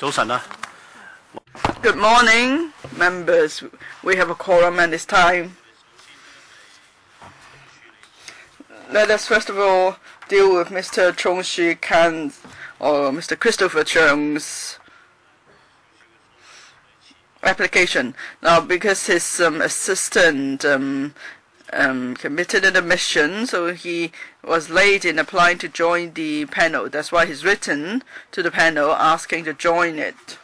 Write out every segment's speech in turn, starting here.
Good morning, members. We have a quorum and it's time. Let us first of all deal with Mr. Chung Shu-kun or Mr. Christopher CHUNG's application. Now, because his assistant committed an omission, so he was late in applying to join the panel. That's why he's written to the panel asking to join it.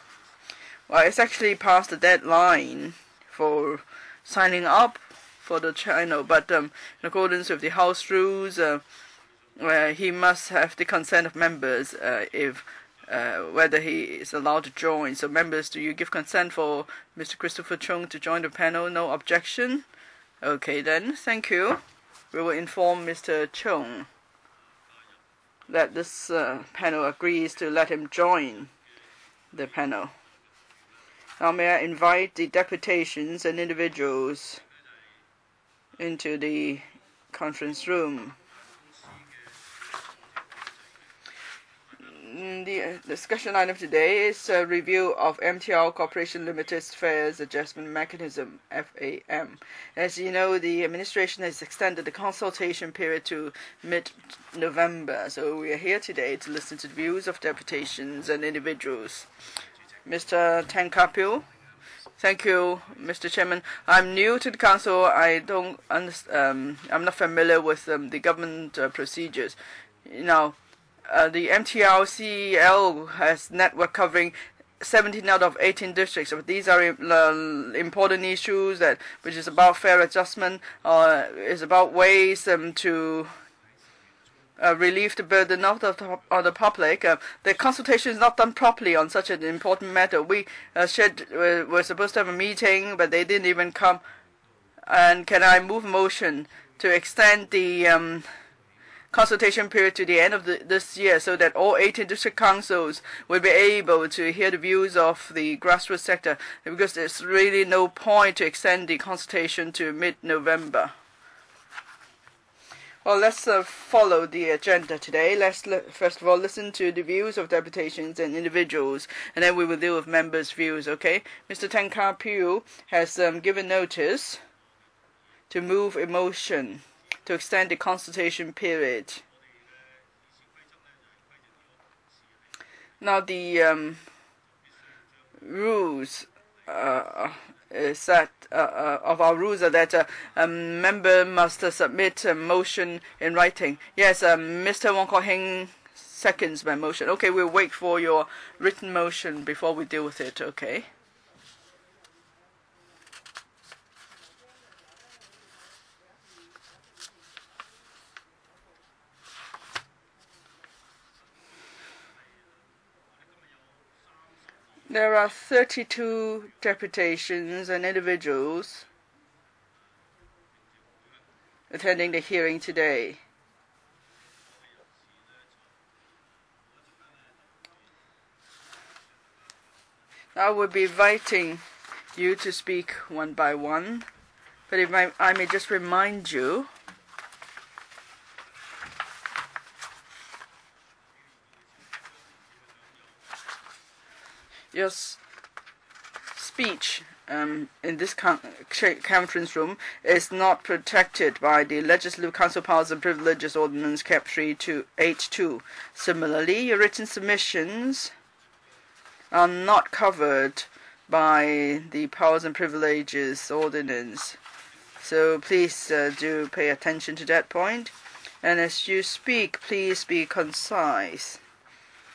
Well, it's actually past the deadline for signing up for the channel, but in accordance with the House rules, he must have the consent of members if whether he is allowed to join. So members, do you give consent for Mr. Christopher Chung to join the panel? No objection? Okay then, thank you. We will inform Mr. Chung that this panel agrees to let him join the panel. Now may I invite the deputations and individuals into the conference room. The discussion item today is a review of MTR Corporation Limited's Fares Adjustment Mechanism, FAM. As you know, the administration has extended the consultation period to mid-November, so we are here today to listen to the views of deputations and individuals. Mr. Tan Kapil. Thank you, Mr. Chairman. I'm new to the council. I'm not familiar with the government procedures. Now, the MTRCL has network covering 17 out of 18 districts. So these are important issues which is about fare adjustment, is about ways to relieve the burden of the public. The consultation is not done properly on such an important matter. We were supposed to have a meeting, but they didn't even come. And can I move a motion to extend the consultation period to the end of this year, so that all 18 district councils will be able to hear the views of the grassroots sector, because there's really no point to extend the consultation to mid-November. Well, let's follow the agenda today. Let's first of all listen to the views of deputations and individuals, and then we will deal with members' views, okay? Mr. Tan Kapil has given notice to move a motion to extend the consultation period. Now, the rules is that of our rules are that a member must submit a motion in writing. Yes, Mr. Wong Kok-heng seconds my motion. Okay, we'll wait for your written motion before we deal with it, okay? There are 32 deputations and individuals attending the hearing today. I will be inviting you to speak one by one, but if I may just remind you, your speech in this conference room is not protected by the Legislative Council Powers and Privileges Ordinance Cap 3282. Similarly, your written submissions are not covered by the Powers and Privileges Ordinance. So please do pay attention to that point. And as you speak, please be concise.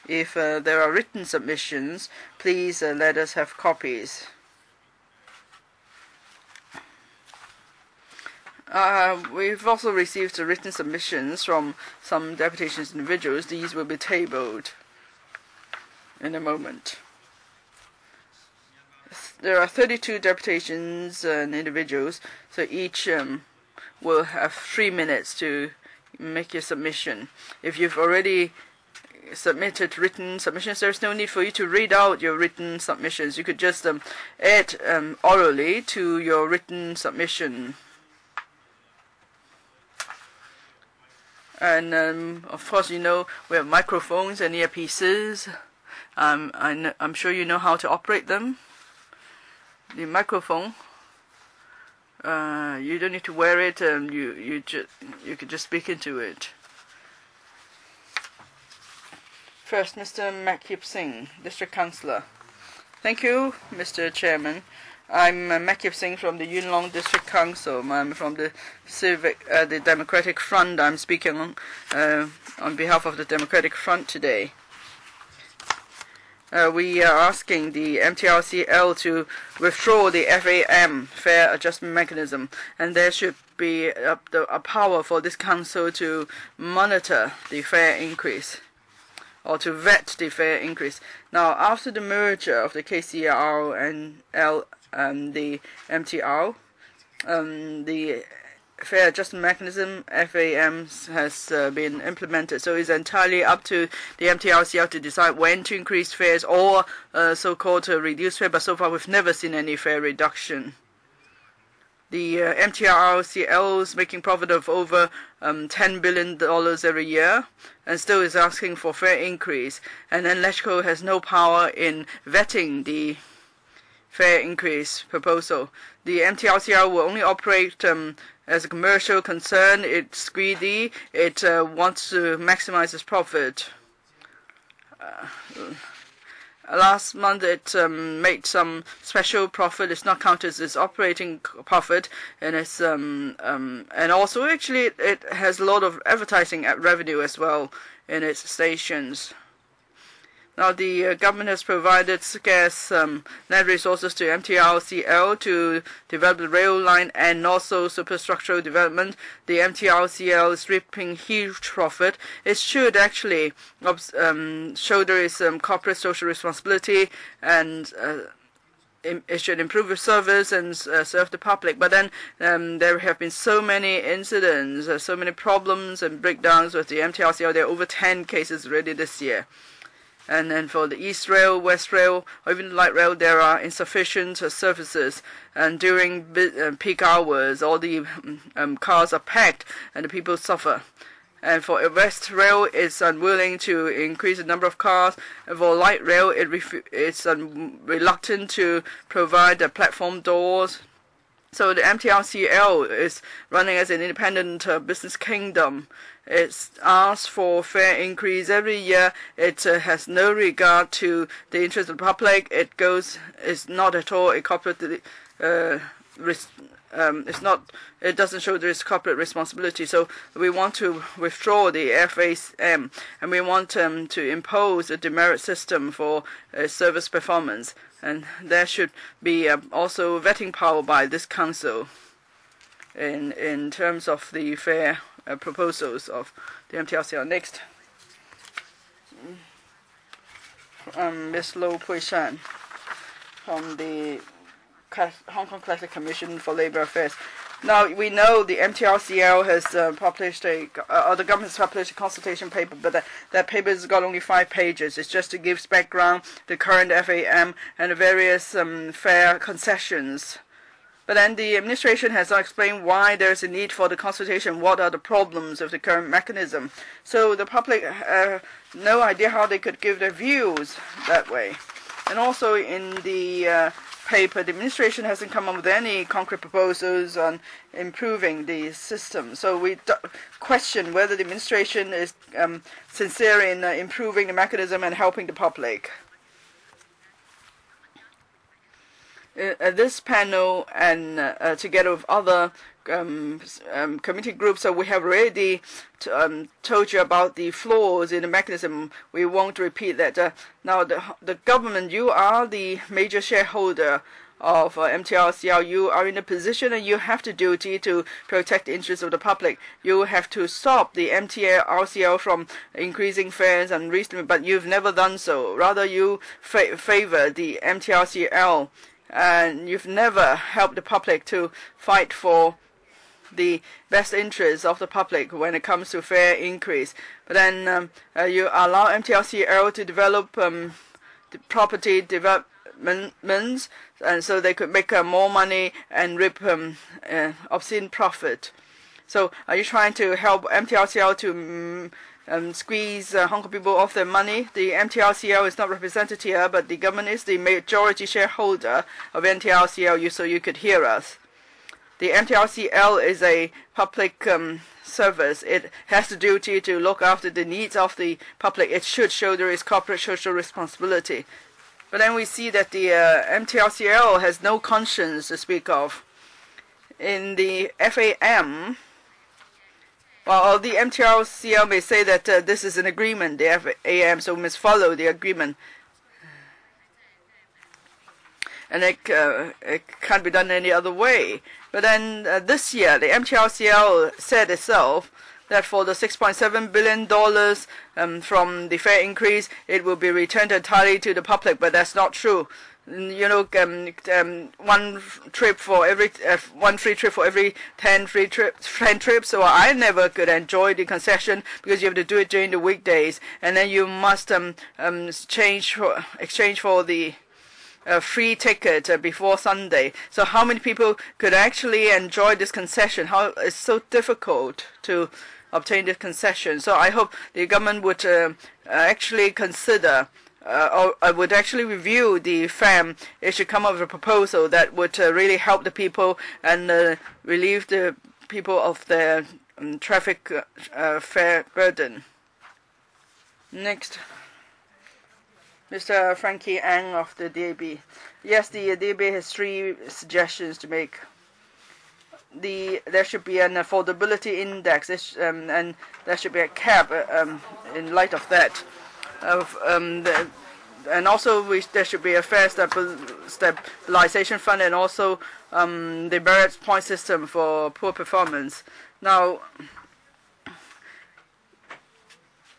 If there are written submissions, please let us have copies. We've also received written submissions from some deputations individuals. These will be tabled in a moment. There are 32 deputations and individuals, so each will have 3 minutes to make your submission. If you've already submitted written submissions, there's no need for you to read out your written submissions. You could just add orally to your written submission. And of course, you know, we have microphones and earpieces. I'm sure you know how to operate them. The microphone, you don't need to wear it, you could just speak into it. First, Mr. Makhip Singh, District Councillor. Thank you, Mr. Chairman. I'm Makhip Singh from the Yuen Long District Council. I'm from the the Democratic Front. I'm speaking on behalf of the Democratic Front today. We are asking the MTRCL to withdraw the FAM, Fare Adjustment Mechanism, and there should be a power for this council to monitor the fare increase, or to vet the fare increase. Now, after the merger of the KCR and the MTR, the Fare Adjustment Mechanism, FAM, has been implemented. So it's entirely up to the MTRCL to decide when to increase fares or so-called reduce fare, but so far we've never seen any fare reduction. The MTRCL is making profit of over $10 billion every year and still is asking for fare increase. And then LegCo has no power in vetting the fare increase proposal. The MTRCL will only operate as a commercial concern. It's greedy. It wants to maximize its profit. Last month it made some special profit. It's not counted as its operating profit, and it's and also actually it has a lot of advertising revenue as well in its stations. Now, the government has provided scarce net resources to MTRCL to develop the rail line and also superstructural development. The MTRCL is reaping huge profit. It should actually shoulder its corporate social responsibility, and it should improve its service and serve the public. But then there have been so many incidents, so many problems and breakdowns with the MTRCL. There are over 10 cases already this year. And then for the East Rail, West Rail, or even Light Rail, there are insufficient services. And during peak hours, all the cars are packed and the people suffer. And for West Rail, it's unwilling to increase the number of cars. And for Light Rail, it's reluctant to provide the platform doors. So the MTRCL is running as an independent business kingdom. It's asked for fare increase every year. It has no regard to the interest of the public. It's not at all a corporate. It's not. It doesn't show there is corporate responsibility. So we want to withdraw the FAM, and we want to impose a demerit system for service performance. And there should be also vetting power by this council in terms of the fare proposals of the MTRCL. Next, Ms. Lo Pui-shan from the Hong Kong Classic Commission for Labour Affairs. Now, we know the MTRCL has published the government has published a consultation paper, but that paper has got only 5 pages. It's just to give background, the current FAM, and the various fare concessions. But then the administration has not explained why there's a need for the consultation, what are the problems of the current mechanism. So the public have no idea how they could give their views that way. And also in the paper, the administration hasn't come up with any concrete proposals on improving the system. So we question whether the administration is sincere in improving the mechanism and helping the public. This panel and together with other committee groups, we have already told you about the flaws in the mechanism. We won't repeat that. Now, the government, you are the major shareholder of MTRCL. You are in a position and you have the duty to protect the interests of the public. You have to stop the MTRCL from increasing fares unreasonably, but you've never done so. Rather, you favor the MTRCL. And you've never helped the public to fight for the best interests of the public when it comes to fare increase. But then you allow MTRCL to develop the property developments, and so they could make more money and reap obscene profit. So are you trying to help MTRCL to squeeze Hong Kong people off their money. The MTRCL is not represented here, but the government is the majority shareholder of MTRCL, so you could hear us. The MTRCL is a public service. It has the duty to look after the needs of the public. It should show there is corporate social responsibility. But then we see that the MTRCL has no conscience to speak of. In the FAM, well, the MTRCL may say that this is an agreement, the FAM, so we must follow the agreement. And it can't be done any other way. But then this year, the MTRCL said itself that for the $6.7 billion from the fare increase, it will be returned entirely to the public, but that's not true. You know, one free trip for every 10 trips. So I never could enjoy the concession because you have to do it during the weekdays, and then you must exchange for the free ticket before Sunday. So how many people could actually enjoy this concession? How it's so difficult to obtain this concession. So I hope the government would actually consider or would actually review the FAM. It should come up with a proposal that would really help the people and relieve the people of their traffic fare burden. Next, Mr. Frankie Ang of the DAB. Yes, the DAB has 3 suggestions to make. There should be an affordability index, and there should be a cap in light of that. And also there should be a fair stabilization fund, and also the merit point system for poor performance. Now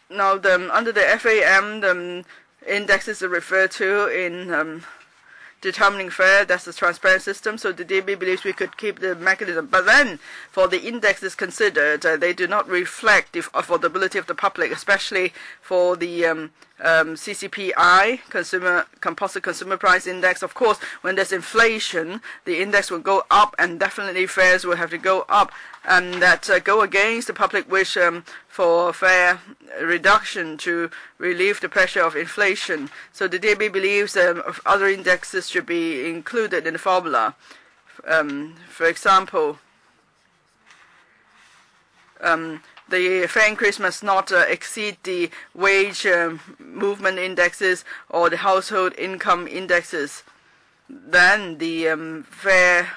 under the FAM, the indexes are referred to in determining fare. That's the transparent system. So the DB believes we could keep the mechanism. But then, for the indexes considered, they do not reflect the affordability of the public, especially for the CCPI, Composite Consumer Price Index. Of course, when there's inflation, the index will go up, and definitely fares will have to go up, and that go against the public wish for fare reduction to relieve the pressure of inflation. So the DB believes other indexes should be included in the formula. For example, the fare increase must not exceed the wage movement indexes or the household income indexes. Then the fare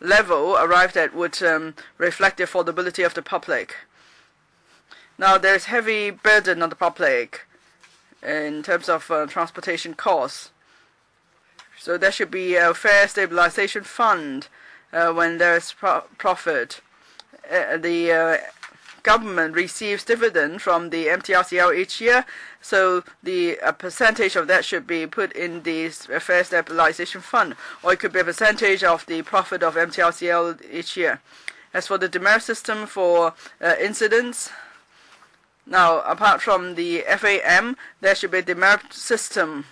level arrived at would reflect the affordability of the public. Now, there's heavy burden on the public in terms of transportation costs. So there should be a fare stabilization fund when there's profit. The government receives dividend from the MTRCL each year, so a percentage of that should be put in the fare stabilization fund, or it could be a percentage of the profit of MTRCL each year. As for the demerit system for incidents, now apart from the FAM, there should be a demerit system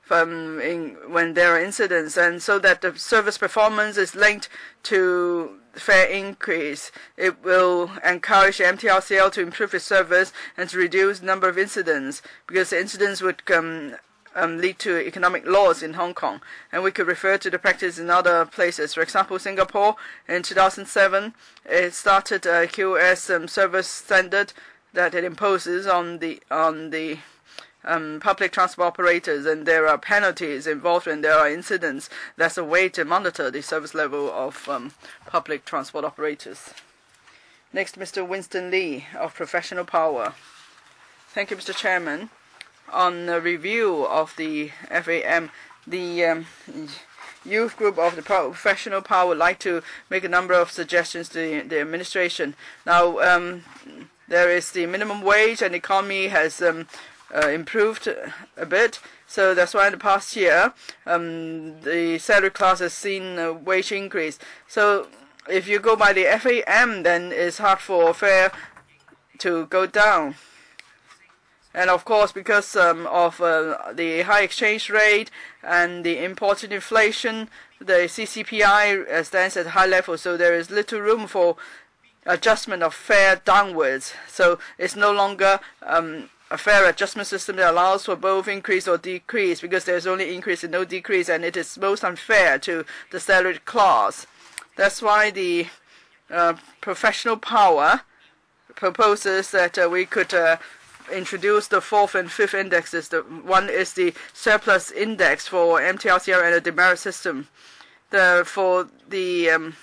when there are incidents, and so that the service performance is linked to fare increase. It will encourage MTRCL to improve its service and to reduce the number of incidents, because the incidents would lead to economic loss in Hong Kong. And we could refer to the practice in other places. For example, Singapore in 2007, it started a QS service standard that it imposes on the public transport operators, and there are penalties involved when there are incidents. That's a way to monitor the service level of public transport operators. Next, Mr. Winston Lee of Professional Power. Thank you, Mr. Chairman. On the review of the FAM, the youth group of the Professional Power would like to make a number of suggestions to the administration. Now, there is the minimum wage, and the economy has improved a bit, so that's why in the past year the salary class has seen a wage increase. So if you go by the FAM, then it's hard for fare to go down. And of course, because of the high exchange rate and the imported inflation, the CCPI stands at a high level, so there is little room for adjustment of fare downwards. So it's no longer a fare adjustment system that allows for both increase or decrease, because there's only increase and no decrease, and it is most unfair to the salaried class. That's why the professional power proposes that we could introduce the fourth and fifth indexes. The one is the surplus index for MTRCL and the demerit system. For the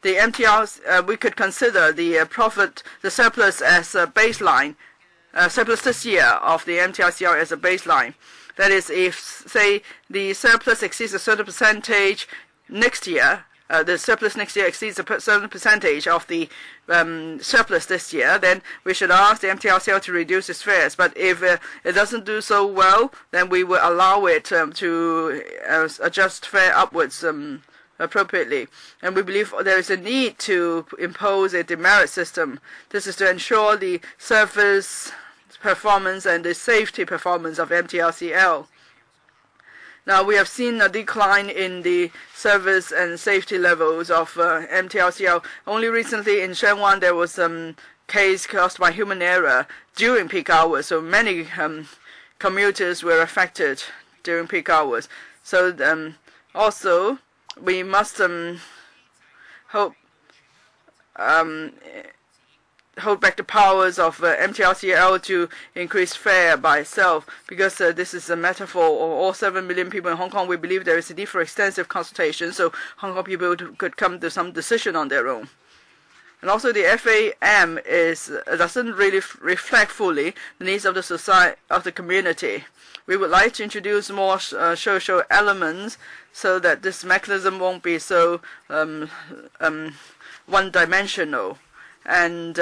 MTR, we could consider the surplus as a baseline, surplus this year of the MTRCL as a baseline. That is, if, say, the surplus exceeds a certain percentage next year, the surplus next year exceeds a certain percentage of the surplus this year, then we should ask the MTRCL to reduce its fares. But if it doesn't do so well, then we will allow it to adjust fare upwards appropriately. And we believe there is a need to impose a demerit system. This is to ensure the service performance and the safety performance of MTRCL. Now, we have seen a decline in the service and safety levels of MTRCL. Only recently in Shenwan, there was some case caused by human error during peak hours. So many commuters were affected during peak hours. So also, we must hold back the powers of MTRCL to increase fare by itself, because this is a metaphor of all 7 million people in Hong Kong. We believe there is a need for extensive consultation, so Hong Kong people could come to some decision on their own. And also, the FAM doesn't really reflect fully the needs of the society, of the community. We would like to introduce more social elements so that this mechanism won't be so one-dimensional. And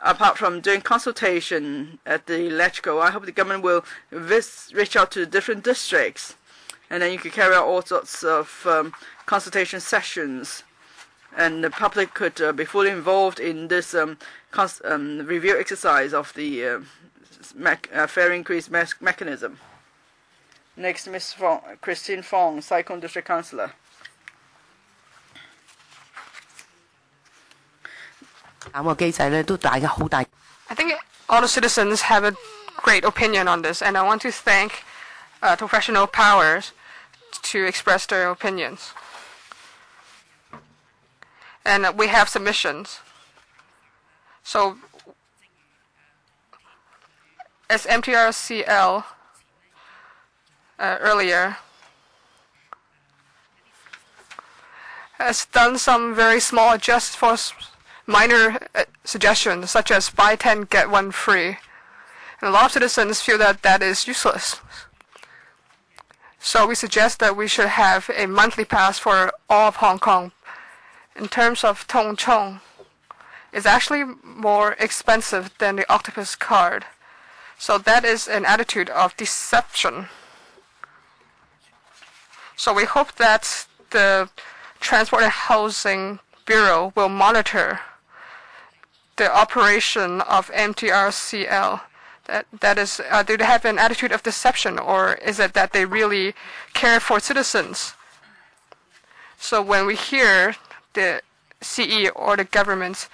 apart from doing consultation at the LegCo, I hope the government will reach out to different districts, and then you could carry out all sorts of consultation sessions, and the public could be fully involved in this review exercise of the fare increase mechanism. Next, Ms. Christine Fong, Sai Kung District Councillor. I think all the citizens have a great opinion on this, and I want to thank professional powers to express their opinions. And we have submissions. So, as MTRCL earlier has done some very small adjustments for minor suggestions, such as buy 10, get 1 free. And a lot of citizens feel that that is useless. So we suggest that we should have a monthly pass for all of Hong Kong. In terms of Tung Chung, it's actually more expensive than the octopus card. So that is an attitude of deception. So we hope that the Transport and Housing Bureau will monitor the operation of MTRCL. That is, do they have an attitude of deception, or is it that they really care for citizens? So when we hear the CE or the government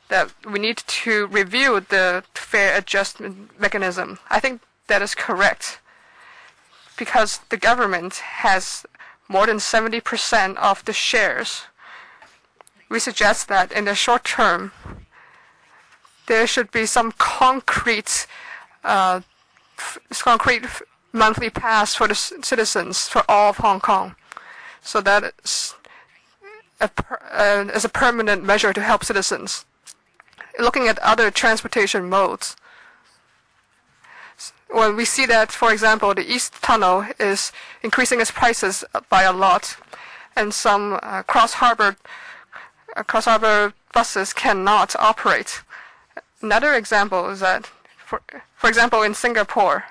that we need to review the fare adjustment mechanism, I think that is correct, because the government has more than 70% of the shares. We suggest that in the short term, there should be some concrete monthly pass for the citizens for all of Hong Kong. So that is as a permanent measure to help citizens. Looking at other transportation modes, when we see that, for example, the East Tunnel is increasing its prices by a lot, and some cross-harbor buses cannot operate. Another example is that, for example, in Singapore,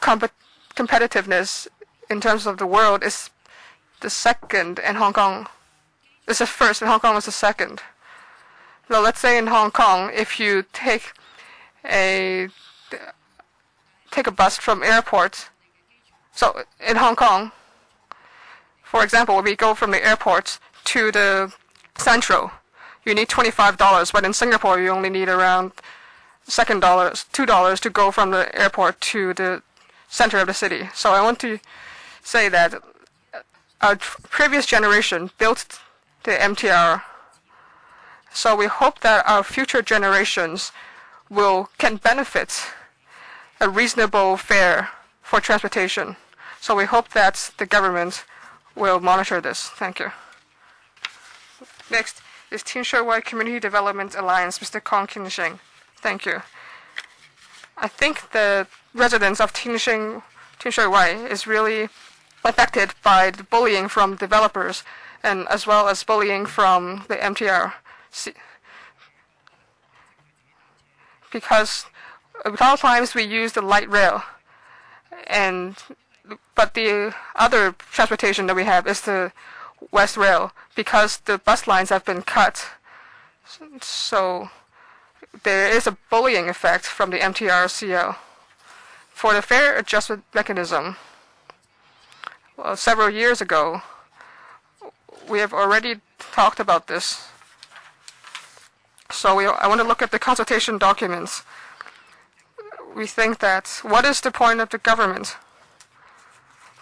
competitiveness in terms of the world is the second, and Hong Kong is the first, and Hong Kong is the second. Now, let's say in Hong Kong, if you take a bus from airport. So in Hong Kong, for example, we go from the airport to the Central, you need $25, but in Singapore you only need around $2 to go from the airport to the center of the city. So I want to say that our previous generation built the MTR. So we hope that our future generations can benefit a reasonable fare for transportation. So we hope that the government will monitor this. Thank you. Next is Tin Shui Wai Community Development Alliance, Mr. Kong Kin Sheng. Thank you. I think the residents of Tin Shui Wai is really affected by the bullying from developers and as well as bullying from the MTR. Because a lot of times we use the light rail, but the other transportation that we have is the West Rail because the bus lines have been cut. So there is a bullying effect from the MTRCL. For the fare adjustment mechanism, several years ago, we have already talked about this. So I want to look at the consultation documents. We think that what is the point of the government?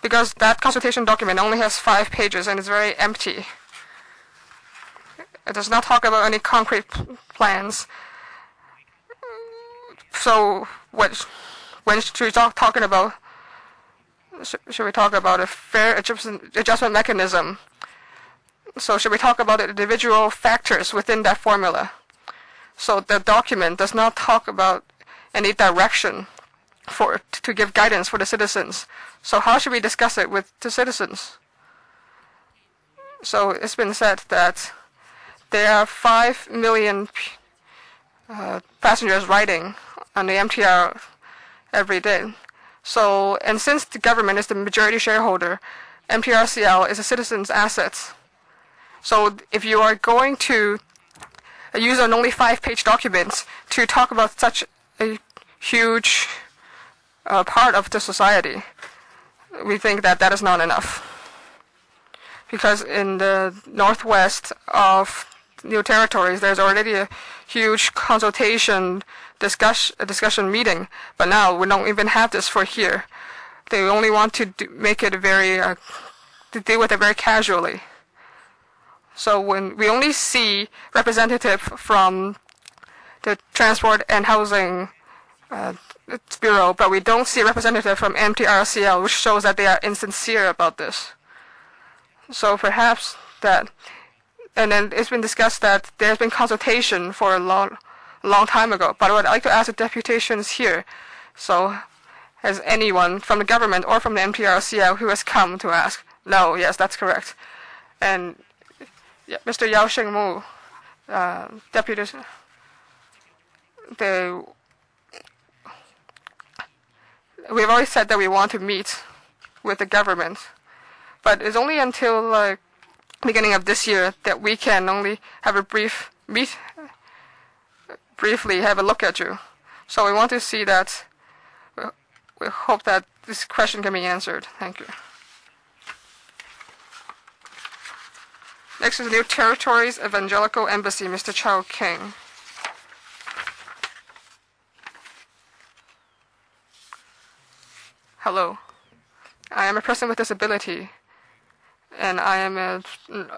Because that consultation document only has 5 pages and is very empty. It does not talk about any concrete plans. So when should we talking about? Should we talk about a fare adjustment mechanism? So should we talk about the individual factors within that formula? So the document does not talk about any direction to give guidance for the citizens. So how should we discuss it with the citizens? So it's been said that there are 5 million passengers riding on the MTR every day. So, and since the government is the majority shareholder, MTRCL is a citizen's asset. So if you are going to use an only 5-page document to talk about such a huge part of the society, we think that that is not enough. Because in the northwest of New Territories, there's already a huge consultation discussion meeting, but now we don't even have this for here. They only want to make it to deal with it very casually. So when we only see representative from the Transport and Housing Bureau, but we don't see a representative from MTRCL, which shows that they are insincere about this. So perhaps that, and then it's been discussed that there's been consultation for a long time ago. But I would like to ask the deputations here. So has anyone from the government or from the MTRCL who has come to ask? No, yes, that's correct. And yeah, Mr. Yao Shengmu, deputy, we've always said that we want to meet with the government, but it's only until beginning of this year that we can only have a briefly have a look at you. So we want to see that. We hope that this question can be answered. Thank you. Next is New Territories Evangelical Embassy, Mr. Chao King. Hello. I am a person with disability, and I am an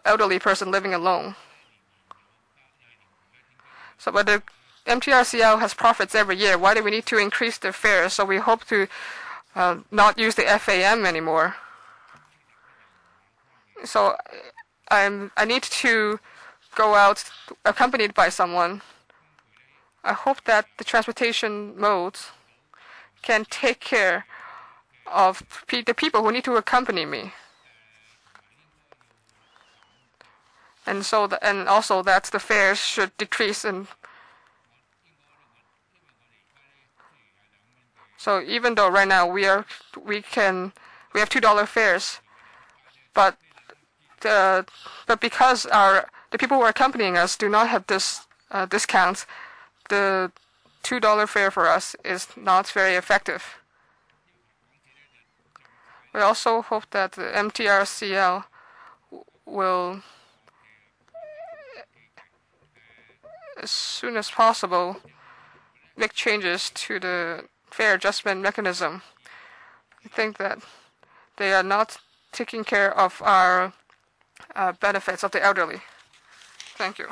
elderly person living alone. So, but the MTRCL has profits every year. Why do we need to increase the fares? So we hope to not use the FAM anymore. So I need to go out accompanied by someone. I hope that the transportation modes can take care of the people who need to accompany me. And so, and also that the fares should decrease. And so, even though right now we have $2 fares, but because the people who are accompanying us do not have this discounts, the $2 fare for us is not very effective. We also hope that the MTRCL will as soon as possible make changes to the fare adjustment mechanism. I think that they are not taking care of our benefits of the elderly. Thank you.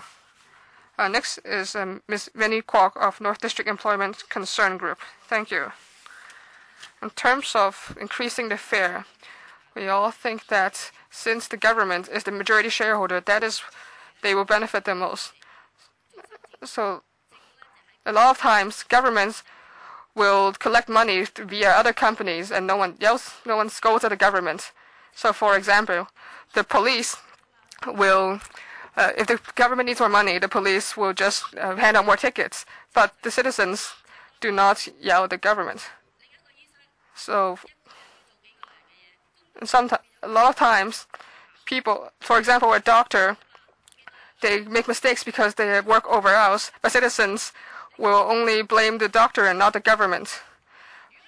Next is Ms. Vinnie Kwok of North District Employment Concern Group. Thank you. In terms of increasing the fare, we all think that since the government is the majority shareholder, they will benefit the most. So a lot of times governments will collect money via other companies and no one scolds at the government. So for example, the police will, if the government needs more money, the police will just hand out more tickets. But the citizens do not yell at the government. So a lot of times, people, for example, a doctor, they make mistakes because they work over hours, but citizens will only blame the doctor and not the government.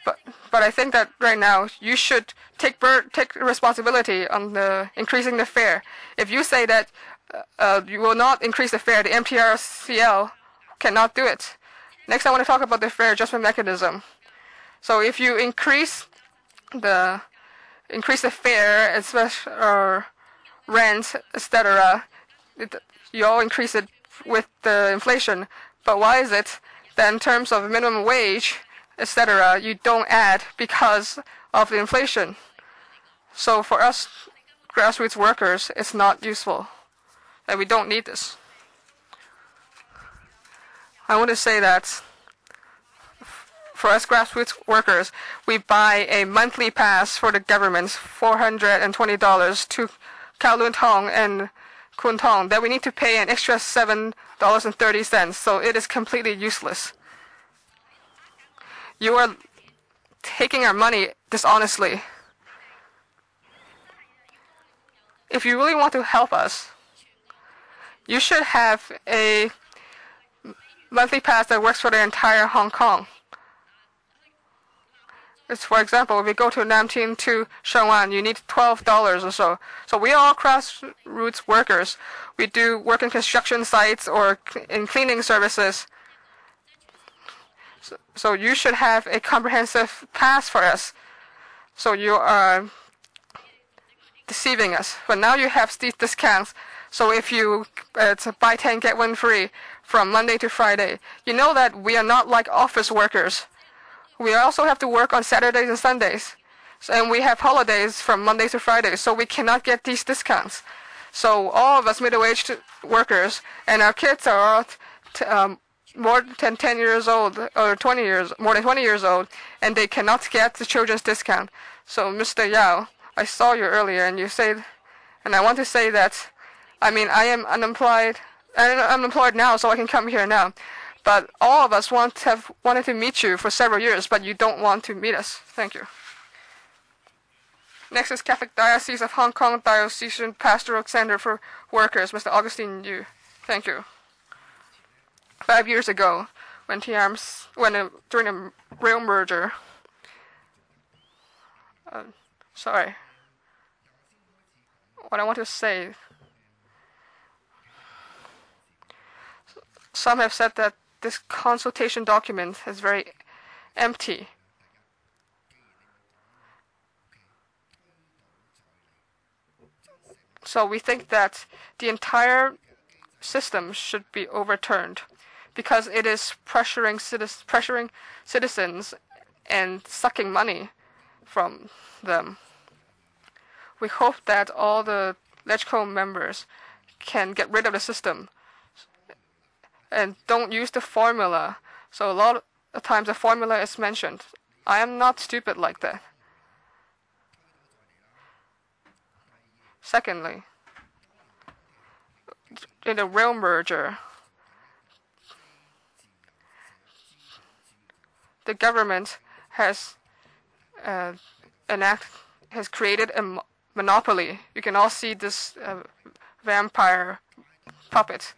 But I think that right now you should take responsibility on increasing the fare. If you say that you will not increase the fare, the MTRCL cannot do it. Next, I want to talk about the fare adjustment mechanism. So if you increase the fare, especially rent, etc., you all increase it with the inflation. But why is it that in terms of minimum wage, etc., you don't add because of the inflation? So for us grassroots workers, it's not useful, and we don't need this. I want to say that for us grassroots workers, we buy a monthly pass for the government, $420 to Kowloon Tong and Kwun Tong, that we need to pay an extra $7.30, so it is completely useless. You are taking our money dishonestly. If you really want to help us, you should have a monthly pass that works for the entire Hong Kong. It's, for example, if we go to Namtin to Shangwan, you need $12 or so. So we are all grassroots workers. We do work in construction sites or in cleaning services. So you should have a comprehensive pass for us. So you are deceiving us. But now you have these discounts. So if you buy 10, get 1 free from Monday to Friday, you know that we are not like office workers. We also have to work on Saturdays and Sundays. And we have holidays from Monday to Friday, so we cannot get these discounts. So all of us middle-aged workers and our kids are more than 10 years old or more than 20 years old, and they cannot get the children's discount. So Mr. Yao, I saw you earlier, and you said, and I want to say that, I mean, I am unemployed. I'm unemployed now, so I can come here now. But all of us have wanted to meet you for several years, but you don't want to meet us. Thank you. Next is Catholic Diocese of Hong Kong Diocesan Pastoral Center for Workers, Mr. Augustine Yu. Thank you. 5 years ago, during a rail merger, what I want to say, some have said that this consultation document is very empty. So we think that the entire system should be overturned because it is pressuring citizens and sucking money from them. We hope that all the LegCo members can get rid of the system and don't use the formula. So a lot of times the formula is mentioned. I am not stupid like that. Secondly, in the rail merger, the government has created a monopoly. You can all see this vampire puppet.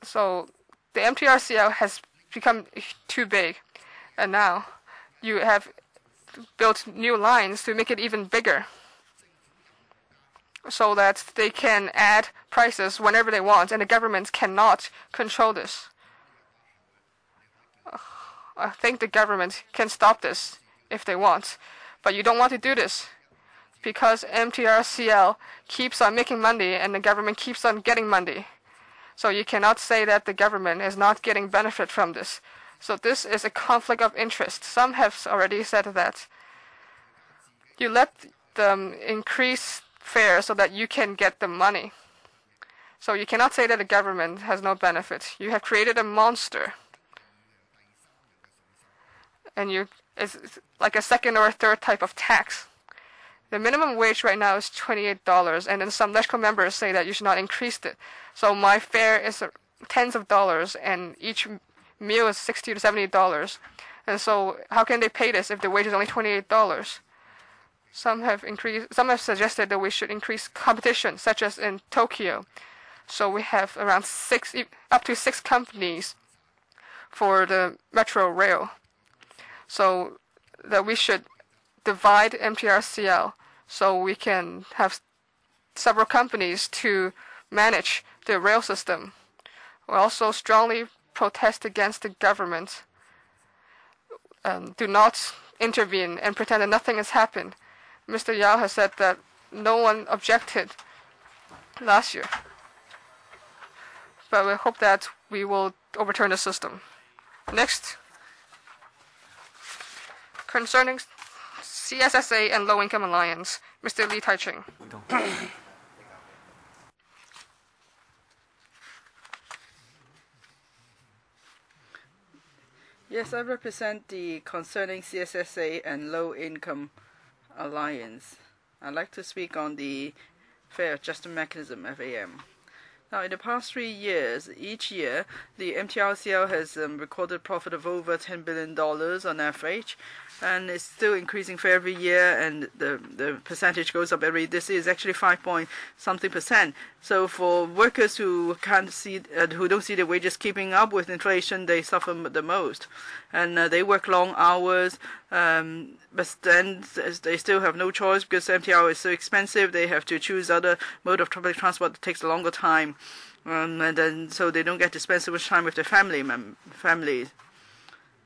So the MTRCL has become too big, and now you have built new lines to make it even bigger. so that they can add prices whenever they want, and the government cannot control this. I think the government can stop this if they want, but you don't want to do this because MTRCL keeps on making money and the government keeps on getting money. So you cannot say that the government is not getting benefit from this. So this is a conflict of interest. Some have already said that you let them increase fare so that you can get the money. So you cannot say that the government has no benefit. You have created a monster. And it's like a second or a third type of tax. The minimum wage right now is $28, and then some LegCo members say that you should not increase it. So my fare is tens of dollars, and each meal is $60 to $70. And so how can they pay this if the wage is only $28? Some have suggested that we should increase competition, such as in Tokyo. So we have around up to six companies for the metro rail. So that we should divide MTRCL so we can have several companies to manage the rail system. We also strongly protest against the government. Do not intervene and pretend that nothing has happened. Mr. Yao has said that no one objected last year. But we hope that we will overturn the system. Next, concerning CSSA and Low Income Alliance, Mr. Lee Tai-ching. Yes, I represent the concerning CSSA and Low Income Alliance. I'd like to speak on the Fare Adjustment Mechanism, FAM. Now, in the past 3 years, each year, the MTRCL has recorded profit of over $10 billion on average, and it's still increasing for every year, and the percentage goes up every. This is actually 5-point-something%. So for workers who can't see, who don't see their wages keeping up with inflation, they suffer the most, and they work long hours. But then they still have no choice because MTR is so expensive. They have to choose other mode of public transport that takes a longer time, and then so they don't get to spend so much time with their families.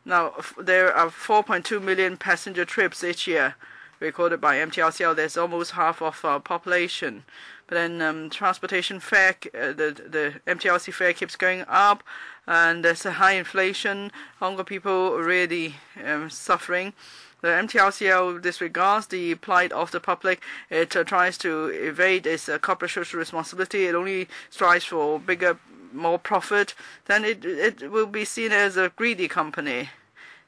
Now, there are 4.2 million passenger trips each year recorded by MTRCL. That's almost half of our population. But then transportation fare, the MTRC fare keeps going up, and there's a high inflation. Younger people are really suffering. The MTRCL disregards the plight of the public. It tries to evade its corporate social responsibility. It only strives for bigger, more profit. Then it will be seen as a greedy company.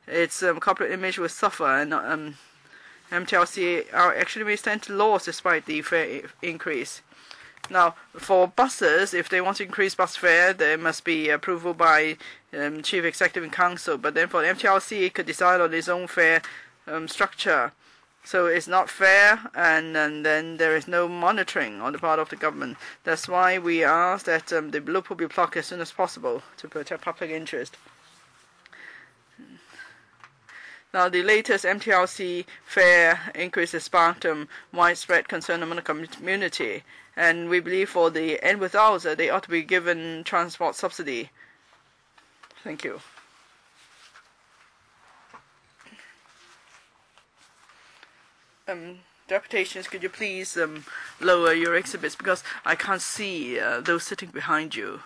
Its corporate image will suffer, and MTRCL actually may stand to loss despite the fare increase. Now, for buses, if they want to increase bus fare, there must be approval by Chief Executive and Council. But then for the MTRC, it could decide on its own fare structure. So it's not fair, and then there is no monitoring on the part of the government. That's why we ask that the loophole be plugged as soon as possible to protect public interest. Now, the latest MTRC fare increase has sparked widespread concern among the community, and we believe for the end without, they ought to be given transport subsidy. Thank you. Deputations, could you please lower your exhibits because I can't see those sitting behind you.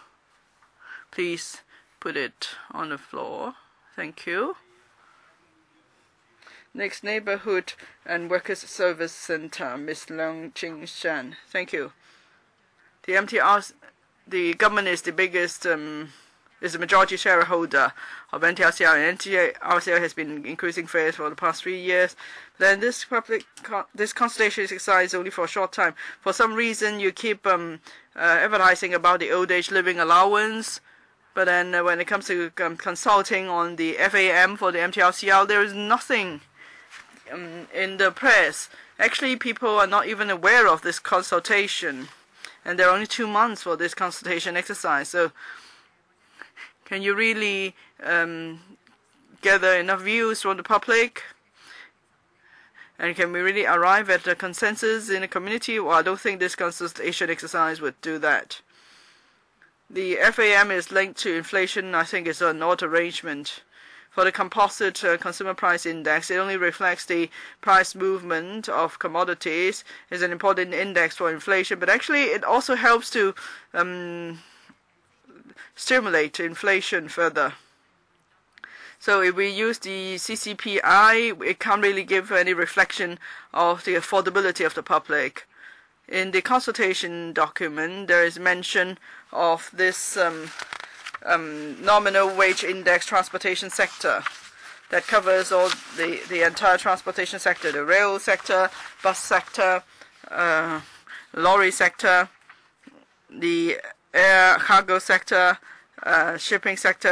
Please put it on the floor. Thank you. Next, Neighborhood and Workers' Service Center, Ms. Leung Ching Shan. Thank you. The government is the biggest, is the majority shareholder of MTRCL, and MTRCL has been increasing fares for the past 3 years. Then this consultation exercise is only for a short time. For some reason, you keep advertising about the old age living allowance, but then when it comes to consulting on the FAM for the MTRCL, there is nothing in the press. Actually, people are not even aware of this consultation, and there are only 2 months for this consultation exercise. So, can you really gather enough views from the public? And can we really arrive at a consensus in the community? Well, I don't think this consultation exercise would do that. The FAM is linked to inflation. I think it's an odd arrangement. For the composite consumer price index, it only reflects the price movement of commodities. It's an important index for inflation, but actually it also helps to stimulate inflation further. So if we use the CCPI, it can't really give any reflection of the affordability of the public. In the consultation document, there is mention of this nominal wage index transportation sector that covers all the entire transportation sector, the rail sector, bus sector, lorry sector, the air cargo sector, shipping sector,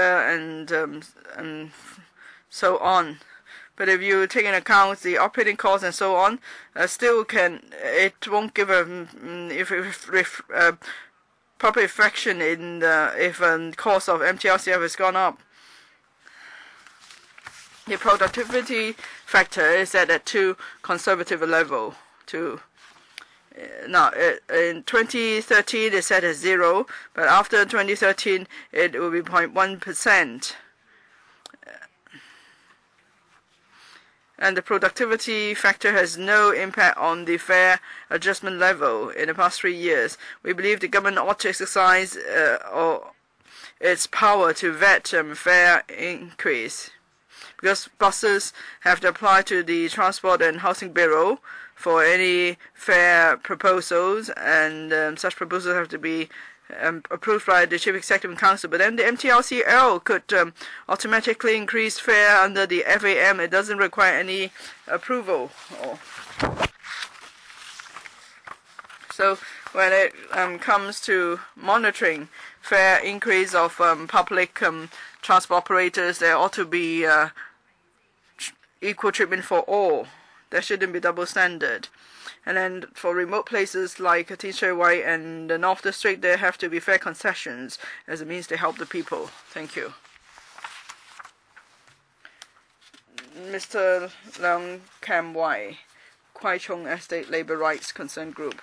and so on. But if you take into account the operating costs and so on, it won't give a proper reflection in if cost of MTRCL has gone up. The productivity factor is set at too conservative a level. Now, in 2013 it's set at 0, but after 2013 it will be 0.1%. And the productivity factor has no impact on the fare adjustment level in the past 3 years. We believe the government ought to exercise its power to vet fare increase, because buses have to apply to the Transport and Housing Bureau for any fare proposals, and such proposals have to be approved by the Chief Executive Council. But then the MTRCL could automatically increase fare under the FAM. It doesn't require any approval. So when it comes to monitoring fare increase of public transport operators, there ought to be equal treatment for all. There shouldn't be double standard. And then for remote places like Tianjin and the North District, there have to be fair concessions as a means to help the people. Thank you. Mr. Leung Kam-wai, Kwai Chung Estate Labour Rights Concern Group.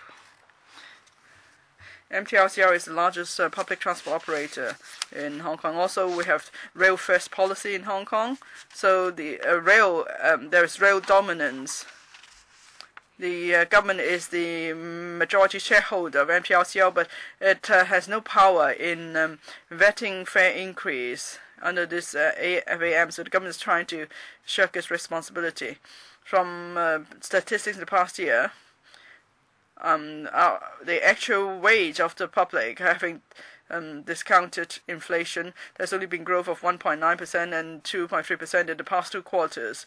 MTRCL is the largest public transport operator in Hong Kong. Also, we have rail first policy in Hong Kong. So the there is rail dominance. The government is the majority shareholder of MTRCL, but it has no power in vetting fare increase under this FAM. So the government is trying to shirk its responsibility. From statistics in the past year, the actual wage of the public, having discounted inflation, there's only been growth of 1.9% and 2.3% in the past 2 quarters.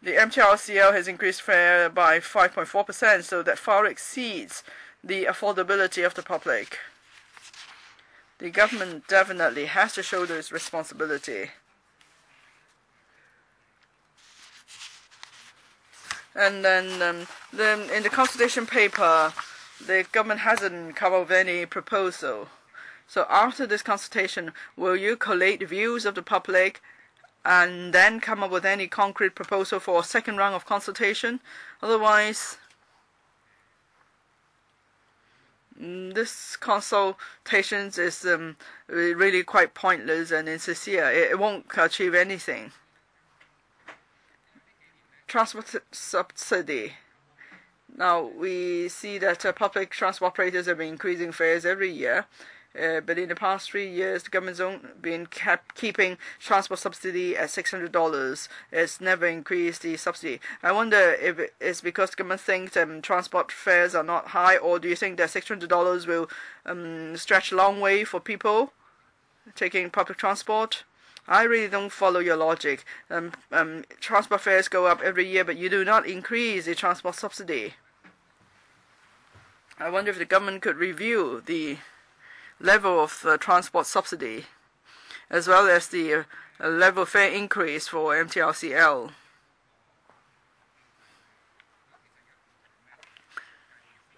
The MTRCL has increased fare by 5.4%, so that far exceeds the affordability of the public. The government definitely has to shoulder its responsibility. And then in the consultation paper, the government hasn't come up with any proposal. So after this consultation, will you collate the views of the public and then come up with any concrete proposal for a second round of consultation? Otherwise, this consultation is really quite pointless and insincere. It won't achieve anything. Transport subsidy. Now, we see that public transport operators have been increasing fares every year. But in the past 3 years, the government's been keeping transport subsidy at $600. It's never increased the subsidy. I wonder if it's because the government thinks transport fares are not high, or do you think that $600 will stretch a long way for people taking public transport? I really don't follow your logic. Transport fares go up every year, but you do not increase the transport subsidy. I wonder if the government could review the level of transport subsidy, as well as the level of fare increase for MTRCL.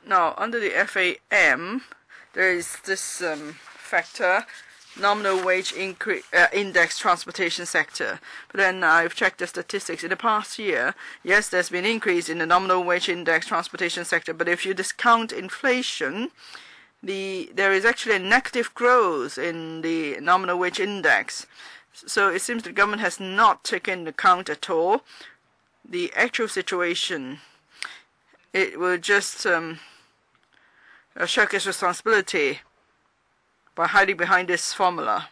Now, under the FAM, there is this factor. nominal wage index transportation sector. But then I've checked the statistics. In the past year, yes, there's been an increase in the nominal wage index transportation sector, but if you discount inflation, there is actually a negative growth in the nominal wage index. So it seems the government has not taken into account at all the actual situation. It will just shirk its responsibility by hiding behind this formula.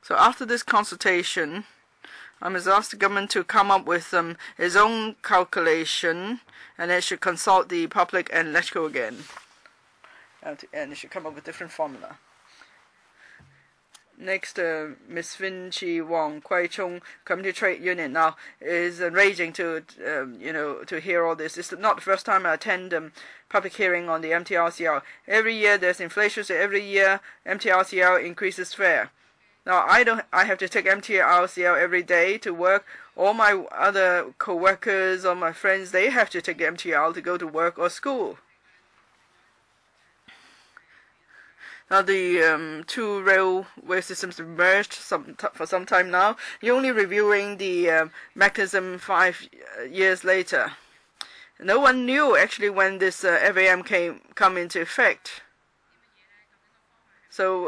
So after this consultation, I must ask the government to come up with its own calculation, and it should consult the public and LegCo again. And it should come up with a different formula. Next, Ms. Vin Chi Wong, Kwai Chung Community Trade Union now is raging to hear all this. It's not the first time I attend public hearing on the MTRCL. Every year there's inflation, so every year MTRCL increases fare. Now I have to take MTRCL every day to work. All my other co-workers or my friends, they have to take the MTR to go to work or school. Now the two railway systems merged for some time now. You're only reviewing the mechanism 5 years later. No one knew actually when this FAM come into effect. So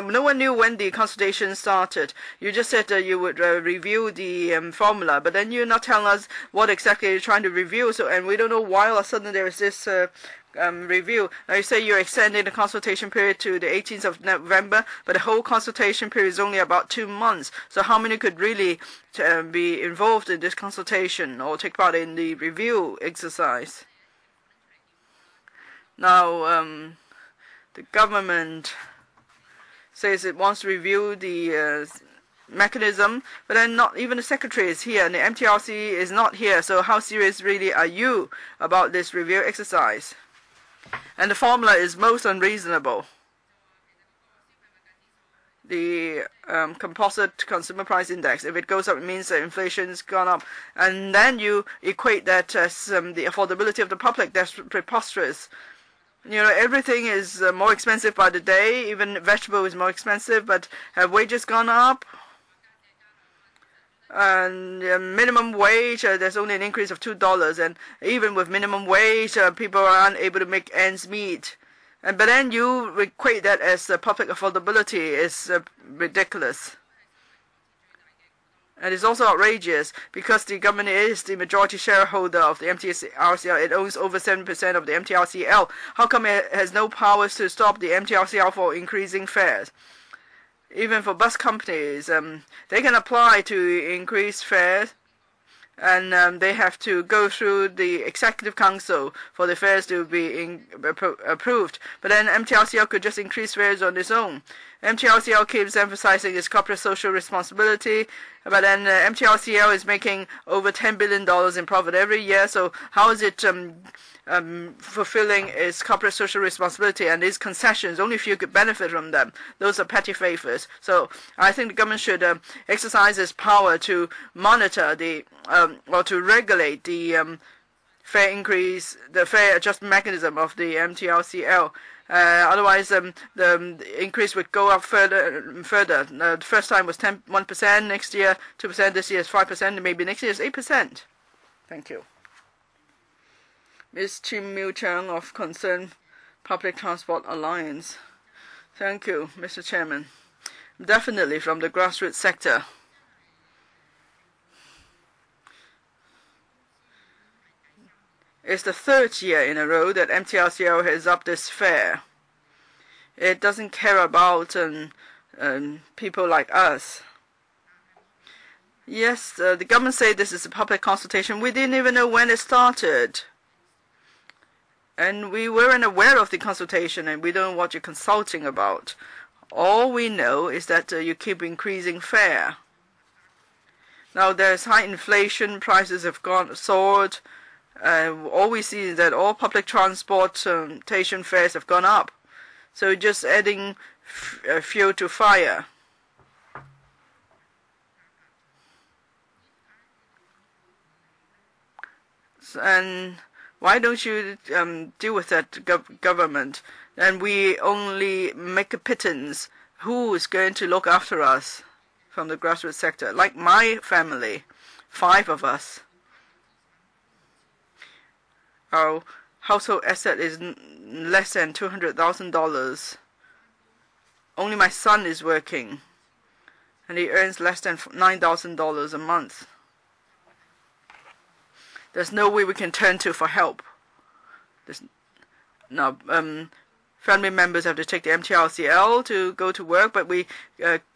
no one knew when the consultation started. You just said you would review the formula, but then you're not telling us what exactly you're trying to review. So and we don't know why all of a sudden there is this review. Now you say you're extending the consultation period to the 18th of November, but the whole consultation period is only about 2 months. So how many could really be involved in this consultation or take part in the review exercise? Now the government says it wants to review the mechanism, but then not even the secretary is here and the MTRC is not here. So how serious really are you about this review exercise? And the formula is most unreasonable. The composite consumer price index, if it goes up, it means that inflation's gone up. And then you equate that as the affordability of the public. That's preposterous. You know, everything is more expensive by the day. Even vegetable is more expensive, but have wages gone up? And minimum wage, there's only an increase of $2, and even with minimum wage, people are unable to make ends meet. But then you equate that as public affordability is ridiculous. And it's also outrageous because the government is the majority shareholder of the MTRCL. It owns over 7% of the MTRCL. How come it has no powers to stop the MTRCL for increasing fares? Even for bus companies, they can apply to increase fares, and they have to go through the Executive Council for the fares to be approved. But then MTRCL could just increase fares on its own. MTRCL keeps emphasizing its corporate social responsibility, but then MTRCL is making over $10 billion in profit every year. So how is it fulfilling its corporate social responsibility and its concessions? Only few could benefit from them. Those are petty favors. So I think the government should exercise its power to monitor the or to regulate the fare increase, the fare adjustment mechanism of the MTRCL. Otherwise, the increase would go up further. The first time was 1%, next year 2%, this year is 5%, and maybe next year is 8%. Thank you. Ms. Chim Miu Chang of Concerned Public Transport Alliance. Thank you, Mr. Chairman. Definitely from the grassroots sector. It's the third year in a row that MTRCL has upped its fare. It doesn't care about people like us. Yes, the government say this is a public consultation. We didn't even know when it started. And we weren't aware of the consultation, and we don't know what you're consulting about. All we know is that you keep increasing fare. Now there's high inflation, prices have soared. All we see is that all public transportation fares have gone up. So just adding fuel to fire. And why don't you deal with that, government? And we only make a pittance who is going to look after us from the grassroots sector? Like my family, 5 of us. Our household asset is less than $200,000. Only my son is working, and he earns less than $9,000 a month. There's no way we can turn to for help. Now, family members have to take the MTRCL to go to work, but we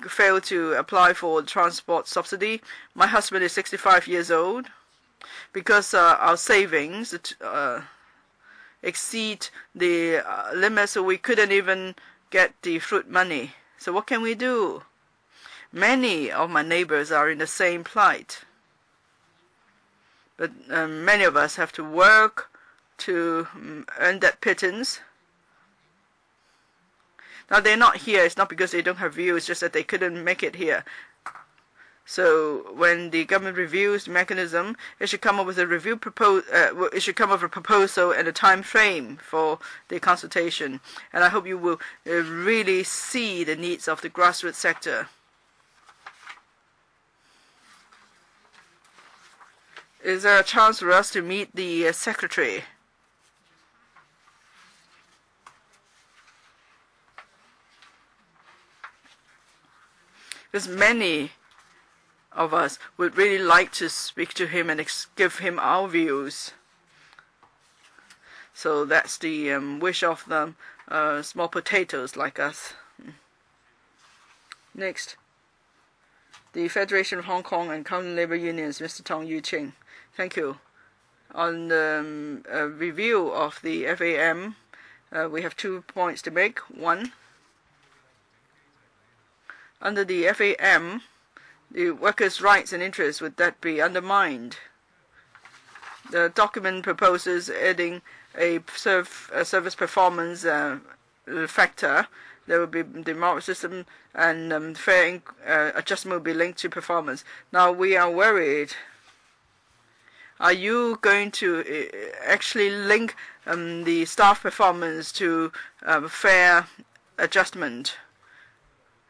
fail to apply for transport subsidy. My husband is 65 years old. Because our savings exceed the limit, so we couldn't even get the fruit money. So what can we do? Many of my neighbors are in the same plight. But many of us have to work to earn that pittance. Now, they're not here. It's not because they don't have views, it's just that they couldn't make it here. So when the government reviews the mechanism, it should come up with a it should come up with a proposal and a time frame for the consultation. And I hope you will really see the needs of the grassroots sector. Is there a chance for us to meet the secretary? Because many of us would really like to speak to him and give him our views. So that's the wish of the small potatoes like us. Next, the Federation of Hong Kong and Kam-lam Labour Unions, Mr. Tong Yu-ching. Thank you. On the review of the FAM, we have 2 points to make. One, under the FAM, the workers' rights and interests, would that be undermined? The document proposes adding a service performance factor. There will be the merit system, and fair adjustment will be linked to performance. Now, we are worried. Are you going to actually link the staff performance to fair adjustment?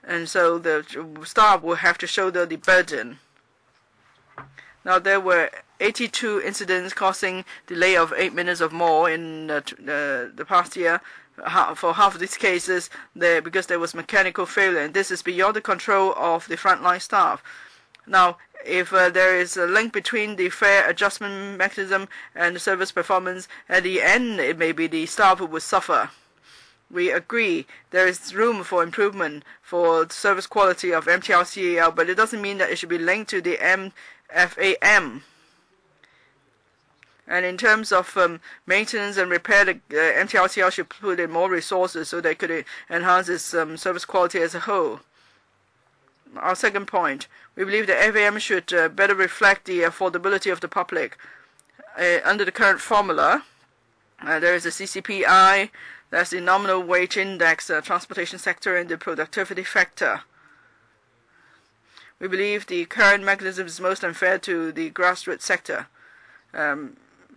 And so the staff will have to shoulder the burden. Now, there were 82 incidents causing delay of 8 minutes or more in the past year. For half of these cases, because there was mechanical failure, and this is beyond the control of the frontline staff. Now, if there is a link between the fair adjustment mechanism and the service performance, at the end it may be the staff who will suffer. We agree there is room for improvement for service quality of MTRCL, but it doesn't mean that it should be linked to the FAM. And in terms of maintenance and repair, the MTRCL should put in more resources so they could enhance its service quality as a whole. Our second point, we believe the FAM should better reflect the affordability of the public. Under the current formula, there is a CCPI, that's the nominal wage index, transportation sector, and the productivity factor. We believe the current mechanism is most unfair to the grassroots sector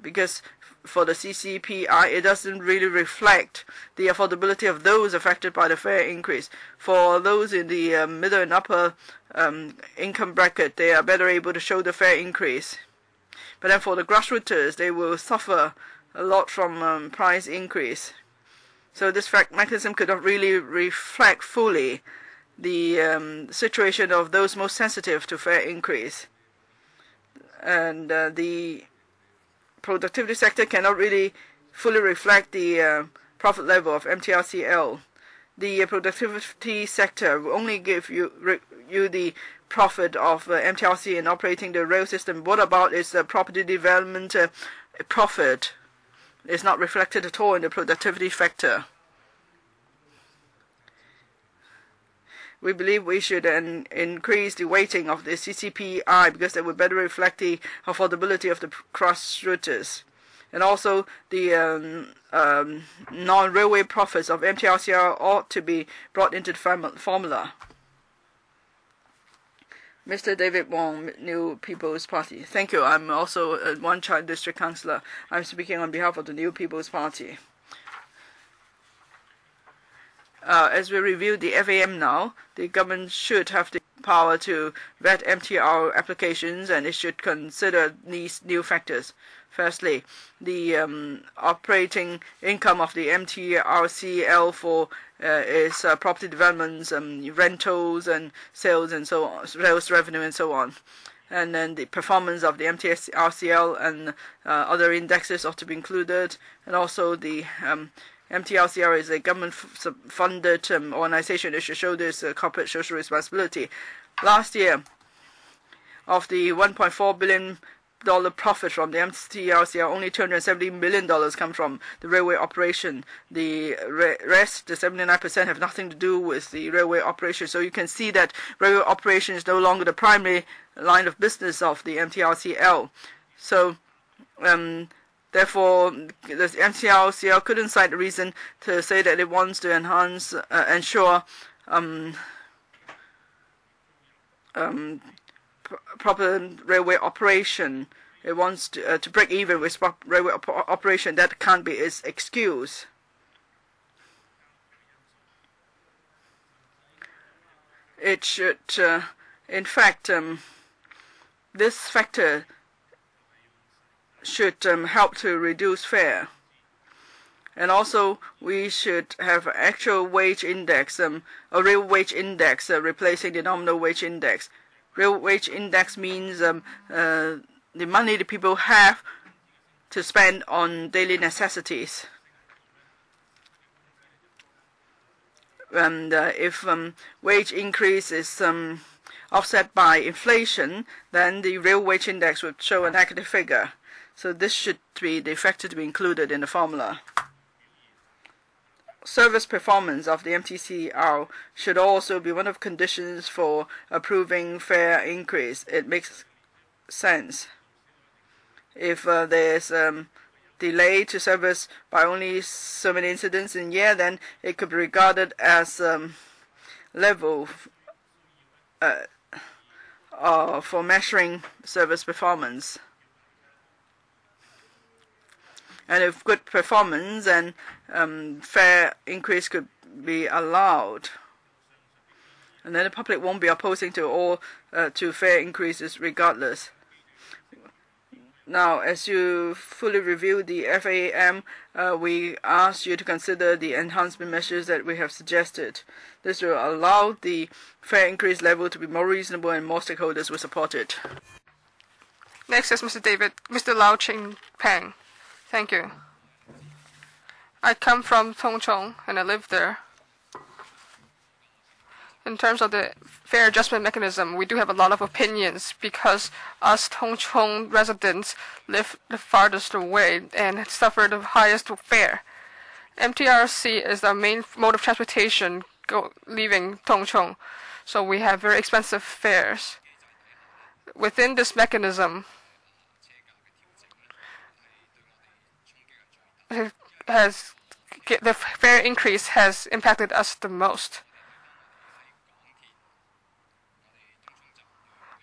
because for the CCPI, it doesn't really reflect the affordability of those affected by the fare increase. For those in the middle and upper income bracket, they are better able to show the fare increase. But then for the grassrooters, they will suffer a lot from price increase. So this mechanism could not really reflect fully the situation of those most sensitive to fare increase. And the productivity sector cannot really fully reflect the profit level of MTRCL. The productivity sector will only give you the profit of MTRC in operating the rail system. What about its property development profit? It's not reflected at all in the productivity factor. We believe we should increase the weighting of the CCPI because that would better reflect the affordability of the cross-routers. And also the non-railway profits of MTRCL ought to be brought into the formula. Mr. David Wong, New People's Party. Thank you. I'm also a Wan Chai District Councillor. I'm speaking on behalf of the New People's Party. as we review the FAM now, the government should have the power to vet MTR applications, and it should consider these new factors. Firstly, the operating income of the MTRCL for is property developments, rentals and sales and so on, sales revenue and so on. And then the performance of the MTRCL and other indexes ought to be included. And also the MTRCL is a government-funded organization. It should show this corporate social responsibility. Last year, of the $1.4 billion profit from the MTRCL, only $270 million come from the railway operation. The rest, the 79%, have nothing to do with the railway operation. So you can see that railway operation is no longer the primary line of business of the MTRCL. So therefore, the MTRCL couldn't cite a reason to say that it wants to ensure proper railway operation. It wants to break even with railway operation. That can't be its excuse. It should, in fact, this factor should help to reduce fare. And also, we should have actual wage index, a real wage index, replacing the nominal wage index. Real wage index means the money the people have to spend on daily necessities. And if wage increase is offset by inflation, then the real wage index would show a negative figure. So this should be the factor to be included in the formula. Service performance of the MTCL should also be one of the conditions for approving fare increase. It makes sense. If there's delay to service by only so many incidents in a year, then it could be regarded as level for measuring service performance. And if good performance and fare increase could be allowed, and then the public won't be opposing to all to fare increases regardless. Now, as you fully review the FAM, we ask you to consider the enhancement measures that we have suggested. This will allow the fare increase level to be more reasonable, and more stakeholders will support it. Next is Mr. Lau Ching-peng. Thank you. I come from Tung Chung and I live there. In terms of the fare adjustment mechanism, we do have a lot of opinions because us Tung Chung residents live the farthest away and suffer the highest fare. MTRC is our main mode of transportation leaving Tung Chung, so we have very expensive fares. Within this mechanism, the fare increase has impacted us the most.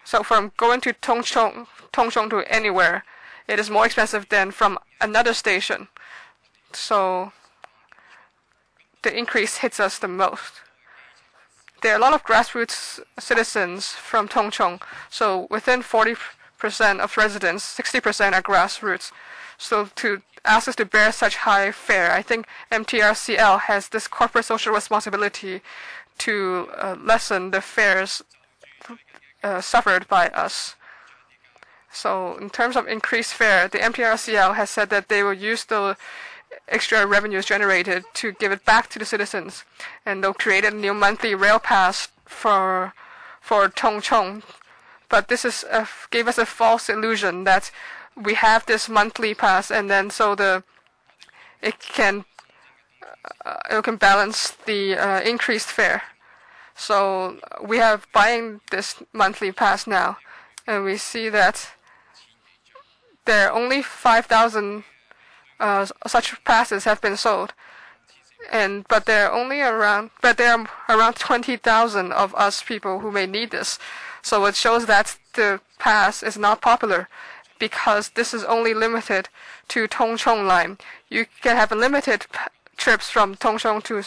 So from going to Tung Chung to anywhere, it is more expensive than from another station. So the increase hits us the most. There are a lot of grassroots citizens from Tung Chung. So within 40% of residents, 60% are grassroots. So to ask us to bear such high fare, I think MTRCL has this corporate social responsibility to lessen the fares suffered by us. So in terms of increased fare, the MTRCL has said that they will use the extra revenues generated to give it back to the citizens, and they'll create a new monthly rail pass for Tung Chung. But this gave us a false illusion that we have this monthly pass, and then so it can balance the increased fare. So we have buying this monthly pass now, and we see that there are only 5,000 such passes have been sold, but there are around 20,000 of us people who may need this. So it shows that the pass is not popular, because this is only limited to Tung Chung line. You can have limited trips from Tung Chung to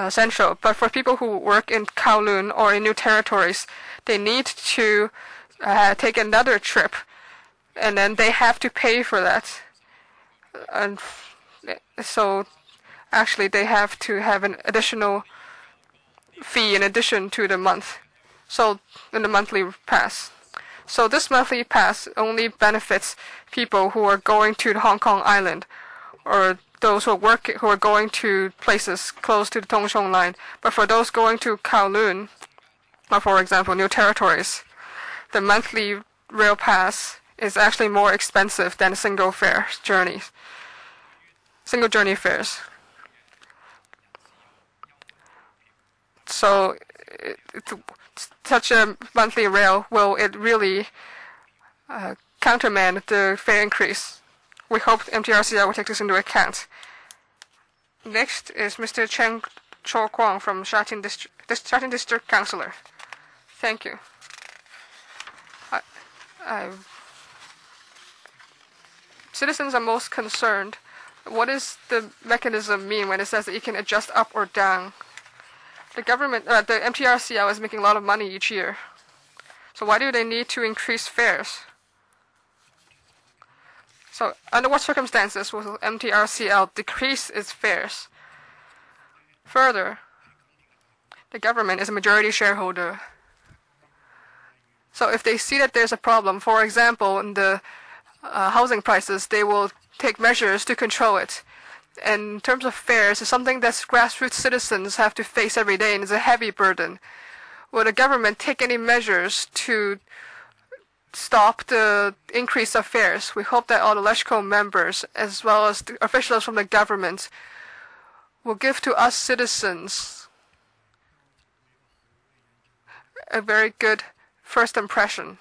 central. But for people who work in Kowloon or in new territories, they need to take another trip, and then they have to pay for that. And so actually they have to have an additional fee in addition to the month. So in the monthly pass. So this monthly pass only benefits people who are going to the Hong Kong Island, or those who are going to places close to the Tung Chung line. But for those going to Kowloon, or for example, new territories, the monthly rail pass is actually more expensive than single journey fares. So such a monthly rail will it really countermand the fare increase. We hope MTRCL will take this into account. Next is Mr. Cheng Cho-kwang from Shatin District Councillor. Thank you. Citizens are most concerned. What does the mechanism mean when it says that you can adjust up or down? The government, the MTRCL is making a lot of money each year. So why do they need to increase fares? So under what circumstances will MTRCL decrease its fares? Further, the government is a majority shareholder. So if they see that there's a problem, for example, in the housing prices, they will take measures to control it. And in terms of fares, it's something that grassroots citizens have to face every day, and it's a heavy burden. Will the government take any measures to stop the increase of fares? We hope that all the LegCo members, as well as the officials from the government, will give to us citizens a very good first impression.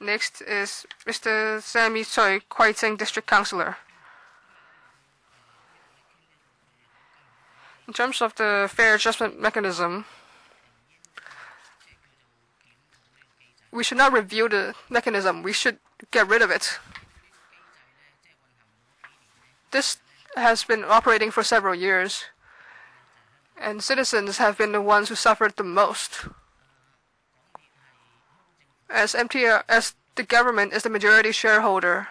Next is Mr. Sammy Choi, Kwai Tsing District Councillor. In terms of the fare adjustment mechanism, we should not review the mechanism. We should get rid of it. This has been operating for several years, and citizens have been the ones who suffered the most. As the government is the majority shareholder,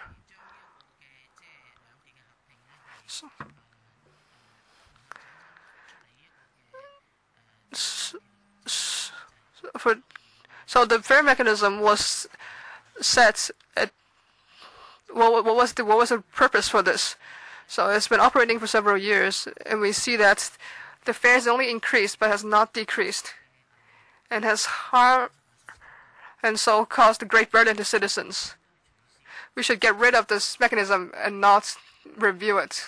so the fare mechanism was set at what was the purpose for this? So it's been operating for several years, and we see that the fares only increased but has not decreased, and has and so caused a great burden to citizens. We should get rid of this mechanism and not review it.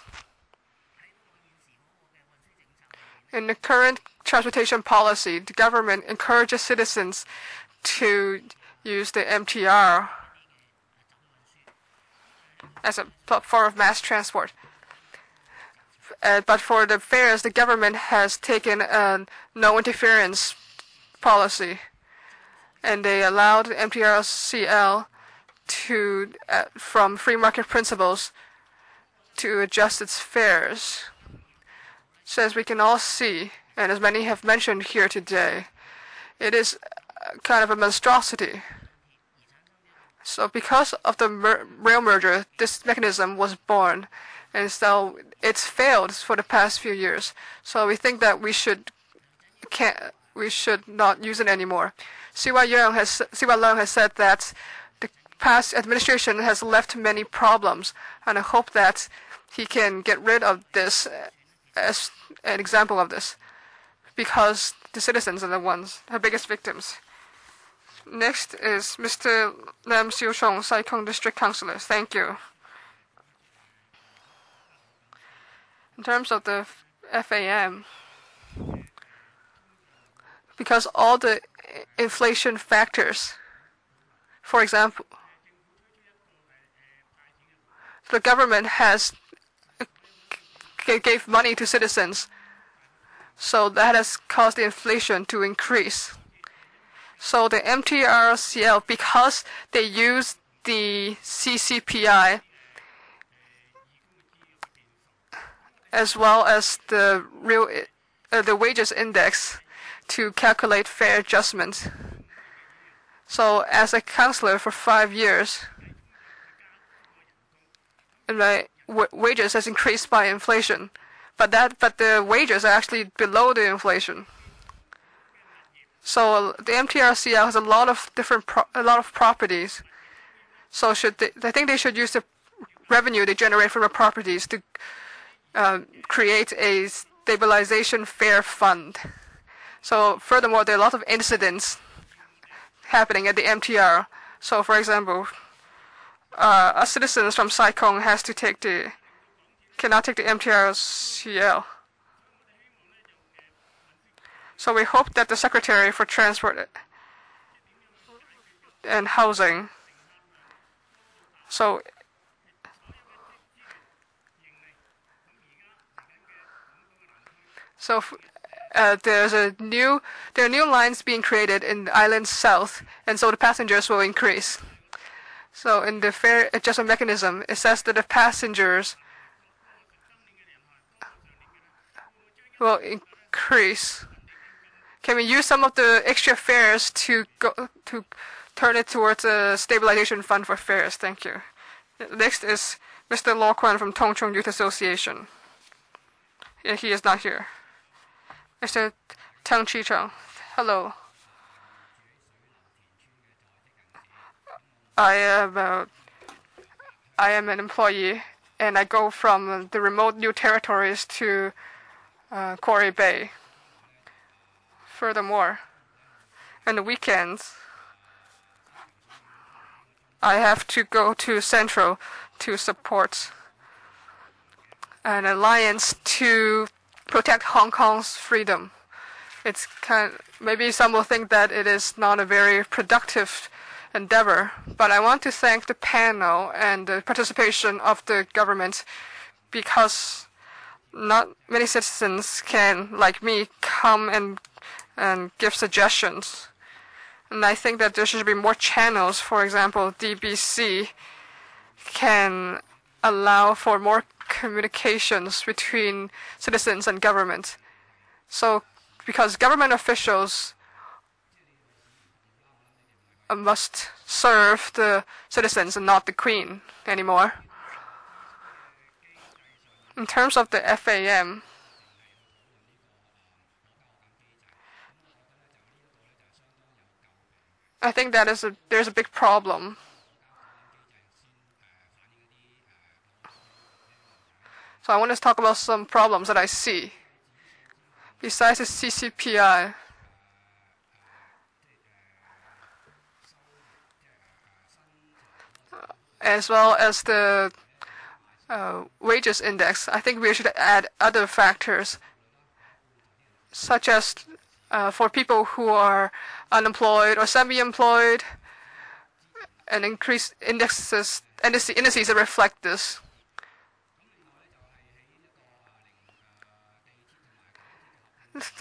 In the current transportation policy, the government encourages citizens to use the MTR as a form of mass transport. But for the fares, the government has taken a no interference policy, and they allowed MTRCL to, from free market principles, to adjust its fares. So as we can all see, and as many have mentioned here today, it is kind of a monstrosity. So because of the rail merger, this mechanism was born, and so it's failed for the past few years. So we think that we should not use it anymore. CY Leung has said that the past administration has left many problems, and I hope that he can get rid of this as an example of this, because the citizens are the ones, the biggest victims. Next is Mr. Lam Siu-chong, Sai Kung District Councillor. Thank you. In terms of the FAM, because all the inflation factors, for example, the government gave money to citizens, so that has caused the inflation to increase. So the MTRCL, because they use the CCPI, as well as the wages index to calculate fair adjustment. So as a counselor for 5 years, my wages has increased by inflation, but the wages are actually below the inflation. So the MTRCL has a lot of properties. So I think they should use the revenue they generate from the properties to create a stabilization fair fund. So furthermore, there are a lot of incidents happening at the MTR. So for example, us citizens from Sai-Kung cannot take the MTRCL. So we hope that the Secretary for Transport and Housing, there are new lines being created in the island south, and so the passengers will increase. So in the fare adjustment mechanism, it says that the passengers will increase. Can we use some of the extra fares to turn it towards a stabilization fund for fares? Thank you. Next is Mr. Law Kwan from Tung Chung Youth Association. Yeah, he is not here. Mr. Tang Chi-chung, hello. I am an employee, and I go from the remote new territories to Quarry Bay. Furthermore, on the weekends, I have to go to Central to support an alliance to protect Hong Kong's freedom. Maybe some will think that it is not a very productive endeavor, but I want to thank the panel and the participation of the government, because not many citizens can, like me, come and give suggestions. And I think that there should be more channels. For example, DBC can allow for more communications between citizens and government. So, because government officials must serve the citizens and not the Queen anymore. In terms of the FAM, I think that there's a big problem. So I want to talk about some problems that I see. Besides the CCPI, as well as the wages index, I think we should add other factors, such as for people who are unemployed or semi-employed, and increased indices that reflect this.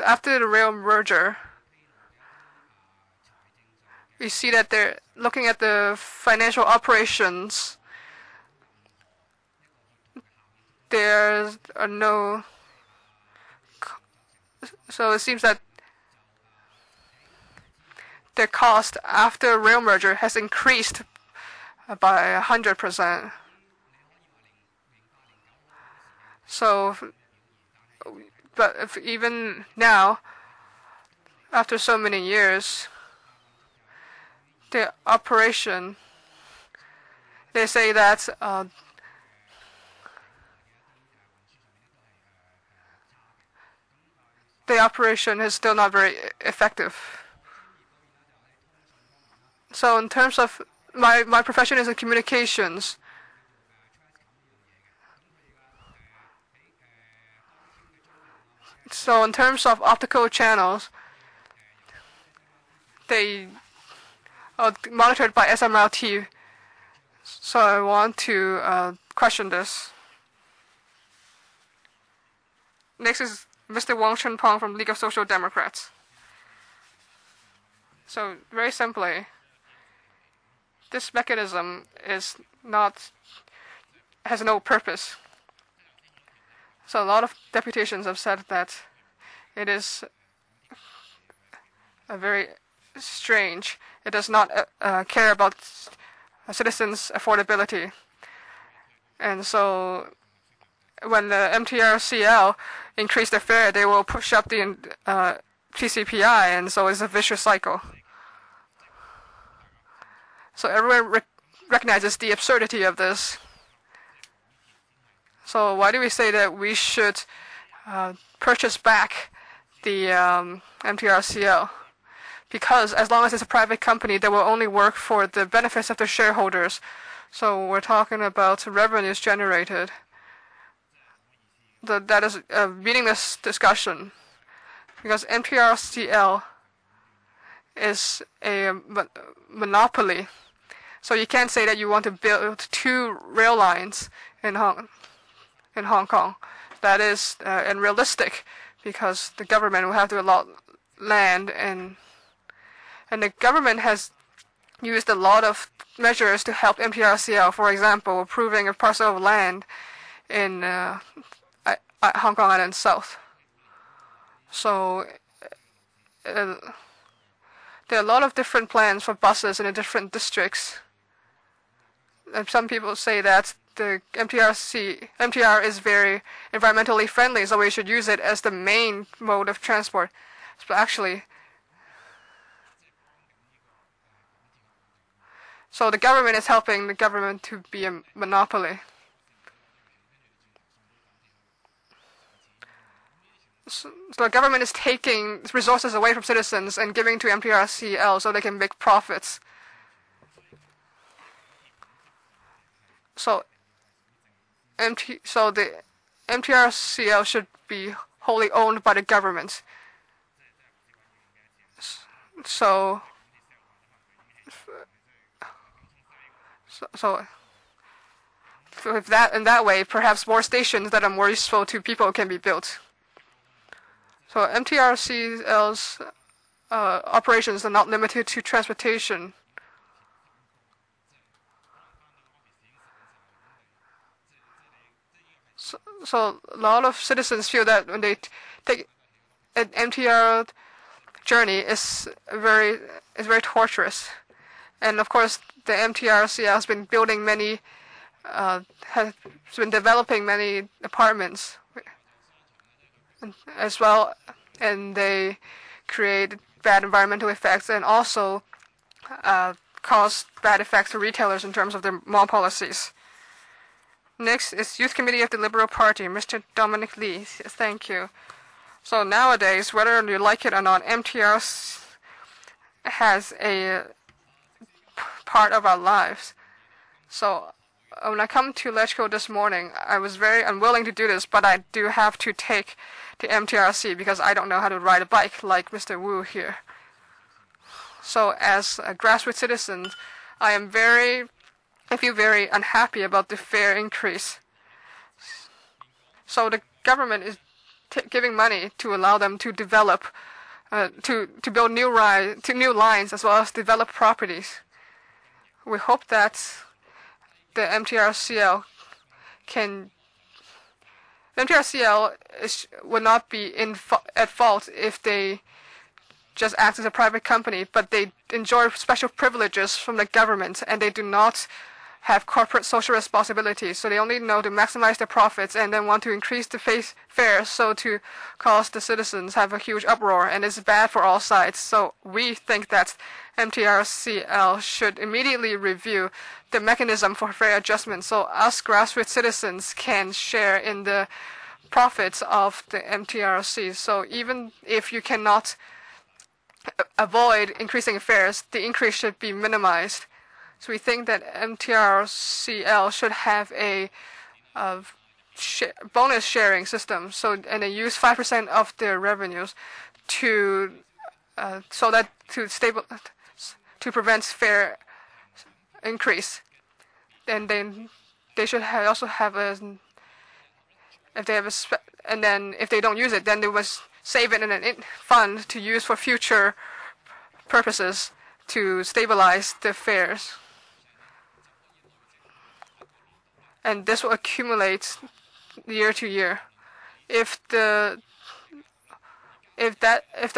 After the rail merger, we see that they're looking at the financial operations. There are no. So it seems that their cost after rail merger has increased by 100%. So, but if even now, after so many years, the operation, they say that the operation is still not very effective. So in terms of my profession is in communications. So in terms of optical channels, they are monitored by SMRT. So I want to question this. Next is Mr. Wong Chun-pong from League of Social Democrats. So very simply, this mechanism has no purpose. So a lot of deputations have said that it is a very strange. It does not care about citizens' affordability. And so when the MTRCL increase the fare, they will push up the TCPI, and so it's a vicious cycle. So everyone recognizes the absurdity of this. So why do we say that we should purchase back the MTRCL? Because as long as it's a private company, they will only work for the benefits of the shareholders. So we're talking about revenues generated. That is a meaningless discussion, because MTRCL is a monopoly. So you can't say that you want to build 2 rail lines in Hong Kong. That is unrealistic, because the government will have to allot land, and the government has used a lot of measures to help MTRCL. For example, approving a parcel of land in Hong Kong Island South. So there are a lot of different plans for buses in the different districts. And some people say that the MTR is very environmentally friendly, so we should use it as the main mode of transport. But actually, so the government is helping the government to be a monopoly. So the government is taking resources away from citizens and giving to MTRCL so they can make profits. So the MTRCL should be wholly owned by the government. So if that, in that way, perhaps more stations that are more useful to people can be built. So MTRCL's operations are not limited to transportation. So a lot of citizens feel that when they take an MTR journey is very torturous. And of course, the MTRCL has been building many, has been developing many apartments as well, and they create bad environmental effects and also cause bad effects to retailers in terms of their mall policies. Next is Youth Committee of the Liberal Party, Mr. Dominic Lee. Yes, thank you. So nowadays, whether you like it or not, MTR has a part of our lives. So when I come to LegCo this morning, I was very unwilling to do this, but I do have to take the MTRC because I don't know how to ride a bike like Mr. Wu here. So as a grassroots citizen, I feel very unhappy about the fare increase. So the government is giving money to allow them to develop, to build new lines as well as develop properties. We hope that the MTRCL would not be at fault if they just act as a private company, but they enjoy special privileges from the government, and they do not have corporate social responsibility. So they only know to maximize their profits and then want to increase the fares, so to cause the citizens have a huge uproar, and it's bad for all sides. So we think that MTRCL should immediately review the mechanism for fare adjustment, so us grassroots citizens can share in the profits of the MTRC. So even if you cannot avoid increasing fares, the increase should be minimized. So we think that MTRCL should have a bonus sharing system. So and they use 5% of their revenues to prevent fare increase. And then they should also have and then if they don't use it, then they must save it in a fund to use for future purposes to stabilize the fares. And this will accumulate year to year. if the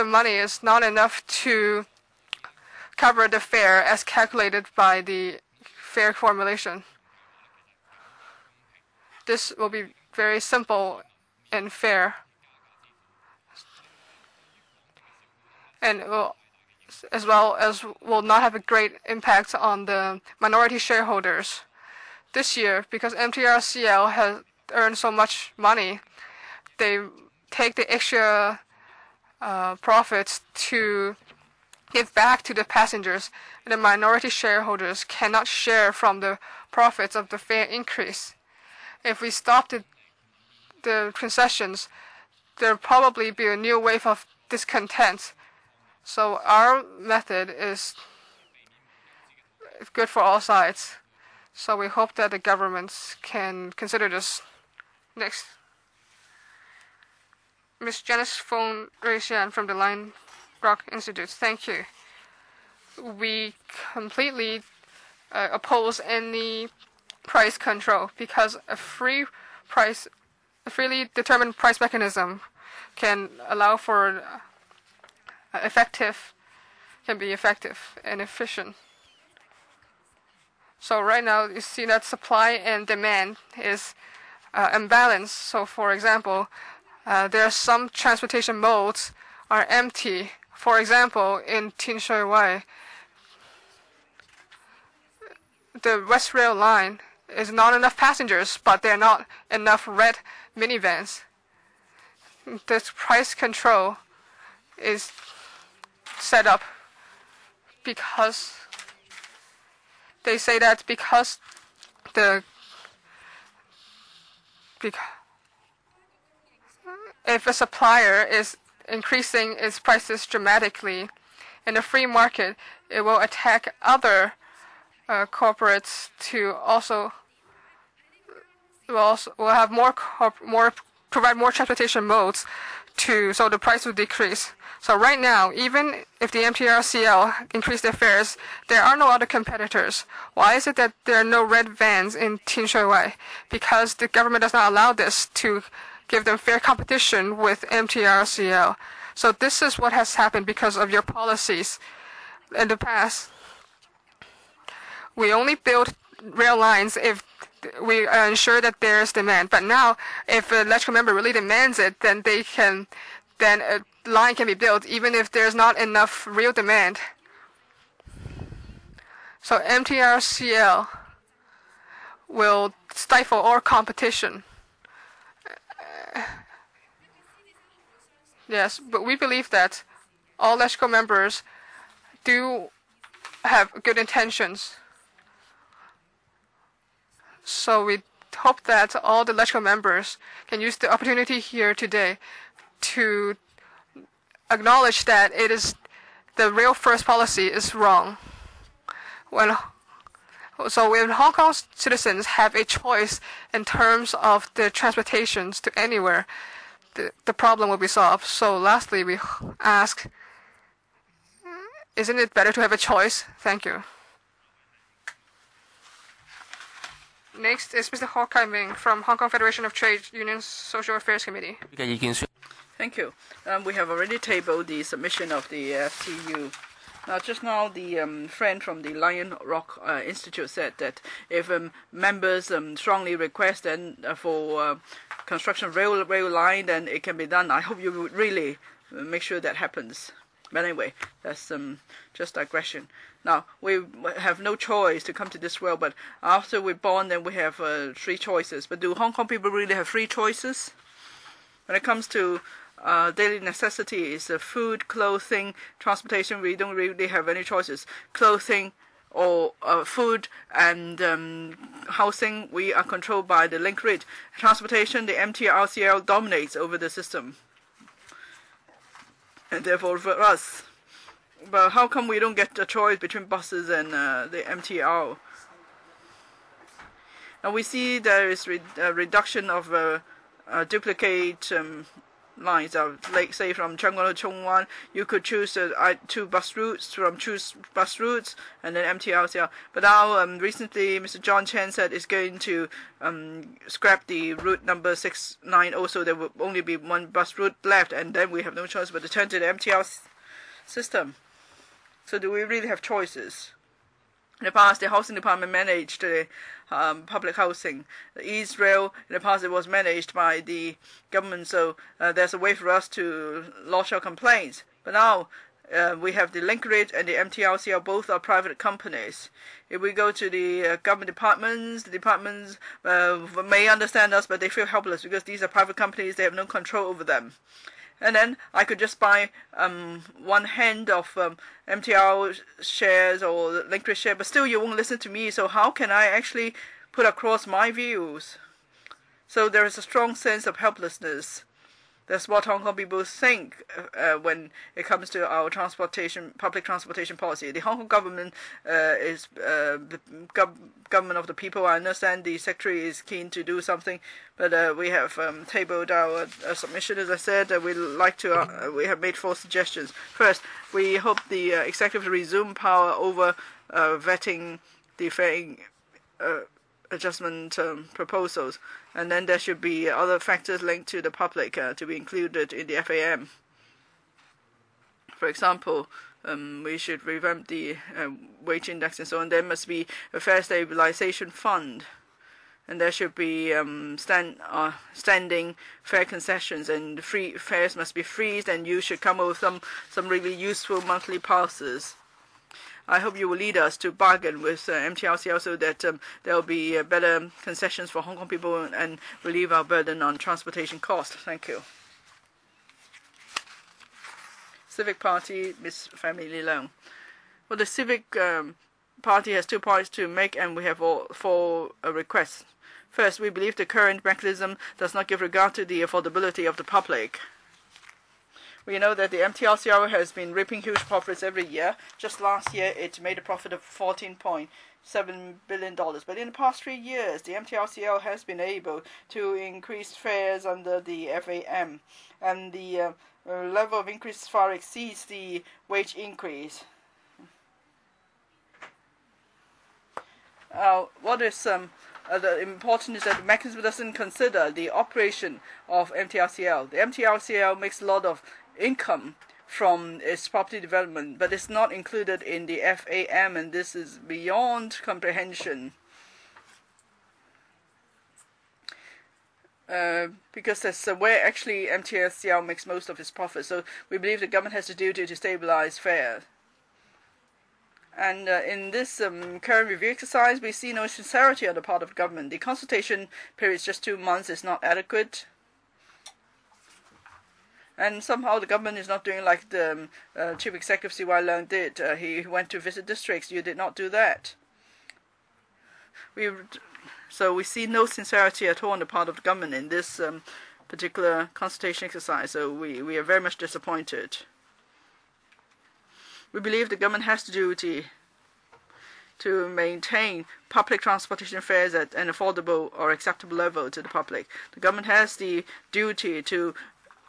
money is not enough to cover the fare as calculated by the fare formulation. This will be very simple and fair, and as well as will not have a great impact on the minority shareholders. This year, because MTRCL has earned so much money, they take the extra profits to give back to the passengers, and the minority shareholders cannot share from the profits of the fare increase. If we stop the concessions, there will probably be a new wave of discontent. So our method is good for all sides. So we hope that the governments can consider this. Next. Ms. Janice Fong Reishan from the Lion Rock Institute. Thank you. We completely oppose any price control because a freely determined price mechanism can allow for can be effective and efficient. So right now you see that supply and demand is imbalanced. So for example, there are some transportation modes are empty. For example, in Tinshui, the West Rail line is not enough passengers, but there are not enough red minivans. This price control is set up because they say that because if a supplier is increasing its prices dramatically in the free market, it will attack other corporates to also will have provide more transportation modes so the price will decrease. So right now, even if the MTRCL increase their fares, there are no other competitors. Why is it that there are no red vans in Tinshui? Because the government does not allow this to give them fair competition with MTRCL. So this is what has happened because of your policies. In the past, we only build rail lines if we ensure that there is demand. But now, if a electrical member really demands it, then a line can be built even if there's not enough real demand. So MTRCL will stifle all competition. Yes, but we believe that all electrical members do have good intentions. So we hope that all the electrical members can use the opportunity here today to acknowledge that the rail first policy is wrong. When Hong Kong citizens have a choice in terms of their transportations to anywhere, the problem will be solved. So lastly, we ask, isn't it better to have a choice? Thank you. Next is Mr. Ho Kai-ming from Hong Kong Federation of Trade Unions Social Affairs Committee. Thank you. We have already tabled the submission of the FTU. Now, just now, the friend from the Lion Rock Institute said that if members strongly request then for construction rail line, then it can be done. I hope you would really make sure that happens. But anyway, that's just digression. Now, we have no choice to come to this world, but after we're born, then we have 3 choices. But do Hong Kong people really have 3 choices? When it comes to daily necessities, food, clothing, transportation, we don't really have any choices. Clothing or food and housing, we are controlled by the link rate. Transportation, the MTRCL dominates over the system. And therefore for us. But how come we don't get a choice between buses and the MTR? Now we see there is a reduction of duplicate lines. Like say from Changwon to Chongwan, you could choose 2 bus routes and then MTRCL. But now recently, Mr. John Chen said it's going to scrap the route number 690. So there will only be 1 bus route left, and then we have no choice but to turn to the MTR system. So do we really have choices? In the past, the housing department managed the public housing. The East Rail, in the past, it was managed by the government, so there's a way for us to lodge our complaints. But now, we have the Link Grid and the MTRCL, both are private companies. If we go to the government departments, the departments may understand us, but they feel helpless because these are private companies, they have no control over them. And then I could just buy 1 hand of MTR shares or Link Grid share, but still you won't listen to me. So how can I actually put across my views? So there is a strong sense of helplessness. That's what Hong Kong people think when it comes to our public transportation policy. The Hong Kong government is the government of the people. I understand the secretary is keen to do something, but we have tabled our submission. As I said, we have made 4 suggestions. First, we hope the executive resume power over vetting the fare adjustment proposals, and then there should be other factors linked to the public to be included in the FAM. For example, we should revamp the wage index and so on. There must be a fare stabilization fund, and there should be standing fare concessions, and free fares must be freezed, and you should come up with some really useful monthly passes. I hope you will lead us to bargain with MTRCL so that there will be better concessions for Hong Kong people and relieve our burden on transportation costs. Thank you. Civic Party, Ms. Family Leung. Well, the Civic Party has 2 points to make, and we have 4 requests. First, we believe the current mechanism does not give regard to the affordability of the public. We know that the MTRCL has been reaping huge profits every year. Just last year, it made a profit of $14.7 billion. But in the past 3 years, the MTRCL has been able to increase fares under the FAM. And the level of increase far exceeds the wage increase. What is the important is that the mechanism doesn't consider the operation of MTRCL. The MTRCL makes a lot of income from its property development, but it's not included in the FAM, and this is beyond comprehension. Because that's where actually MTRCL makes most of its profits. So we believe the government has a duty to stabilize fares. And in this current review exercise, we see no sincerity on the part of the government. The consultation period is just 2 months. It's not adequate. And somehow the government is not doing like the Chief Executive C.Y. Leung did. He went to visit districts. You did not do that. So we see no sincerity at all on the part of the government in this particular consultation exercise. So we are very much disappointed. We believe the government has the duty to maintain public transportation fares at an affordable or acceptable level to the public. The government has the duty to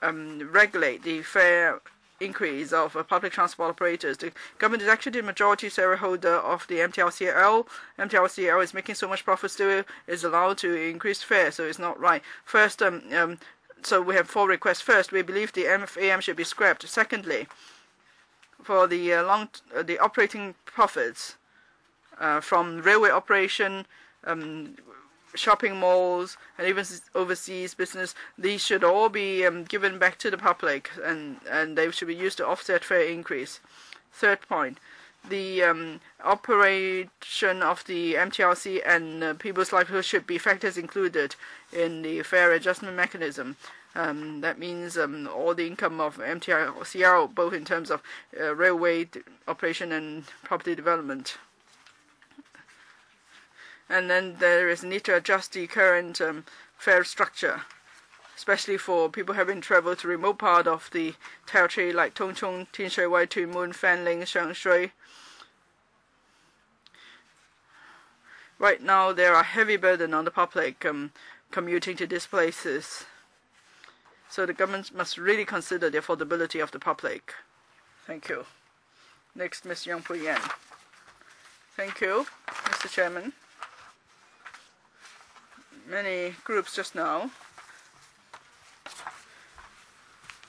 regulate the fare increase of public transport operators. The government is actually the majority shareholder of the MTRCL. MTRCL is making so much profit, still is allowed to increase fares, so it's not right. First, so we have 4 requests. First, we believe the FAM should be scrapped. Secondly, for the operating profits from railway operation, shopping malls, and even overseas business, these should all be given back to the public, and they should be used to offset fare increase. Third point, the operation of the MTRC and people's livelihood should be factors included in the fare adjustment mechanism. That means all the income of MTRCL, both in terms of railway operation and property development. And then there is a need to adjust the current fare structure, especially for people having traveled to remote part of the territory like Tongchong, Tinshui Wai, Tuen Mun, Fanling, Shangshui. Right now, there are heavy burden on the public commuting to these places. So the government must really consider the affordability of the public. Thank you. Next, Ms. Yang Pu-Yan. Thank you, Mr. Chairman. Many groups just now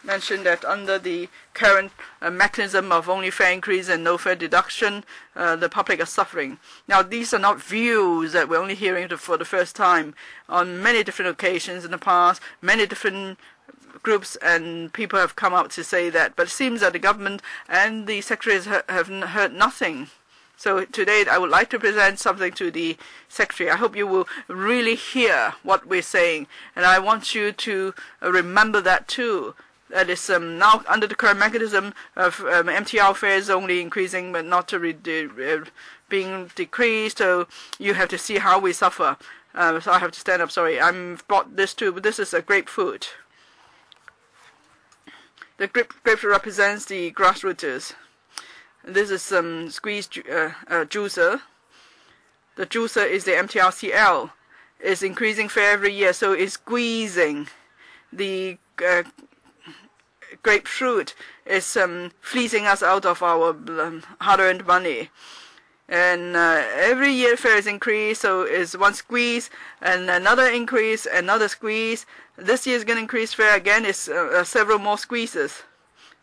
mentioned that under the current mechanism of only fare increase and no fare deduction, the public are suffering. Now, these are not views that we're only hearing for the first time. On many different occasions in the past, many different groups and people have come out to say that. But it seems that the government and the secretaries have heard nothing. So today I would like to present something to the Secretary. I hope you will really hear what we're saying. And I want you to remember that too. That is now under the current mechanism of MTR fares only increasing but not being decreased. So you have to see how we suffer. So I have to stand up. Sorry, I'm brought this too, but this is a grapefruit. The grapefruit represents the grassroots. This is some squeezed juicer. The juicer is the MTRCL. It's increasing fare every year, so it's squeezing the grapefruit. Is fleecing us out of our hard-earned money. And every year fare is increased, so it's one squeeze and another increase, another squeeze. This year is going to increase fare again. It's several more squeezes.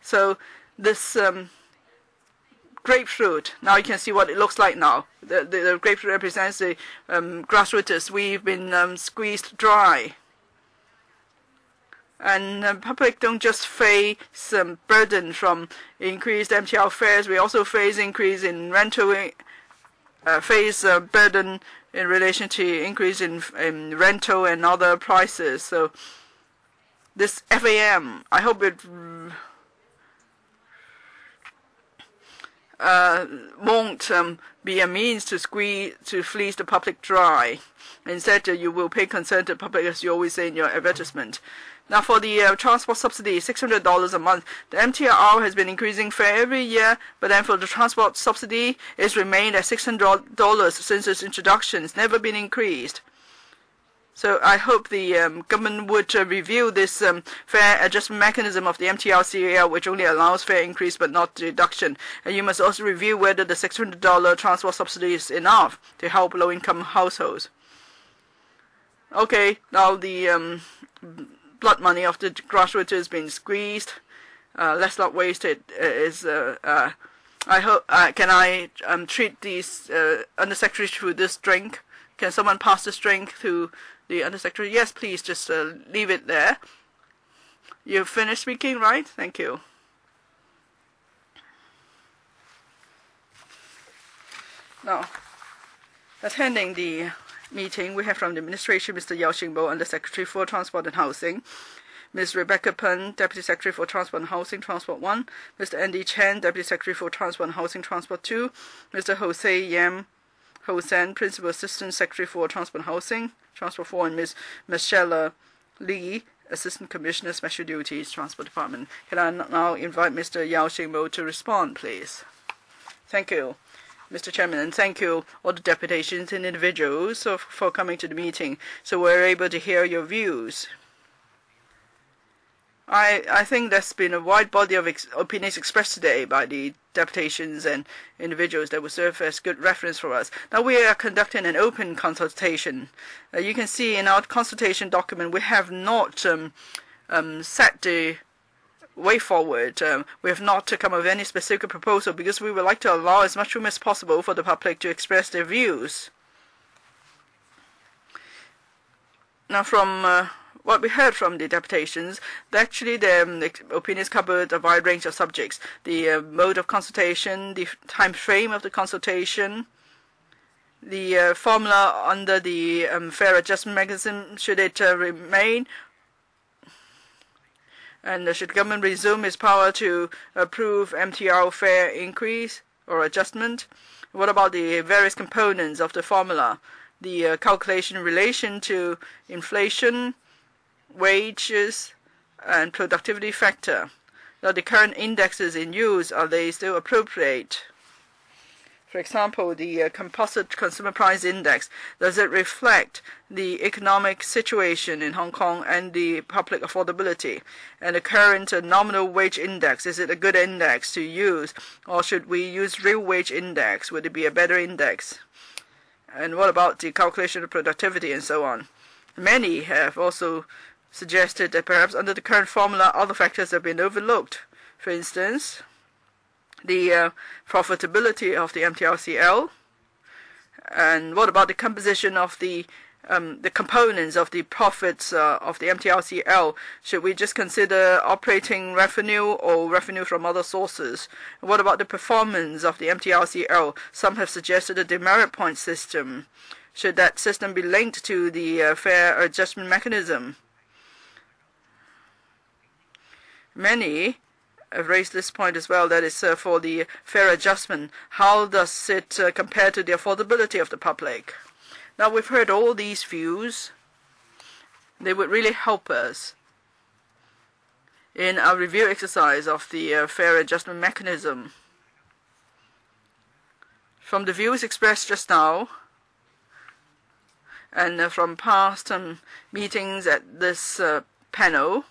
So this grapefruit, now you can see what it looks like now. The grapefruit represents the grassroots. We've been squeezed dry. And the public don't just face burden from increased MTR fares. We also face increase in rental, face burden in relation to increase in rental and other prices. So this FAM, I hope it won't be a means to fleece the public dry. Instead, you will pay concern to the public, as you always say in your advertisement. Now, for the transport subsidy, $600 a month. The MTR has been increasing fare every year, but then for the transport subsidy, it's remained at $600 since its introduction. It's never been increased. So I hope the government would review this fare adjustment mechanism of the MTRCL, which only allows fare increase but not deduction. And you must also review whether the $600 transport subsidy is enough to help low-income households. Okay, now the blood money of the grassroots has been squeezed. Let's not waste it. I hope. Can I treat these undersecretaries to this drink? Can someone pass this drink to the undersecretary? Yes, please. Just leave it there. You've finished speaking, right? Thank you. Now, attending the meeting, we have from the administration Mr. Yao Xingbo, Undersecretary for Transport and Housing, Ms. Rebecca Peng, Deputy Secretary for Transport and Housing, Transport 1, Mr. Andy Chen, Deputy Secretary for Transport and Housing, Transport 2, Mr. Jose Yam Hosen, Principal Assistant Secretary for Transport and Housing, Transport 4, and Ms. Michelle Lee, Assistant Commissioner, Special Duties, Transport Department. Can I now invite Mr. Yao Xingbo to respond, please? Thank you, Mr. Chairman, and thank you all the deputations and individuals for coming to the meeting, so we're able to hear your views. I think there's been a wide body of opinions expressed today by the deputations and individuals that will serve as good reference for us. Now we are conducting an open consultation. You can see in our consultation document we have not set the way forward. We have not come up with any specific proposal because we would like to allow as much room as possible for the public to express their views. Now, from what we heard from the deputations, actually the opinions covered a wide range of subjects. The mode of consultation, the time frame of the consultation, the formula under the fare adjustment mechanism, should it remain, and should government resume its power to approve MTR fare increase or adjustment? What about the various components of the formula? The calculation in relation to inflation, wages, and productivity factor. Now, the current indexes in use, are they still appropriate? For example, the composite consumer price index, does it reflect the economic situation in Hong Kong and the public affordability? And the current nominal wage index, is it a good index to use, or should we use real wage index? Would it be a better index? And what about the calculation of productivity and so on? Many have also suggested that perhaps under the current formula, other factors have been overlooked. For instance, the profitability of the MTRCL, and what about the composition of the components of the profits of the MTRCL? Should we just consider operating revenue or revenue from other sources? And what about the performance of the MTRCL? Some have suggested a demerit point system. Should that system be linked to the fair adjustment mechanism? Many have raised this point as well, that is for the fair adjustment. How does it compare to the affordability of the public? Now, we've heard all these views. They would really help us in our review exercise of the fair adjustment mechanism. From the views expressed just now, and from past meetings at this panel,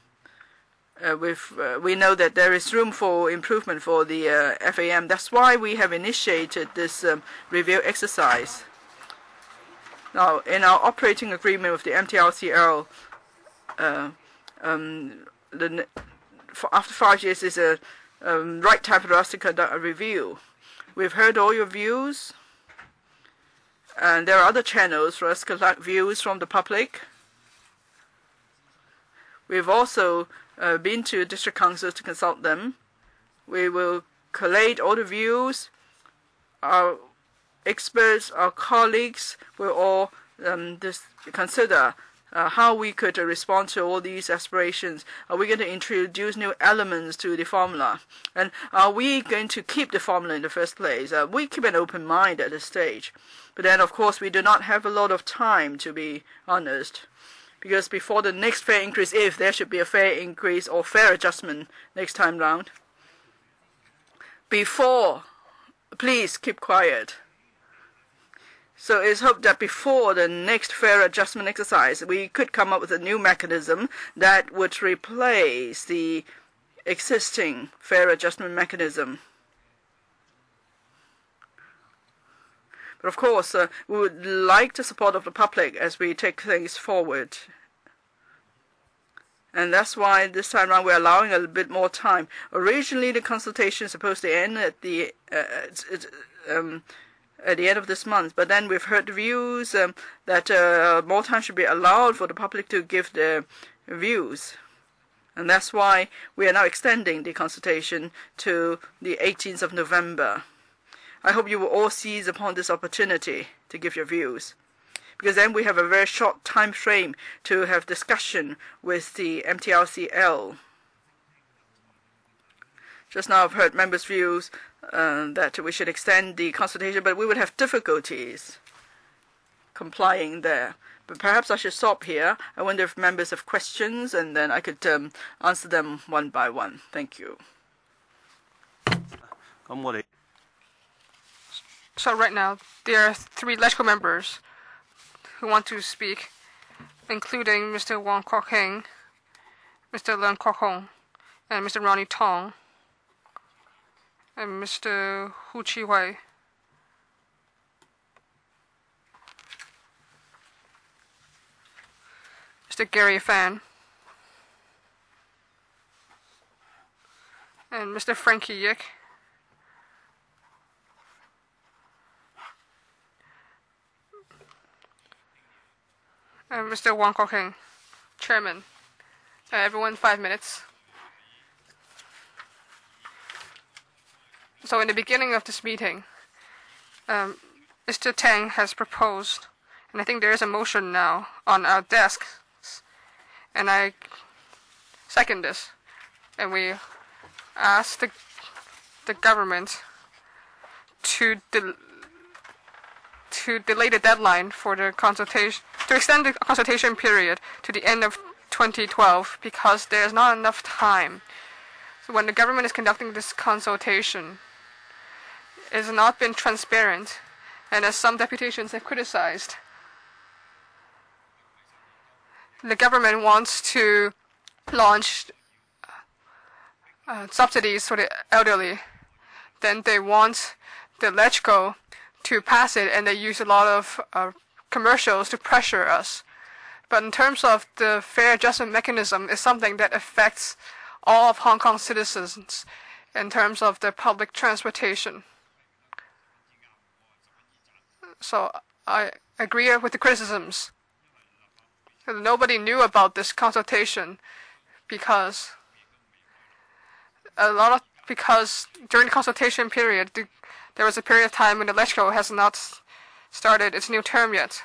we know that there is room for improvement for the FAM. That's why we have initiated this review exercise. Now, in our operating agreement with the MTRCL, after 5 years is a right time for us to conduct a review. We've heard all your views, and there are other channels for us to collect views from the public. We've also been to district councils to consult them. We will collate all the views. Our experts, our colleagues will all consider how we could respond to all these aspirations. Are we going to introduce new elements to the formula? And are we going to keep the formula in the first place? We keep an open mind at this stage. But then, of course, we do not have a lot of time, to be honest. Because before the next fare increase, if there should be a fare increase or fare adjustment next time round, please keep quiet. So it's hoped that before the next fare adjustment exercise, we could come up with a new mechanism that would replace the existing fare adjustment mechanism. But of course, we would like the support of the public as we take things forward. And that's why this time around we're allowing a little bit more time. Originally, the consultation is supposed to end at the end of this month, but then we've heard the views that more time should be allowed for the public to give their views. And that's why we are now extending the consultation to the 18th of November. I hope you will all seize upon this opportunity to give your views, because then we have a very short time frame to have discussion with the MTRCL. Just now I've heard members' views that we should extend the consultation, but we would have difficulties complying there. But perhaps I should stop here. I wonder if members have questions, and then I could answer them one by one. Thank you. So right now, there are 3 legislative members who want to speak, including Mr. Wong Kok Heng, Mr. Leung Kok Hong, and Mr. Ronnie Tong, and Mr. Hu Chi-hui. Mr. Gary Fan, and Mr. Frankie Yik, and Mr. Wong Kok Heng, Chairman. Everyone 5 minutes. So in the beginning of this meeting, Mr. Tang has proposed, and I think there is a motion now on our desks, and I second this, and we ask the government to delay the deadline for the consultation, to extend the consultation period to the end of 2012, because there's not enough time. So when the government is conducting this consultation, has not been transparent, and as some deputations have criticized, the government wants to launch subsidies for the elderly. Then they want the LegCo to pass it, and they use a lot of commercials to pressure us. But in terms of the fair adjustment mechanism, it's something that affects all of Hong Kong citizens in terms of the public transportation. So I agree with the criticisms. Nobody knew about this consultation because during the consultation period, there was a period of time when the LegCo has not started its new term yet.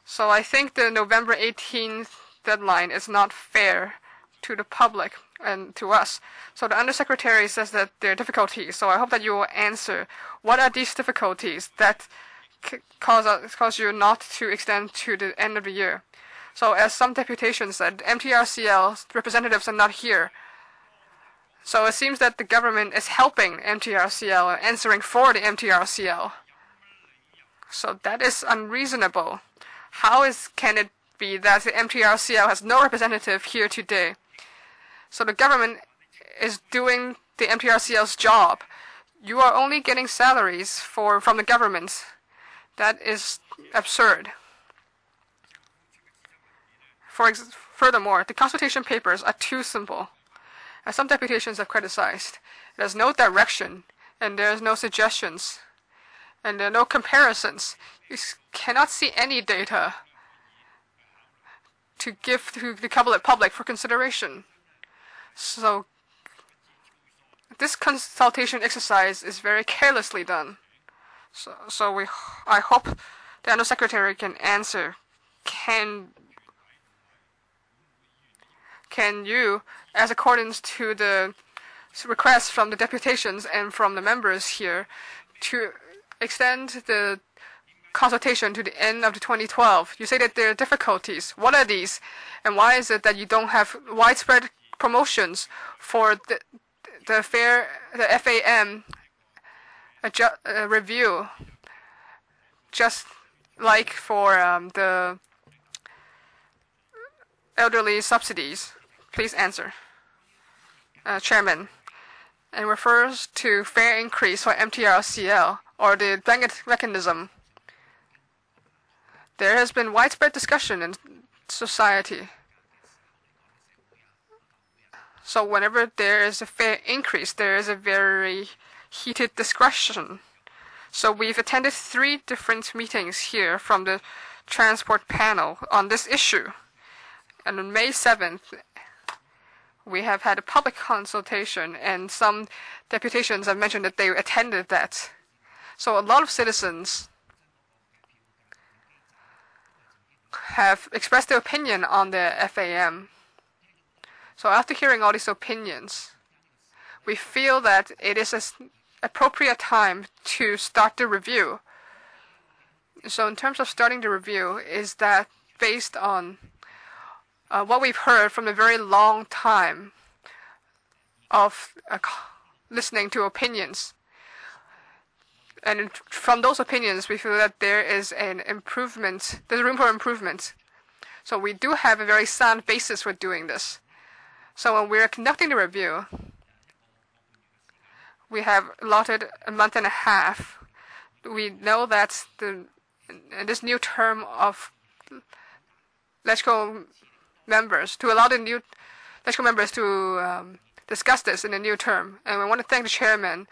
So I think the November 18th deadline is not fair to the public and to us. So the Undersecretary says that there are difficulties. So I hope that you will answer what are these difficulties that cause you not to extend to the end of the year. So as some deputations said, MTRCL representatives are not here. So it seems that the government is helping MTRCL and answering for the MTRCL. So that is unreasonable. How can it be that the MTRCL has no representative here today? So the government is doing the MTRCL's job. You are only getting salaries from the government. That is absurd. Furthermore, the consultation papers are too simple. As some deputations have criticized, there's no direction, and there's no suggestions, and there are no comparisons. You cannot see any data to give to the public for consideration. So this consultation exercise is very carelessly done. I hope the Undersecretary can answer. Can you, as accordance to the request from the deputations and from the members here, to extend the consultation to the end of the 2012? You say that there are difficulties. What are these? And why is it that you don't have widespread promotions for the FAM review, just like for the elderly subsidies? Please answer. Chairman, and refers to fair increase for MTRCL or the blanket mechanism. There has been widespread discussion in society. So whenever there is a fair increase, there is a very heated discussion. So we've attended 3 different meetings here from the transport panel on this issue. And on May 7th, we have had a public consultation, and some deputations have mentioned that they attended that. So a lot of citizens have expressed their opinion on the FAM. So after hearing all these opinions, we feel that it is an appropriate time to start the review. So in terms of starting the review, is that based on what we've heard from a very long time of listening to opinions. And from those opinions, we feel that there is an improvement, there's room for improvement. So we do have a very sound basis for doing this. So when we're conducting the review, we have allotted a month and a half. We know that in this new term of LegCo members, to allow the new LegCo members to discuss this in the new term. And we want to thank the chairman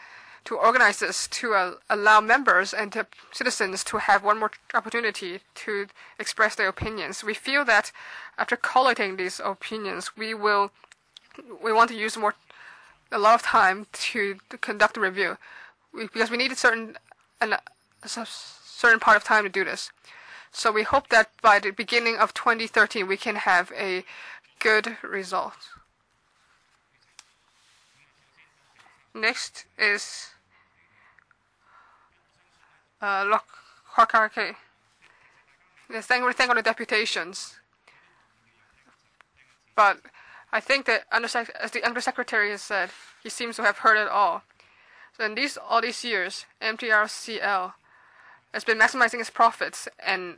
to organize this, to allow members and to citizens to have one more opportunity to express their opinions. We feel that after collating these opinions, we want to use a lot of time to conduct the review, because we need a certain part of time to do this. So we hope that by the beginning of 2013, we can have a good result. Next is Thank all the deputations. But I think that, as the Undersecretary has said, he seems to have heard it all. So in all these years, MTRCL has been maximizing its profits, and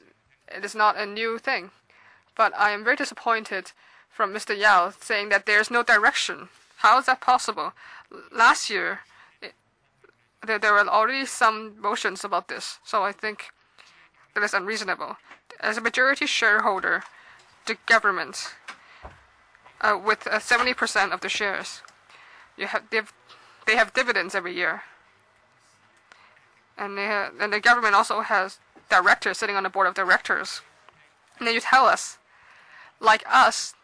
it is not a new thing. But I am very disappointed from Mr. Yao saying that there is no direction. How is that possible? Last year, there were already some motions about this, so I think that is unreasonable. As a majority shareholder, the government, with 70% of the shares, they have dividends every year, and the government also has directors sitting on the board of directors. And then you tell us, like us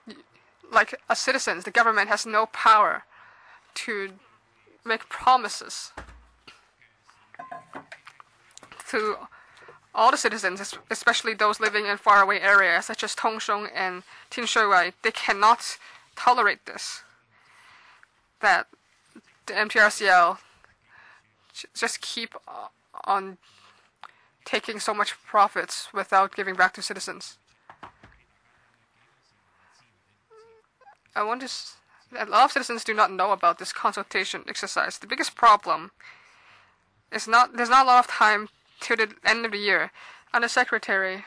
citizens, the government has no power to make promises to all the citizens, especially those living in faraway areas such as Tongshong and Tinshuiwei. They cannot tolerate this. That the MTRCL just keep on taking so much profits without giving back to citizens. A lot of citizens do not know about this consultation exercise. The biggest problem is there's not a lot of time till the end of the year. Under Secretary,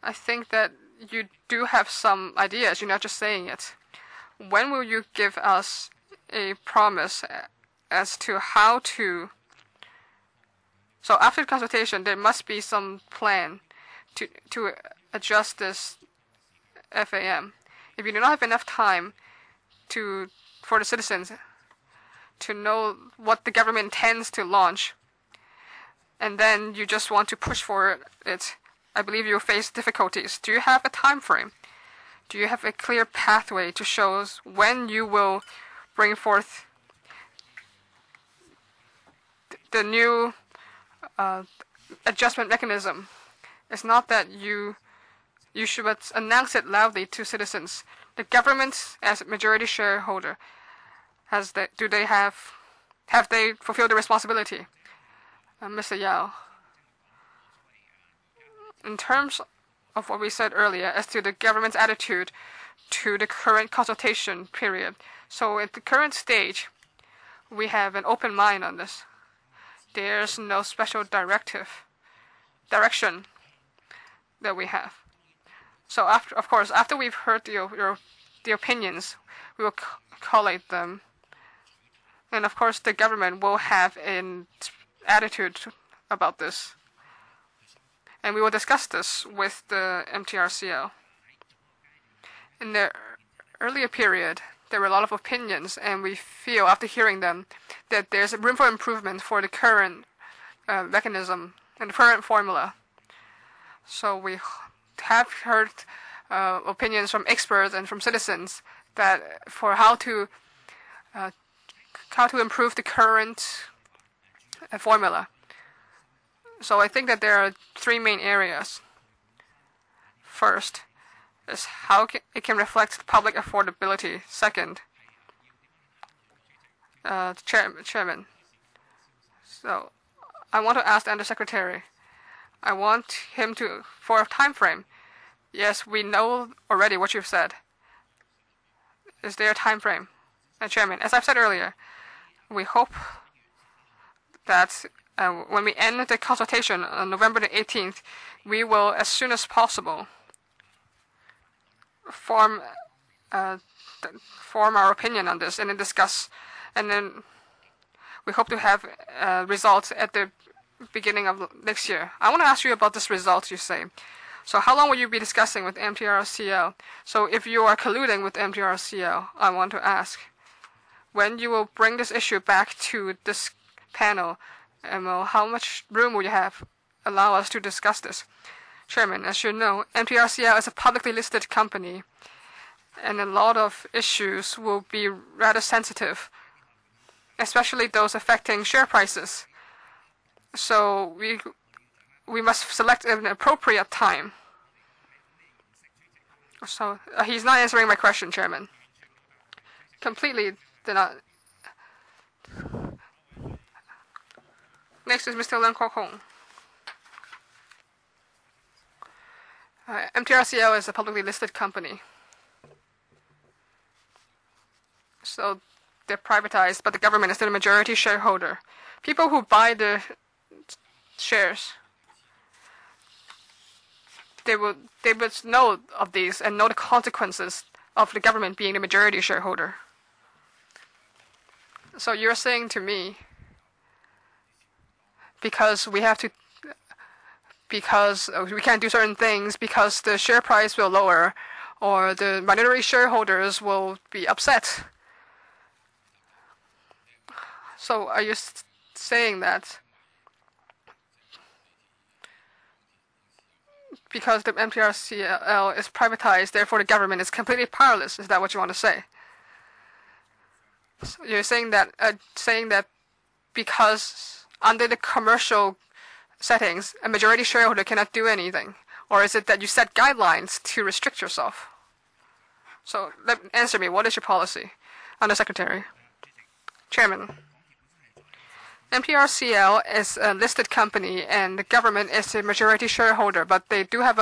I think that you do have some ideas. You're not just saying it. When will you give us a promise as to how to? So after the consultation, there must be some plan to adjust this FAM. If you do not have enough time for the citizens to know what the government intends to launch, and then you just want to push for it, I believe you'll face difficulties. Do you have a time frame? Do you have a clear pathway to show us when you will bring forth the new adjustment mechanism? It's not that you should announce it loudly to citizens. The government, as a majority shareholder, have they fulfilled the responsibility? Mr. Yao, in terms of what we said earlier as to the government's attitude to the current consultation period, so at the current stage, we have an open mind on this. There's no special direction that we have. So after we've heard the opinions, we will collate them, and of course the government will have an attitude about this, and we will discuss this with the MTRCL. In the earlier period, there were a lot of opinions, and we feel after hearing them that there's room for improvement for the current mechanism and the current formula. So we have heard opinions from experts and from citizens that for how to improve the current formula. So I think that there are three main areas. First is how it can reflect public affordability. Second, Chairman. So I want to ask the Undersecretary. I want him for a time frame. Yes, we know already what you've said. Is there a time frame? Chairman, as I've said earlier, we hope that when we end the consultation on November the 18th, we will, as soon as possible, form our opinion on this and then discuss. And then we hope to have results at the beginning of next year. I want to ask you about this result you say. So how long will you be discussing with MTRCL? So if you are colluding with MTRCL, I want to ask when you will bring this issue back to this panel, and how much room will you allow us to discuss this? Chairman, as you know, MTRCL is a publicly listed company, and a lot of issues will be rather sensitive, especially those affecting share prices. So we must select an appropriate time. So he's not answering my question, Chairman. Completely did not. Next is Mr. Leung Kwok Hong. MTRCL is a publicly listed company. So they're privatized, but the government is still a majority shareholder. People who buy the shares, they would know of these and know the consequences of the government being the majority shareholder. So you're saying to me, because we can't do certain things because the share price will lower, or the minority shareholders will be upset. So are you saying that because the MTRCL is privatized, therefore the government is completely powerless? Is that what you want to say? So you're saying that because under the commercial settings, a majority shareholder cannot do anything? Or is it that you set guidelines to restrict yourself? So answer me, what is your policy? Undersecretary. Chairman. MTRCL is a listed company and the government is a majority shareholder, but they do have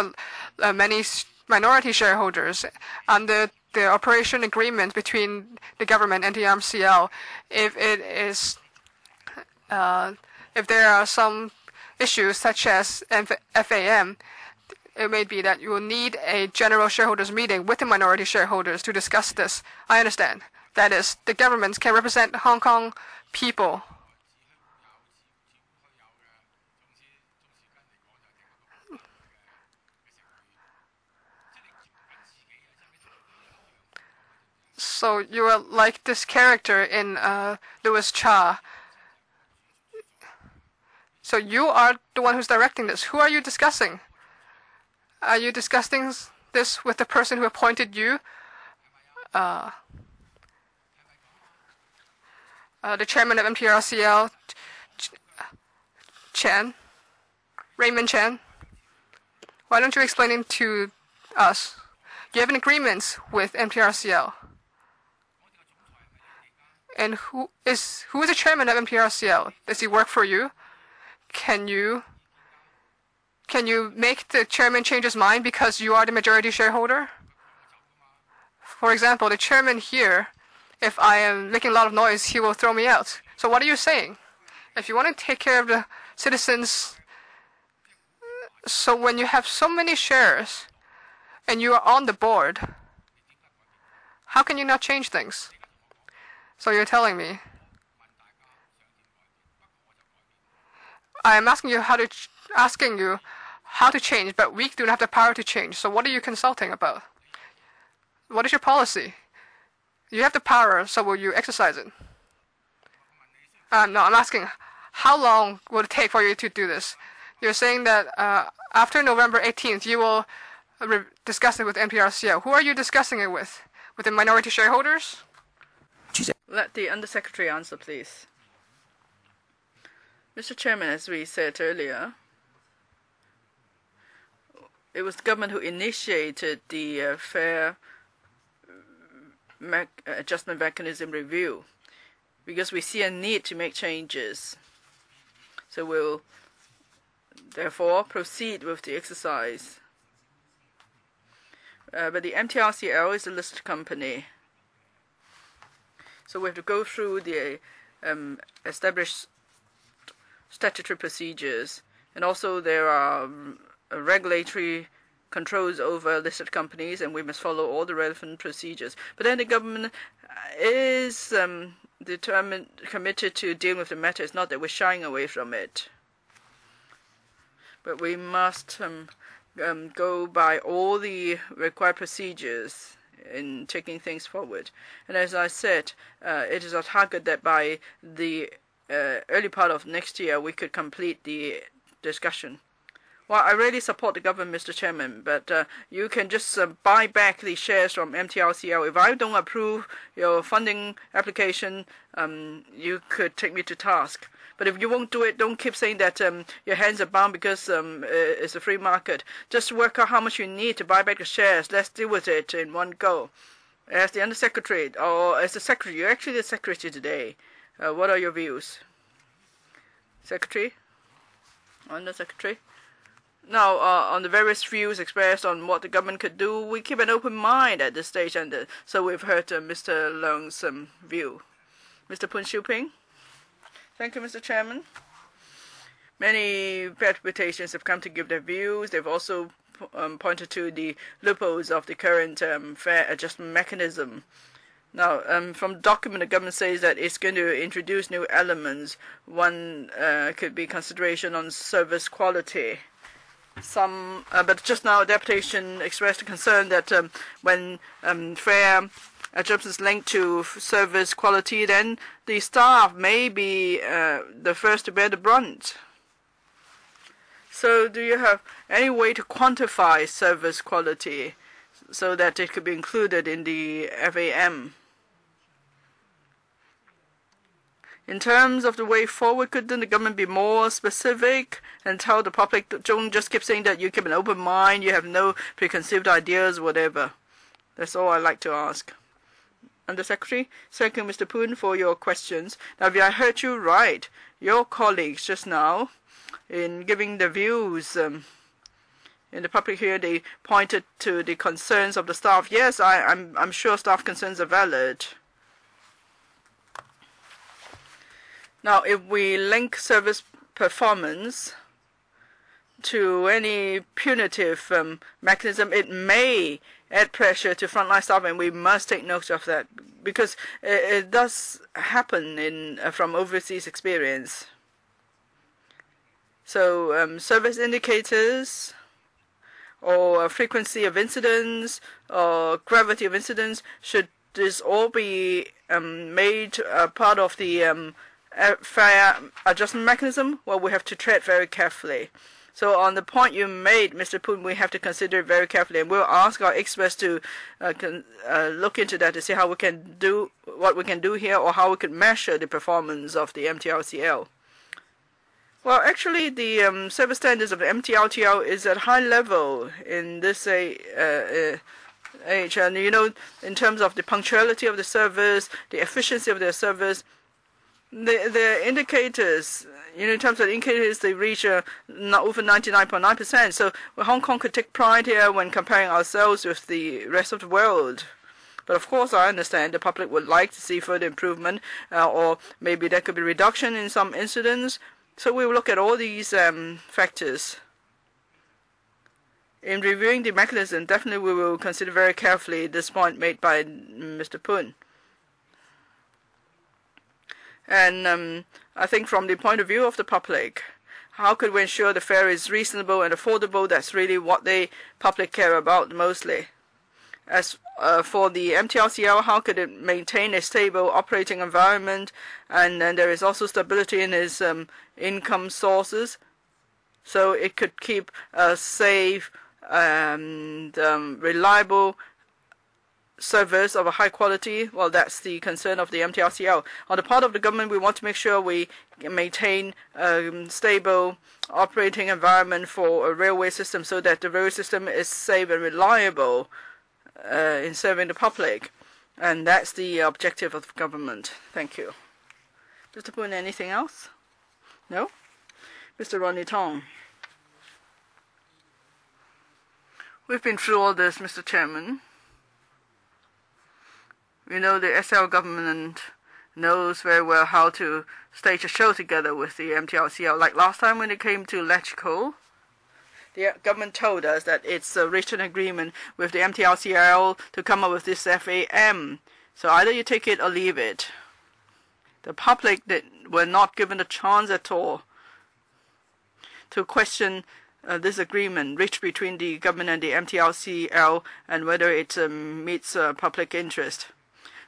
many minority shareholders. Under the operation agreement between the government and the MTRCL, if there are some issues such as FAM, it may be that you will need a general shareholders meeting with the minority shareholders to discuss this. I understand. That is, the government can represent Hong Kong people. So you are like this character in Louis Cha. So you are the one who's directing this. Who are you discussing? Are you discussing this with the person who appointed you? The chairman of MTRCL, Raymond Chen. Why don't you explain it to us? You have an agreement with MTRCL. And who is the chairman of MTRCL? Does he work for you? Can you make the chairman change his mind because you are the majority shareholder? For example, the chairman here, if I am making a lot of noise, he will throw me out. So what are you saying? If you want to take care of the citizens, so when you have so many shares and you are on the board, how can you not change things? So you're telling me, I am asking you how to change, but we do not have the power to change. So what are you consulting about? What is your policy? You have the power, so will you exercise it? No, I'm asking, how long will it take for you to do this? You're saying that after November 18th, you will discuss it with MTRCL. Who are you discussing it with? With the minority shareholders? Let the Undersecretary answer, please. Mr. Chairman, as we said earlier, it was the government who initiated the fair adjustment mechanism review because we see a need to make changes. So we'll therefore proceed with the exercise. But the MTRCL is a listed company. So we have to go through the established statutory procedures, and also there are regulatory controls over listed companies, and we must follow all the relevant procedures. But then the government is committed to dealing with the matter. It's not that we're shying away from it, but we must go by all the required procedures in taking things forward. And as I said, it is our target that by the early part of next year we could complete the discussion. Well, I really support the government, Mr. Chairman, but you can just buy back the shares from MTRCL. If I don't approve your funding application, you could take me to task. But if you won't do it, don't keep saying that your hands are bound because it's a free market. Just work out how much you need to buy back the shares. Let's deal with it in one go. As the Undersecretary, or as the Secretary, you're actually the Secretary today. What are your views? Secretary? Undersecretary? Now, on the various views expressed on what the government could do, we keep an open mind at this stage, and so we've heard Mr. Leung's view. Mr. Poon Shuping. Thank you, Mr. Chairman. Many deputations have come to give their views. They've also pointed to the loopholes of the current fare adjustment mechanism. Now, from the document, the government says that it's going to introduce new elements. One could be consideration on service quality. But just now, a deputation expressed a concern that when fare adjustments linked to service quality, then the staff may be the first to bear the brunt. So do you have any way to quantify service quality so that it could be included in the FAM? In terms of the way forward, couldn't the government be more specific and tell the public, don't just keep saying that you keep an open mind, you have no preconceived ideas, whatever? That's all I'd like to ask. Undersecretary, thank you, Mr. Poon, for your questions. Now, if I heard you right, your colleagues just now, in giving the views in the public here, they pointed to the concerns of the staff. Yes, I'm sure staff concerns are valid. Now, if we link service performance to any punitive mechanism, it may add pressure to frontline staff, and we must take note of that because it does happen from overseas experience. So service indicators or frequency of incidents or gravity of incidents, should this all be made part of the fare adjustment mechanism? Well, we have to tread very carefully. So on the point you made, Mr. Poon, we have to consider it very carefully, and we'll ask our experts to look into that to see how we can do what we can do here, or how we can measure the performance of the MTRCL. Well, actually, the service standards of the MTRCL is at high level in this age, and in terms of the punctuality of the service, the efficiency of their service, the indicators, in terms of the indicators, they reach over 99.9%. So Hong Kong could take pride here when comparing ourselves with the rest of the world. But of course, I understand the public would like to see further improvement, or maybe there could be reduction in some incidents. So we will look at all these factors. In reviewing the mechanism, definitely we will consider very carefully this point made by Mr. Poon. And I think from the point of view of the public, how could we ensure the fare is reasonable and affordable? That's really what the public care about mostly. As for the MTRCL, how could it maintain a stable operating environment? And then there is also stability in its income sources, so it could keep a safe and reliable service of a high quality. Well, that's the concern of the MTRCL. On the part of the government, we want to make sure we maintain a stable operating environment for a railway system, so that the railway system is safe and reliable in serving the public. And that's the objective of the government. Thank you. Mr. Poon, anything else? No? Mr. Ronnie Tong. We've been through all this, Mr. Chairman. We know the SL government knows very well how to stage a show together with the MTRCL. Like last time when it came to electrical, the government told us that it's a written agreement with the MTRCL to come up with this FAM. So either you take it or leave it. The public were not given a chance at all to question this agreement reached between the government and the MTRCL and whether it meets public interest.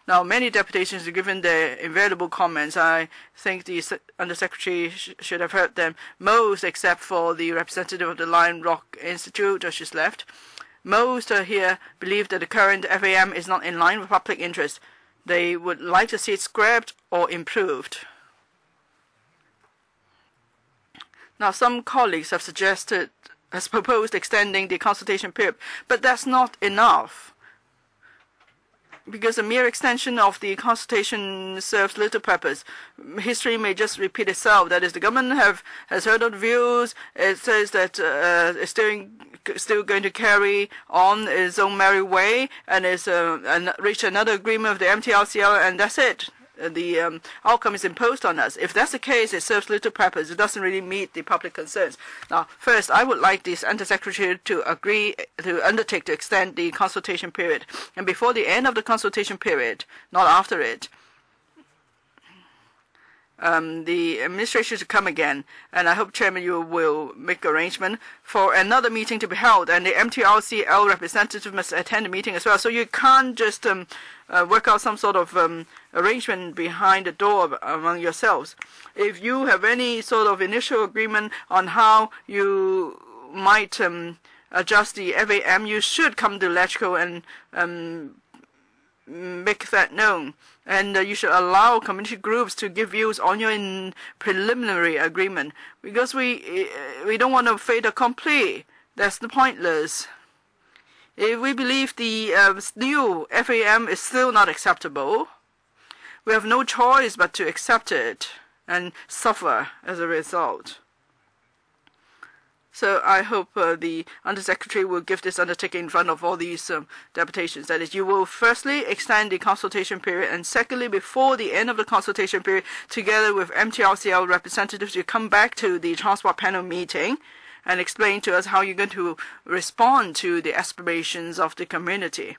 Now, many deputations have given their invaluable comments. I think the Undersecretary should have heard them. Most, except for the representative of the Lion Rock Institute, she's left. Most here believe that the current FAM is not in line with public interest. They would like to see it scrapped or improved. Now, some colleagues have proposed extending the consultation period, but that's not enough, because a mere extension of the consultation serves little purpose. History may just repeat itself. That is, the government has heard of the views. It says that it's still going to carry on its own merry way, and reach another agreement with the MTRCL, and that's it. the outcome is imposed on us. If that's the case, it serves little purpose. It doesn't really meet the public concerns. Now, first, I would like this Undersecretary to agree to undertake to extend the consultation period. And before the end of the consultation period, not after it, the administration should come again, and I hope, Chairman, you will make arrangement for another meeting to be held, and the MTRCL representative must attend the meeting as well. So you can't just work out some sort of arrangement behind the door among yourselves. If you have any sort of initial agreement on how you might adjust the FAM, you should come to LegCo and make that known. And you should allow community groups to give views on your preliminary agreement, because we don't want to fait accompli. That's pointless. If we believe the new FAM is still not acceptable, we have no choice but to accept it and suffer as a result. So I hope the Undersecretary will give this undertaking in front of all these deputations. That is, you will firstly extend the consultation period, and secondly, before the end of the consultation period, together with MTRCL representatives, you come back to the transport panel meeting and explain to us how you're going to respond to the aspirations of the community.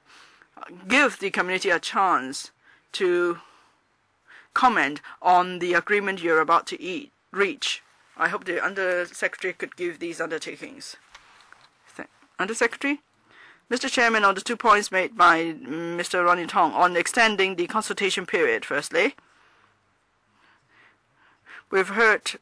Give the community a chance to comment on the agreement you're about to reach. I hope the Undersecretary could give these undertakings. Undersecretary? Mr. Chairman, on the 2 points made by Mr. Ronnie Tong on extending the consultation period, firstly, we've heard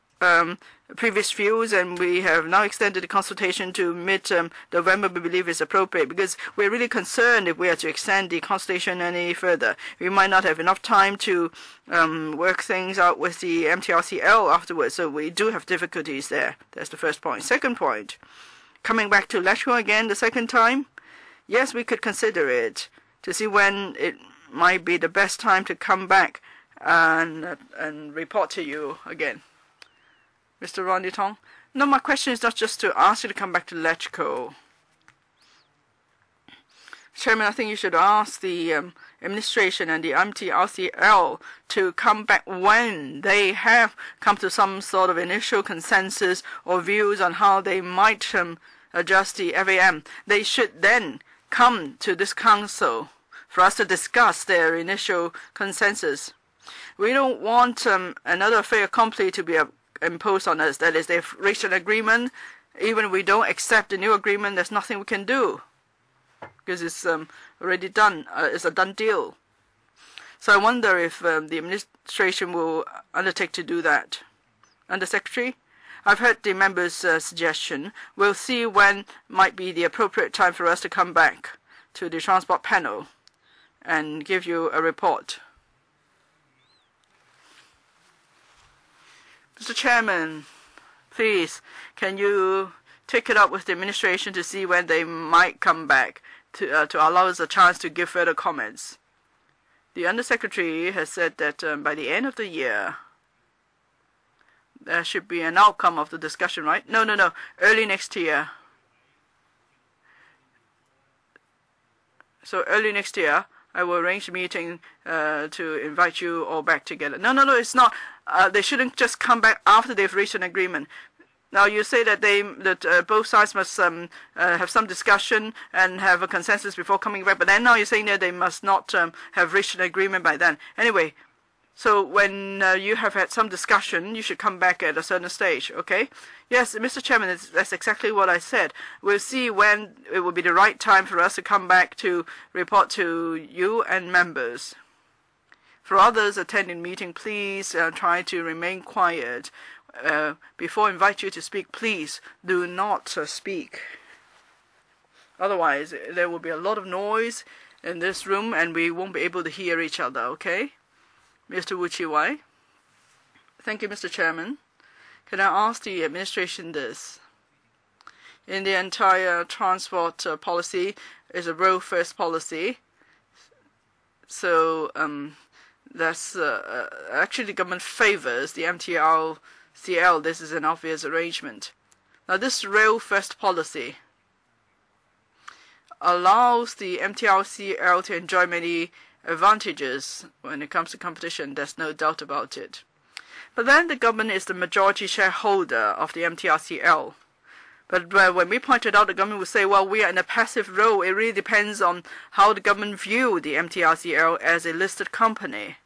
previous views, and we have now extended the consultation to mid-November. We believe is appropriate, because we're really concerned if we are to extend the consultation any further. We might not have enough time to work things out with the MTRCL afterwards, so we do have difficulties there. That's the first point. Second point, coming back to LegCo again the second time, yes, we could consider it to see when it might be the best time to come back and report to you again. Mr. Ronnie Tong? No, my question is not just to ask you to come back to LegCo. Chairman, I think you should ask the administration and the MTRCL to come back when they have come to some sort of initial consensus or views on how they might adjust the FAM. They should then come to this council for us to discuss their initial consensus. We don't want another fait accompli to be imposed on us. That is, they've reached an agreement. Even if we don't accept the new agreement, there's nothing we can do, because it's already done. It's a done deal. So I wonder if the administration will undertake to do that. Undersecretary, I've heard the members' suggestion. We'll see when might be the appropriate time for us to come back to the transport panel and give you a report. Mr. Chairman, please, can you take it up with the administration to see when they might come back to allow us a chance to give further comments? The Undersecretary has said that by the end of the year, there should be an outcome of the discussion, right? No, early next year. So early next year, I will arrange a meeting to invite you all back together. No, it's not. They shouldn't just come back after they've reached an agreement. Now you say that both sides must have some discussion and have a consensus before coming back. But then now you're saying that they must not have reached an agreement by then. Anyway, so when you have had some discussion, you should come back at a certain stage. Okay? Yes, Mr. Chairman, that's exactly what I said. We'll see when it will be the right time for us to come back to report to you and members. For others attending meeting, please try to remain quiet. Before I invite you to speak, please do not speak. Otherwise, there will be a lot of noise in this room and we won't be able to hear each other, okay? Mr. Wu Chi-wai. Thank you, Mr. Chairman. Can I ask the administration this? In the entire transport policy is a road-first policy. So that's actually the government favors the MTRCL. This is an obvious arrangement. Now this rail-first policy allows the MTRCL to enjoy many advantages when it comes to competition. There's no doubt about it. But then the government is the majority shareholder of the MTRCL. But when we pointed out, the government would say, well, we are in a passive role. It really depends on how the government view the MTRCL as a listed company.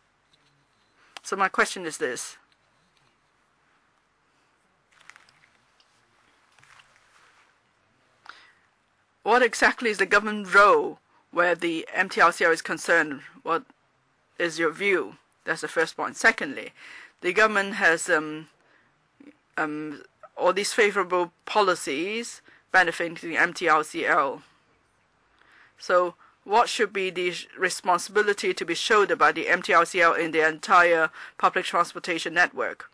So my question is this. What exactly is the government role where the MTRCL is concerned? What is your view? That's the first point. Secondly, the government has all these favorable policies benefiting the MTRCL. So what should be the responsibility to be shouldered by the MTRCL in the entire public transportation network?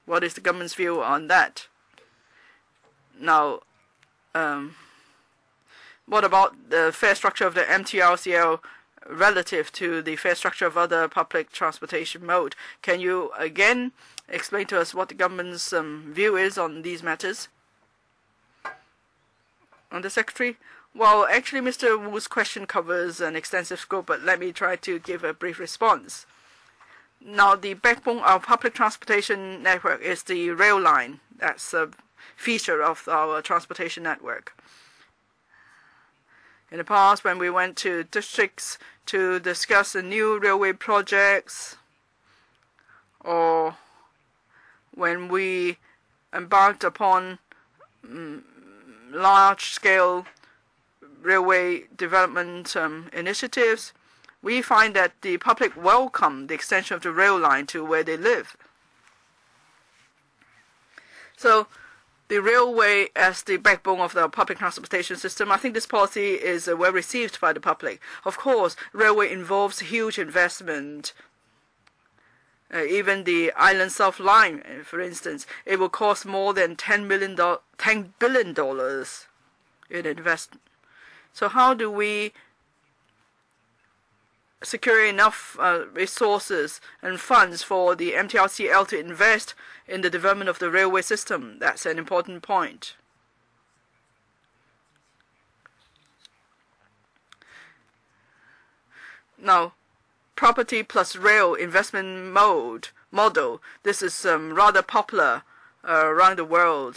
What is the government's view on that? Now, what about the fare structure of the MTRCL relative to the fare structure of other public transportation mode? Can you again explain to us what the government's view is on these matters? Under Secretary? Well, actually, Mr. Wu's question covers an extensive scope, but let me try to give a brief response. Now, the backbone of public transportation network is the rail line. That's a feature of our transportation network. In the past, when we went to districts to discuss the new railway projects, or when we embarked upon large-scale railway development initiatives, we find that the public welcome the extension of the rail line to where they live. So the railway as the backbone of the public transportation system, I think this policy is well received by the public. Of course, railway involves huge investment. Even the Island South Line, for instance, it will cost more than $10 billion in investment. So how do we secure enough resources and funds for the MTRCL to invest in the development of the railway system? That's an important point. Now, property plus rail investment model. This is rather popular around the world.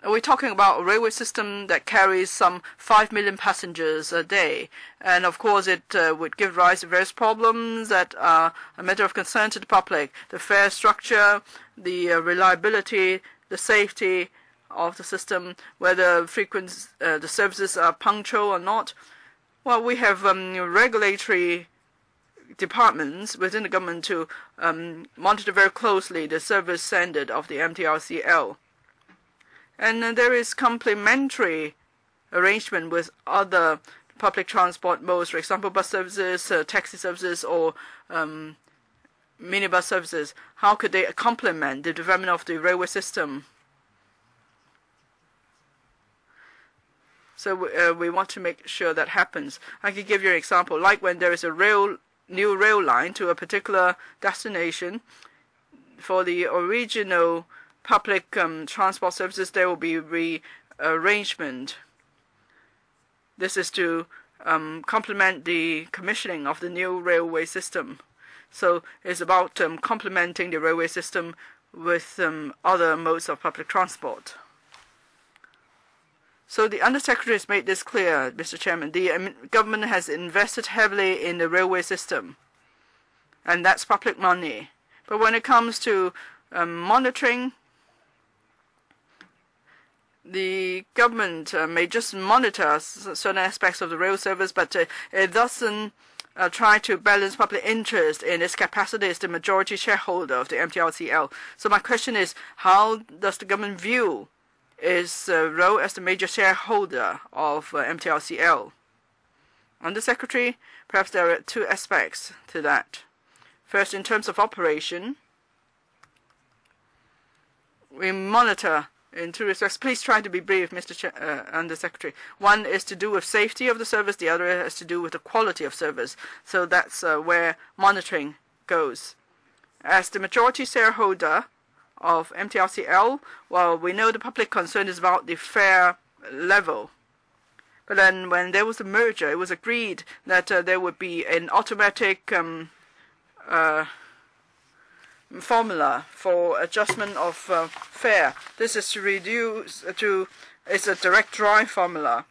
We're talking about a railway system that carries some 5 million passengers a day. And of course, it would give rise to various problems that are a matter of concern to the public. The fare structure, the reliability, the safety of the system, whether the services are punctual or not. Well, we have regulatory departments within the government to monitor very closely the service standard of the MTRCL. And there is complementary arrangement with other public transport modes, for example, bus services, taxi services, or minibus services. How could they complement the development of the railway system? So we want to make sure that happens. I can give you an example. Like when there is a new rail line to a particular destination, for the original public transport services, there will be rearrangement. This is to complement the commissioning of the new railway system. So it's about complementing the railway system with other modes of public transport. So the Undersecretary has made this clear, Mr. Chairman. The government has invested heavily in the railway system, and that's public money. But when it comes to monitoring, the government may just monitor certain aspects of the rail service, but it doesn't try to balance public interest in its capacity as the majority shareholder of the MTRCL. So my question is, how does the government view its role as the major shareholder of MTRCL? Undersecretary, perhaps there are two aspects to that. First, in terms of operation, we monitor in two respects. Please try to be brief, Mr. Undersecretary. One is to do with safety of the service. The other has to do with the quality of service. So that's where monitoring goes. As the majority shareholder of MTRCL, well, we know the public concern is about the fare level. But then when there was a merger, it was agreed that there would be an automatic formula for adjustment of fare. This is to reduce it's a direct drawing formula,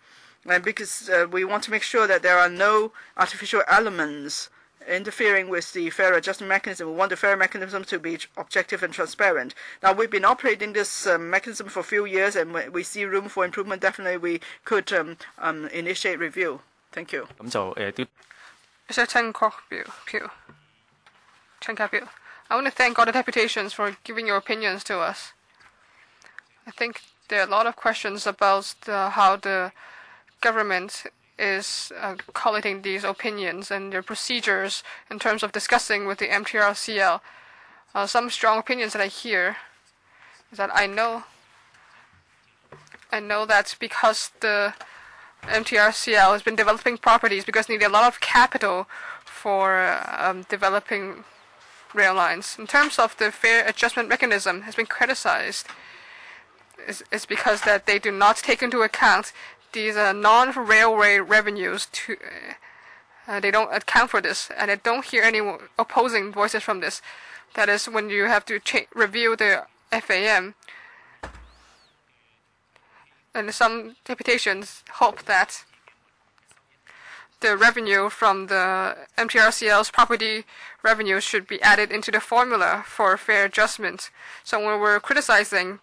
and because we want to make sure that there are no artificial elements interfering with the fare adjustment mechanism. We want the fare mechanism to be objective and transparent. Now, we've been operating this mechanism for a few years, and we see room for improvement. Definitely, we could initiate review. Thank you. Mr. Chen Ka-piu, I want to thank all the deputations for giving your opinions to us. I think there are a lot of questions about how the government is collating these opinions and their procedures in terms of discussing with the MTRCL. Some strong opinions that I hear is that I know that because the MTRCL has been developing properties because they need a lot of capital for developing rail lines. In terms of the fare adjustment mechanism has been criticized is because that they do not take into account these non-railway revenues. They don't account for this, and I don't hear any opposing voices from this. That is, when you have to review the FAM, and some deputations hope that the revenue from the MTRCL's property revenue should be added into the formula for fare adjustment. So when we're criticizing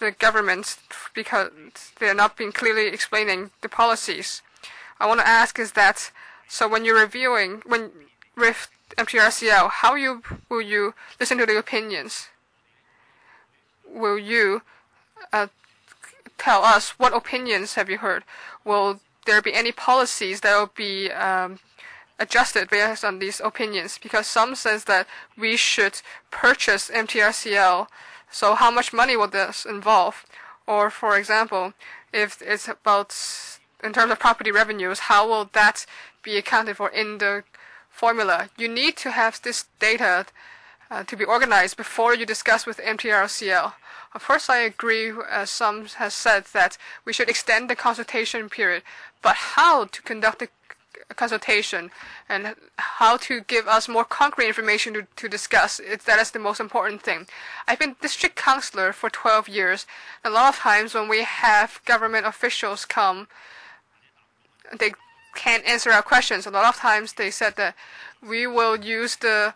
the government because they're not being clearly explaining the policies, I want to ask is that, so when you're reviewing, with MTRCL, how will you listen to the opinions? Will you tell us what opinions have you heard? Will there be any policies that will be adjusted based on these opinions? Because some says that we should purchase MTRCL. So how much money will this involve? Or, for example, if it's about, in terms of property revenues, how will that be accounted for in the formula? You need to have this data to be organized before you discuss with MTRCL. Of course, I agree, as some has said, that we should extend the consultation period. But how to conduct the consultation and how to give us more concrete information to discuss, that is the most important thing. I've been district councillor for 12 years. A lot of times when we have government officials come, they can't answer our questions. A lot of times they said that we will use the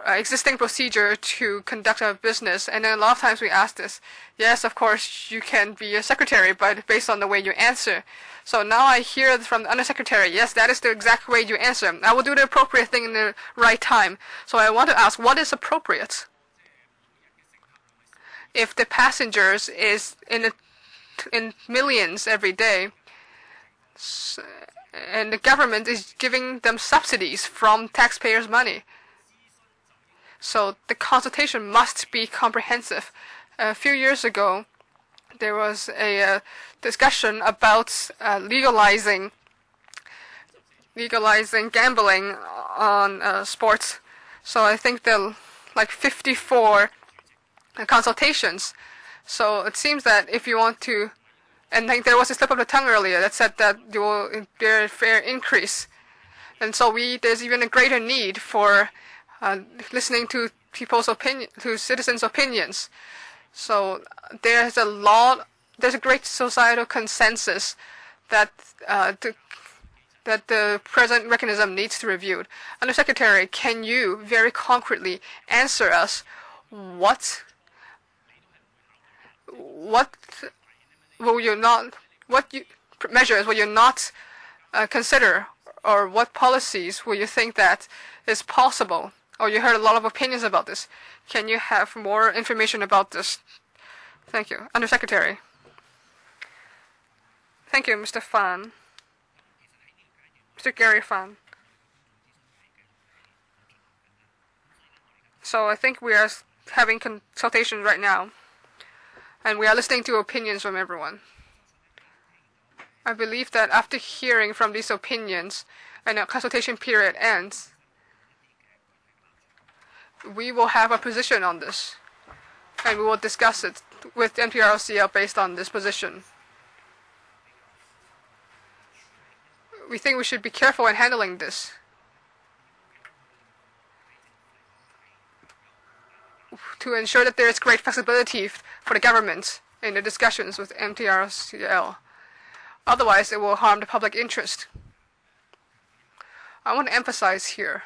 existing procedure to conduct our business, and then a lot of times we ask this, yes, of course you can be a secretary, but based on the way you answer. So now I hear from the undersecretary, yes, that is the exact way you answer. I will do the appropriate thing in the right time. So I want to ask, what is appropriate? If the passengers is in millions every day, and the government is giving them subsidies from taxpayers' money, so the consultation must be comprehensive. A few years ago, there was a discussion about legalizing gambling on sports. So I think there are like 54 consultations. So it seems that if you want to, and like there was a slip of the tongue earlier that said that you will bear fare increase, and so there's even a greater need for listening to people's opinion, to citizens' opinions. So there's a great societal consensus that the present mechanism needs to be reviewed. Undersecretary, can you very concretely answer us what measures will you not consider, or what policies will you think that is possible? Or you heard a lot of opinions about this. Can you have more information about this? Thank you. Undersecretary. Thank you, Mr. Fan. Mr. Gary Fan. So I think we are having consultations right now, and we are listening to opinions from everyone. I believe that after hearing from these opinions and a consultation period ends, we will have a position on this, and we will discuss it with MTRCL based on this position. we think we should be careful in handling this. To ensure that there is great flexibility for the government in the discussions with MTRCL. Otherwise, it will harm the public interest. I want to emphasize here,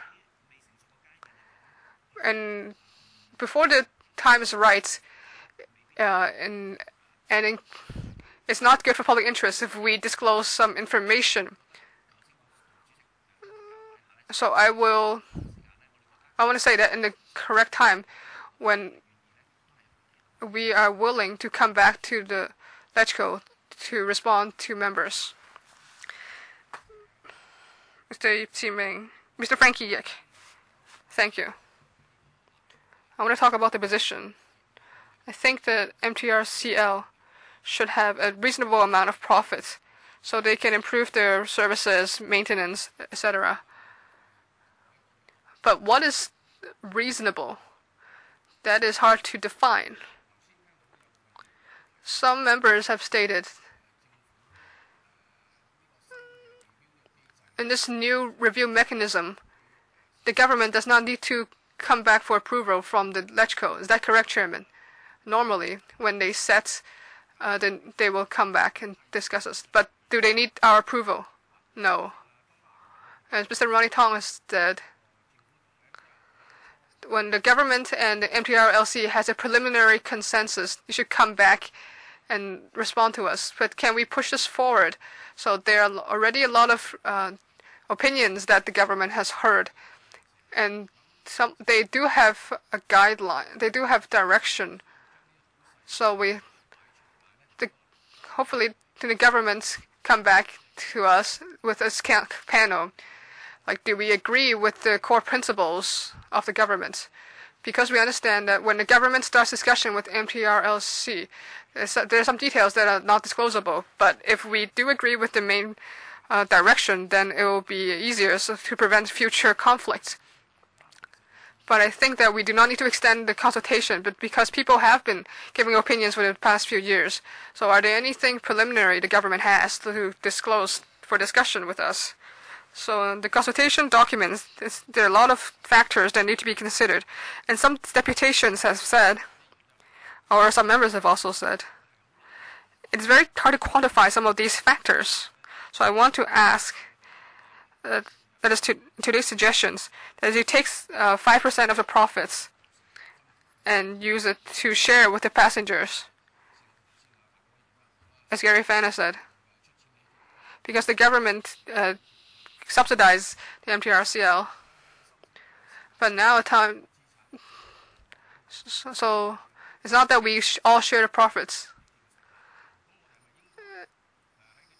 and before the time is right, it's not good for public interest if we disclose some information. So I want to say that in the correct time, when we are willing to come back to the LegCo to respond to members. Mr. Frankie Yek, thank you. I want to talk about the position. I think that MTRCL should have a reasonable amount of profits so they can improve their services, maintenance, etc. But what is reasonable? That is hard to define. Some members have stated in this new review mechanism, the government does not need to come back for approval from the LegCo. Is that correct, Chairman? Normally, when they set, then they will come back and discuss us. But do they need our approval? No. As Mr. Ronnie Tong has said, when the government and the MTRLC has a preliminary consensus, you should come back and respond to us. But can we push this forward? So there are already a lot of opinions that the government has heard, and they do have a guideline. They do have direction. So hopefully the government come back to us with a panel. Like, do we agree with the core principles of the government? Because we understand that when the government starts discussion with MTRLC, there are some details that are not disclosable. But if we do agree with the main direction, then it will be easier to prevent future conflicts. But I think that we do not need to extend the consultation, but because people have been giving opinions for the past few years. So are there anything preliminary the government has to disclose for discussion with us? So the consultation documents, there are a lot of factors that need to be considered. And some deputations have said, or some members have also said, it's very hard to quantify some of these factors. So I want to ask, that is to today's suggestions, that you take 5% of the profits and use it to share with the passengers, as Gary Fana said. Because the government subsidize the MTRCL, but now so it's not that we all share the profits.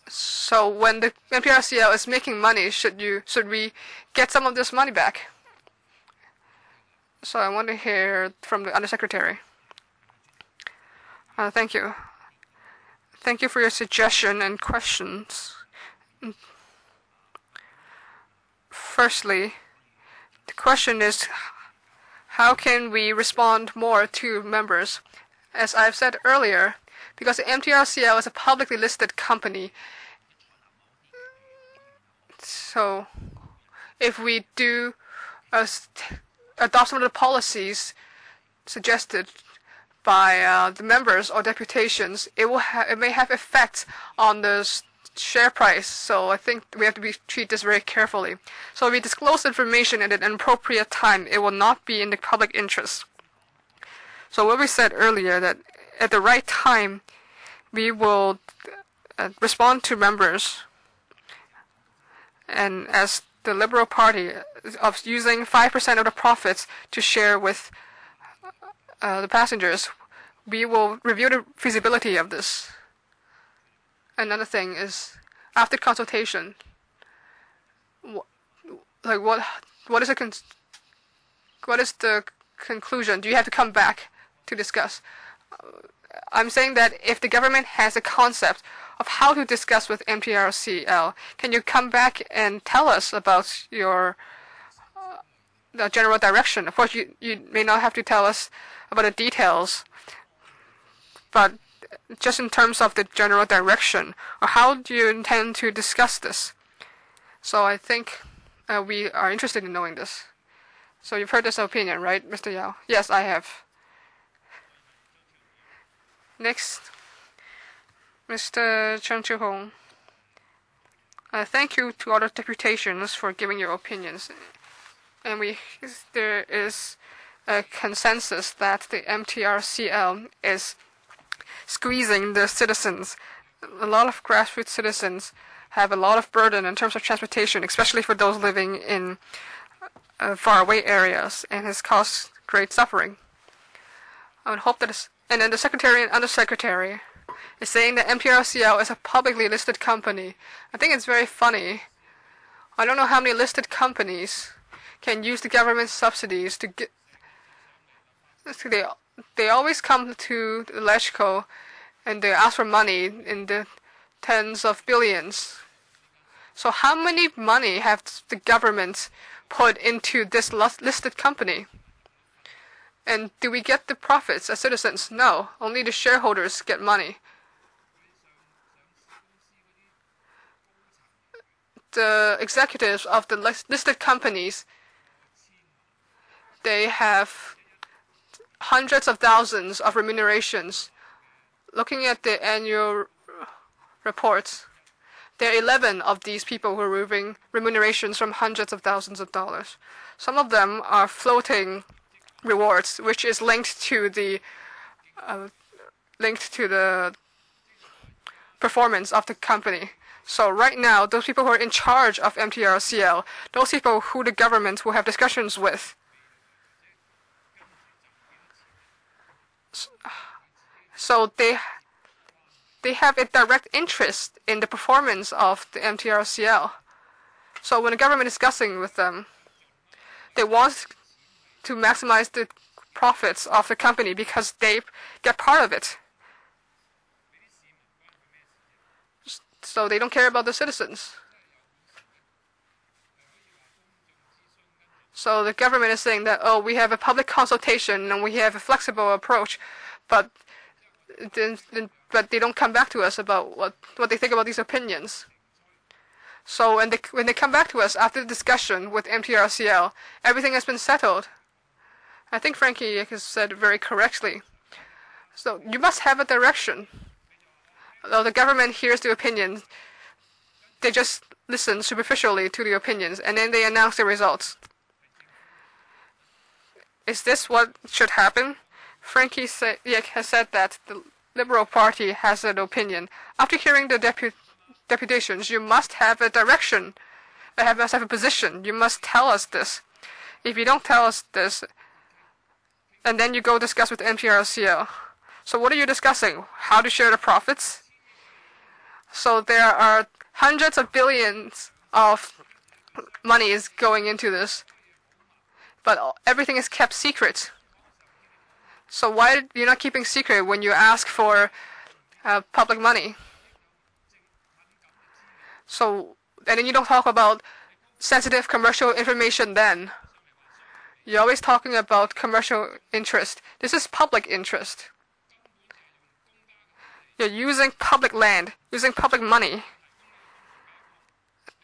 So when the MTRCL is making money, should we get some of this money back? So I want to hear from the Undersecretary. Thank you. Thank you for your suggestion and questions. Firstly, the question is, how can we respond more to members? As I've said earlier, because the MTRCL is a publicly listed company, so if we do adopt some of the policies suggested by the members or deputations, it may have effects on the share price. So I think we have to treat this very carefully. So if we disclose information at an appropriate time, it will not be in the public interest. So what we said earlier, that at the right time, we will respond to members. And as the Liberal Party of using 5% of the profits to share with the passengers, we will review the feasibility of this. Another thing is, after consultation, what is the conclusion? Do you have to come back to discuss? I'm saying that if the government has a concept of how to discuss with MTRCL, can you come back and tell us about your the general direction? Of course, you may not have to tell us about the details, but just in terms of the general direction, or how do you intend to discuss this? So I think we are interested in knowing this. So you've heard this opinion, right, Mr. Yao? Yes, I have. Next, Mr. Chung Shu-kun. Thank you to all the deputations for giving your opinions. And there is a consensus that the MTRCL is squeezing the citizens. A lot of grassroots citizens have a lot of burden in terms of transportation, especially for those living in faraway areas, and has caused great suffering. I would hope that and then the Secretary and Undersecretary is saying that MTRCL is a publicly listed company. I think it's very funny. I don't know how many listed companies can use the government subsidies to get. They always come to the LegCo and they ask for money in the tens of billions. So how many money have the government put into this listed company? And do we get the profits as citizens? No, only the shareholders get money. The executives of the listed companies, they have hundreds of thousands of remunerations. Looking at the annual reports, there are 11 of these people who are receiving remunerations from hundreds of thousands of dollars. Some of them are floating rewards, which is linked to the performance of the company. So right now, those people who are in charge of MTRCL, those people who the government will have discussions with, so they have a direct interest in the performance of the MTRCL. So when the government is discussing with them, they want to maximize the profits of the company because they get part of it. So they don't care about the citizens. So the government is saying that, oh, we have a public consultation and we have a flexible approach, but they don't come back to us about what they think about these opinions. So when they come back to us after the discussion with MTRCL, everything has been settled. I think Frankie has said very correctly. So you must have a direction. Although the government hears the opinions, they just listen superficially to the opinions and then they announce the results. Is this what should happen? Frankie has said that the Liberal Party has an opinion. After hearing the deputations, you must have a direction. You must have a position. You must tell us this. If you don't tell us this, and then you go discuss with MTRCL. So what are you discussing? How to share the profits? So there are hundreds of billions of money is going into this, but everything is kept secret. So why are you not keeping secret when you ask for public money? So, and then you don't talk about sensitive commercial information then. You're always talking about commercial interest. This is public interest. You're using public land, using public money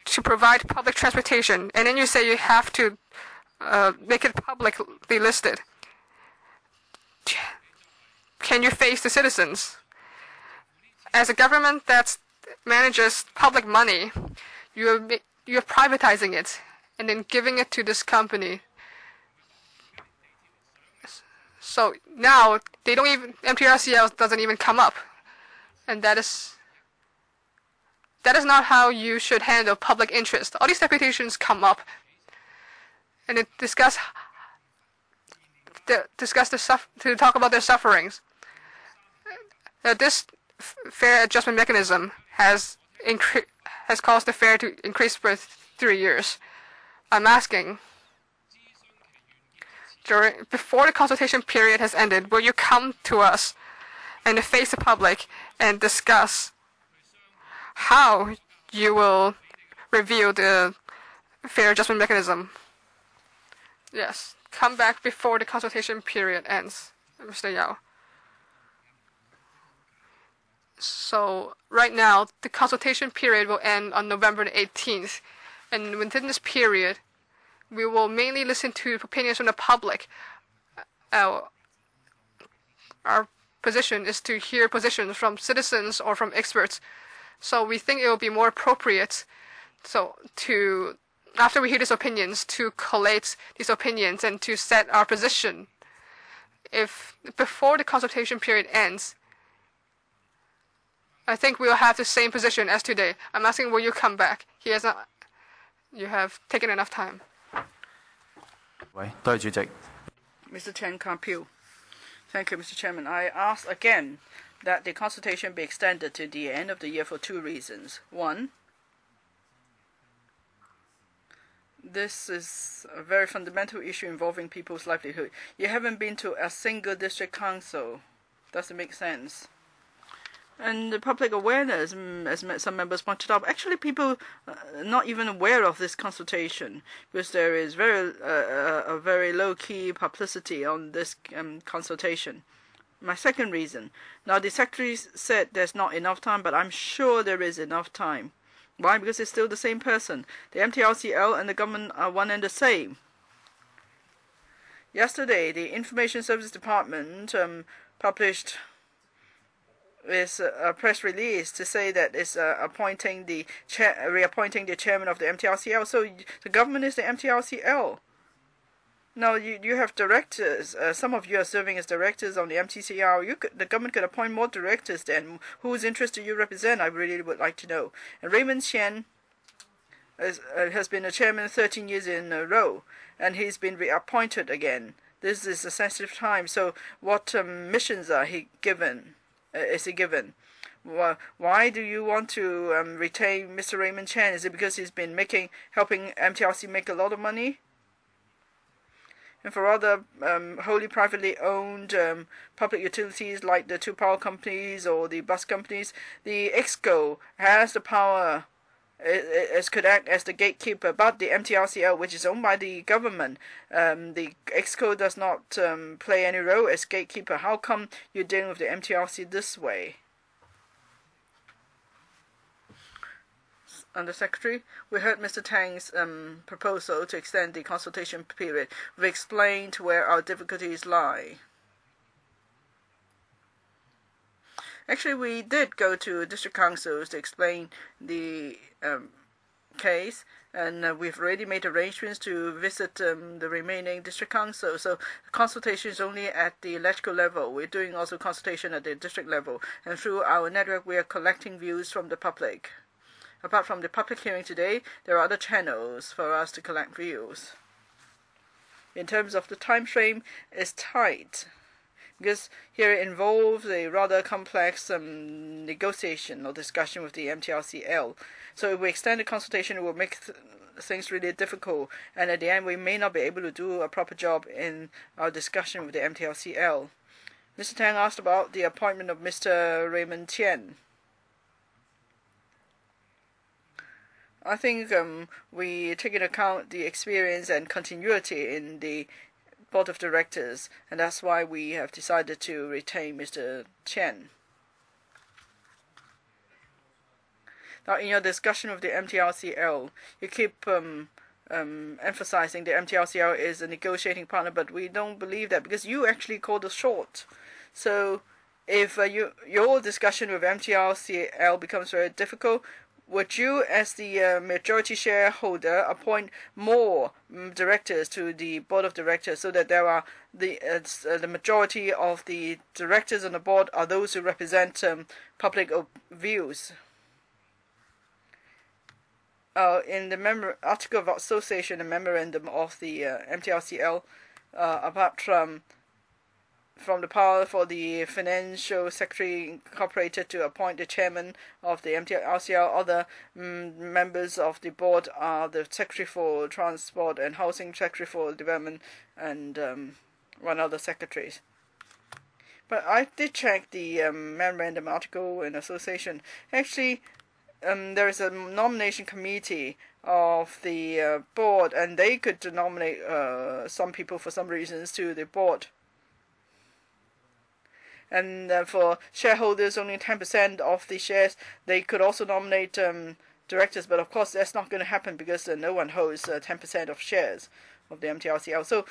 to provide public transportation, and then you say you have to make it publicly listed. Can you face the citizens? As a government that manages public money, you're privatizing it and then giving it to this company. So now MTRCL doesn't even come up, and that is not how you should handle public interest. All these deputations come up and it to talk about their sufferings. This fare adjustment mechanism has caused the fare to increase for 3 years. I'm asking, before the consultation period has ended, will you come to us and face the public and discuss how you will review the fare adjustment mechanism? Yes, come back before the consultation period ends, Mr. Yao. So right now, the consultation period will end on November the 18th, And within this period, we will mainly listen to opinions from the public. Our position is to hear positions from citizens or from experts. So we think it will be more appropriate after we hear these opinions, to collate these opinions and to set our position. If before the consultation period ends, I think we will have the same position as today. I'm asking, will you come back? He has not. You have taken enough time. Mr. Chen Kam-lam. Thank you, Mr. Chairman. I ask again that the consultation be extended to the end of the year for two reasons. One, this is a very fundamental issue involving people's livelihood. You haven't been to a single district council. Doesn't make sense. And the public awareness, as some members pointed out, actually people are not even aware of this consultation because there is a very low-key publicity on this consultation. My second reason, now the Secretary said there's not enough time, but I'm sure there is enough time. Why? Because it's still the same person. The MTRCL and the government are one and the same. Yesterday, the Information Services Department published a press release to say that it's reappointing the chairman of the MTRCL. So the government is the MTRCL. Now you have directors. Some of you are serving as directors on the MTCR. The government could appoint more directors then. Whose interest do you represent? I really would like to know. And Raymond Chen has been a chairman 13 years in a row, and he's been reappointed again. This is a sensitive time. So what missions are he given? Is he given? Why do you want to retain Mr. Raymond Chen? Is it because he's been helping MTRC make a lot of money? And for other wholly privately owned public utilities like the two power companies or the bus companies, the EXCO has the power. It could act as the gatekeeper, but the MTRCL, which is owned by the government, the EXCO does not play any role as gatekeeper. How come you're dealing with the MTRC this way? Under Secretary, we heard Mr. Tang's proposal to extend the consultation period. We've explained where our difficulties lie. Actually, we did go to district councils to explain the case, and we've already made arrangements to visit the remaining district councils. So consultation is only at the electrical level. We're doing also consultation at the district level, and through our network we are collecting views from the public. Apart from the public hearing today, there are other channels for us to collect views. In terms of the time frame, it's tight, because here it involves a rather complex negotiation or discussion with the MTRCL. So if we extend the consultation, it will make things really difficult, and at the end we may not be able to do a proper job in our discussion with the MTRCL. Mr. Tang asked about the appointment of Mr. Raymond Chen. I think we take into account the experience and continuity in the Board of Directors, and that's why we have decided to retain Mr. Chen. Now, in your discussion with the MTRCL, you keep emphasizing the MTRCL is a negotiating partner, but we don't believe that because you actually called us short. So, if your discussion with MTRCL becomes very difficult, would you, as the majority shareholder, appoint more directors to the board of directors so that there are the majority of the directors on the board are those who represent public views? In the article of association and memorandum of the MTRCL, apart from the power for the Financial Secretary Incorporated to appoint the chairman of the MTRCL, other members of the board are the Secretary for Transport and Housing, Secretary for Development, and one other secretaries. But I did check the memorandum article in association. Actually, there is a nomination committee of the board, and they could nominate some people for some reasons to the board. And for shareholders, only 10% of the shares, they could also nominate directors, but of course that's not going to happen because no one holds 10% of shares of the MTRCL. So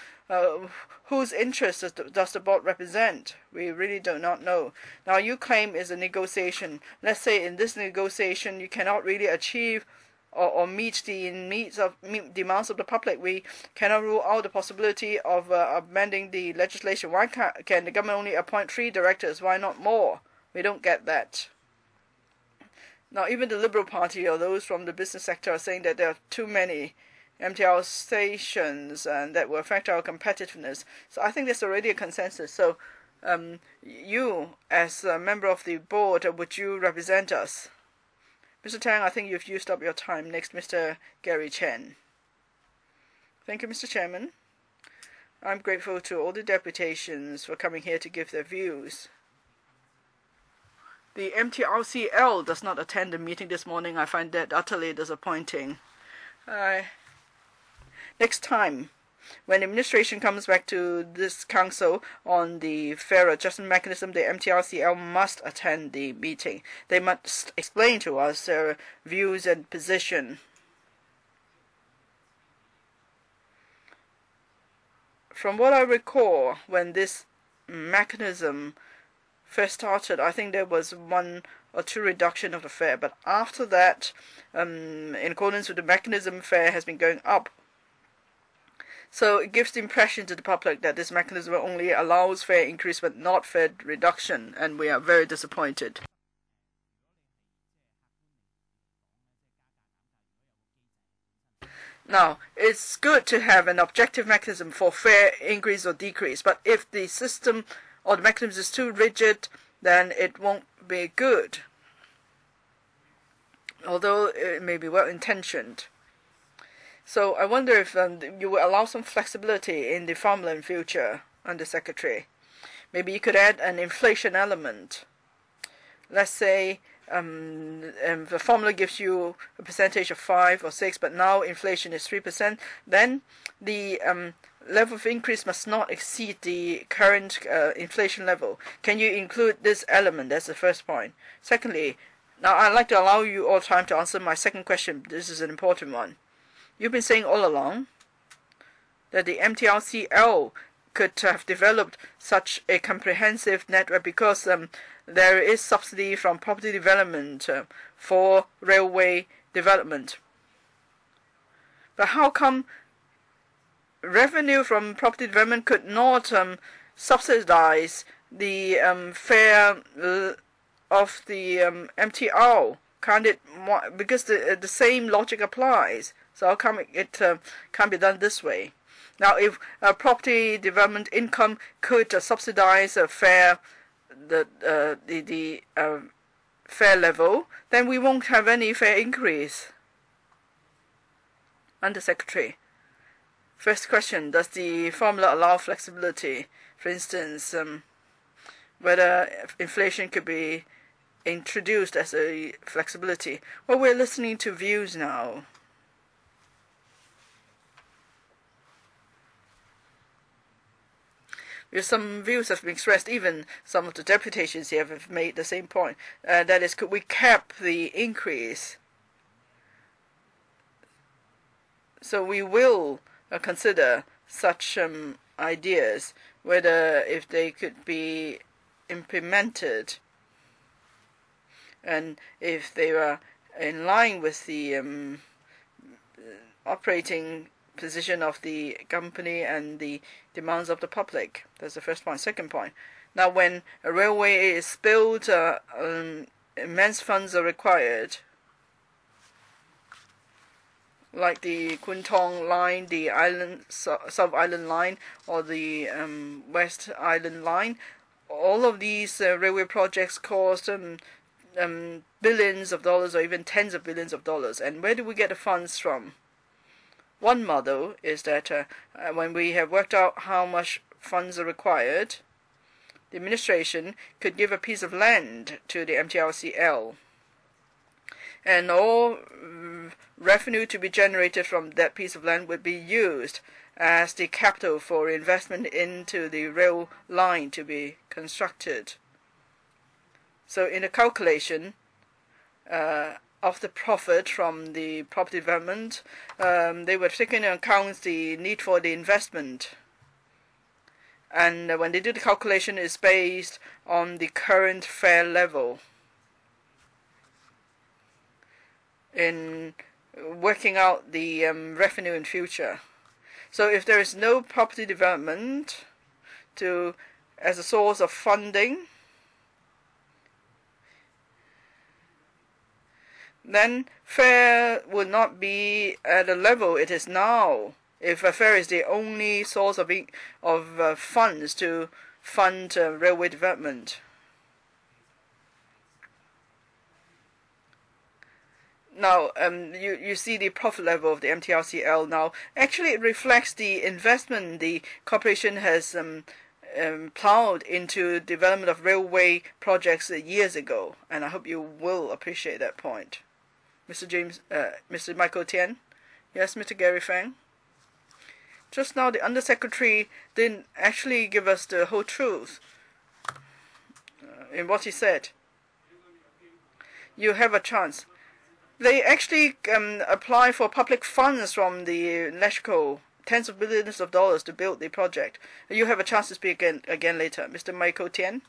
whose interests does the board represent? We really do not know. Now you claim is a negotiation. Let's say in this negotiation you cannot really achieve or meet the demands of the public. We cannot rule out the possibility of amending the legislation. Why can the government only appoint 3 directors? Why not more? We don't get that. Now even the Liberal Party or those from the business sector are saying that there are too many MTR stations and that will affect our competitiveness. So I think there's already a consensus. So you, as a member of the board, would you represent us? Mr. Tang, I think you've used up your time. Next, Mr. Gary Chen. Thank you, Mr. Chairman. I'm grateful to all the deputations for coming here to give their views. The MTRCL does not attend the meeting this morning. I find that utterly disappointing. Next time, when the administration comes back to this council on the fair adjustment mechanism, the MTRCL must attend the meeting. They must explain to us their views and position. From what I recall, when this mechanism first started, I think there was 1 or 2 reduction of the fare, but after that, in accordance with the mechanism, fare has been going up. So it gives the impression to the public that this mechanism only allows fare increase but not fare reduction, and we are very disappointed. Now, it's good to have an objective mechanism for fare increase or decrease, but if the system or the mechanism is too rigid, then it won't be good, although it may be well-intentioned. So I wonder if you will allow some flexibility in the formula in future, Under Secretary. Maybe you could add an inflation element. Let's say the formula gives you a percentage of 5 or 6, but now inflation is 3%. Then the level of increase must not exceed the current inflation level. Can you include this element? That's the first point. Secondly, now I'd like to allow you all time to answer my second question. This is an important one. You've been saying all along that the MTRCL could have developed such a comprehensive network because there is subsidy from property development for railway development. But how come revenue from property development could not subsidize the fare of the MTR? Can't it? Because the same logic applies. So how come it can't be done this way? Now, if property development income could subsidize a fare, the fare level, then we won't have any fare increase. Under Secretary, first question: does the formula allow flexibility? For instance, whether inflation could be introduced as a flexibility. Well, we're listening to views now. Some views have been expressed, even some of the deputations here have made the same point. That is, could we cap the increase? So we will consider such ideas, whether if they could be implemented and if they were in line with the operating position of the company and the demands of the public. That's the first point. Second point, now when a railway is built, immense funds are required, like the Kwun line, the South Island line, or the West Island line. All of these railway projects cost billions of dollars or even tens of billions of dollars. And where do we get the funds from? One model is that when we have worked out how much funds are required, the administration could give a piece of land to the MTRCL, and all revenue to be generated from that piece of land would be used as the capital for investment into the rail line to be constructed. So in the calculation, of the profit from the property development, they were taking into account the need for the investment. And when they do the calculation, it's based on the current fair level in working out the revenue in future. So if there is no property development as a source of funding, then fair would not be at the level it is now. If a fair is the only source of funds to fund railway development. Now, you see the profit level of the MTRCL now. Actually, it reflects the investment the corporation has plowed into development of railway projects years ago, and I hope you will appreciate that point. Mr. Michael Tian. Yes, Mr. Gary Fang. Just now, the Undersecretary didn't actually give us the whole truth in what he said. You have a chance. They actually apply for public funds from the Legislative, tens of billions of dollars to build the project. You have a chance to speak again later. Mr. Michael Tian.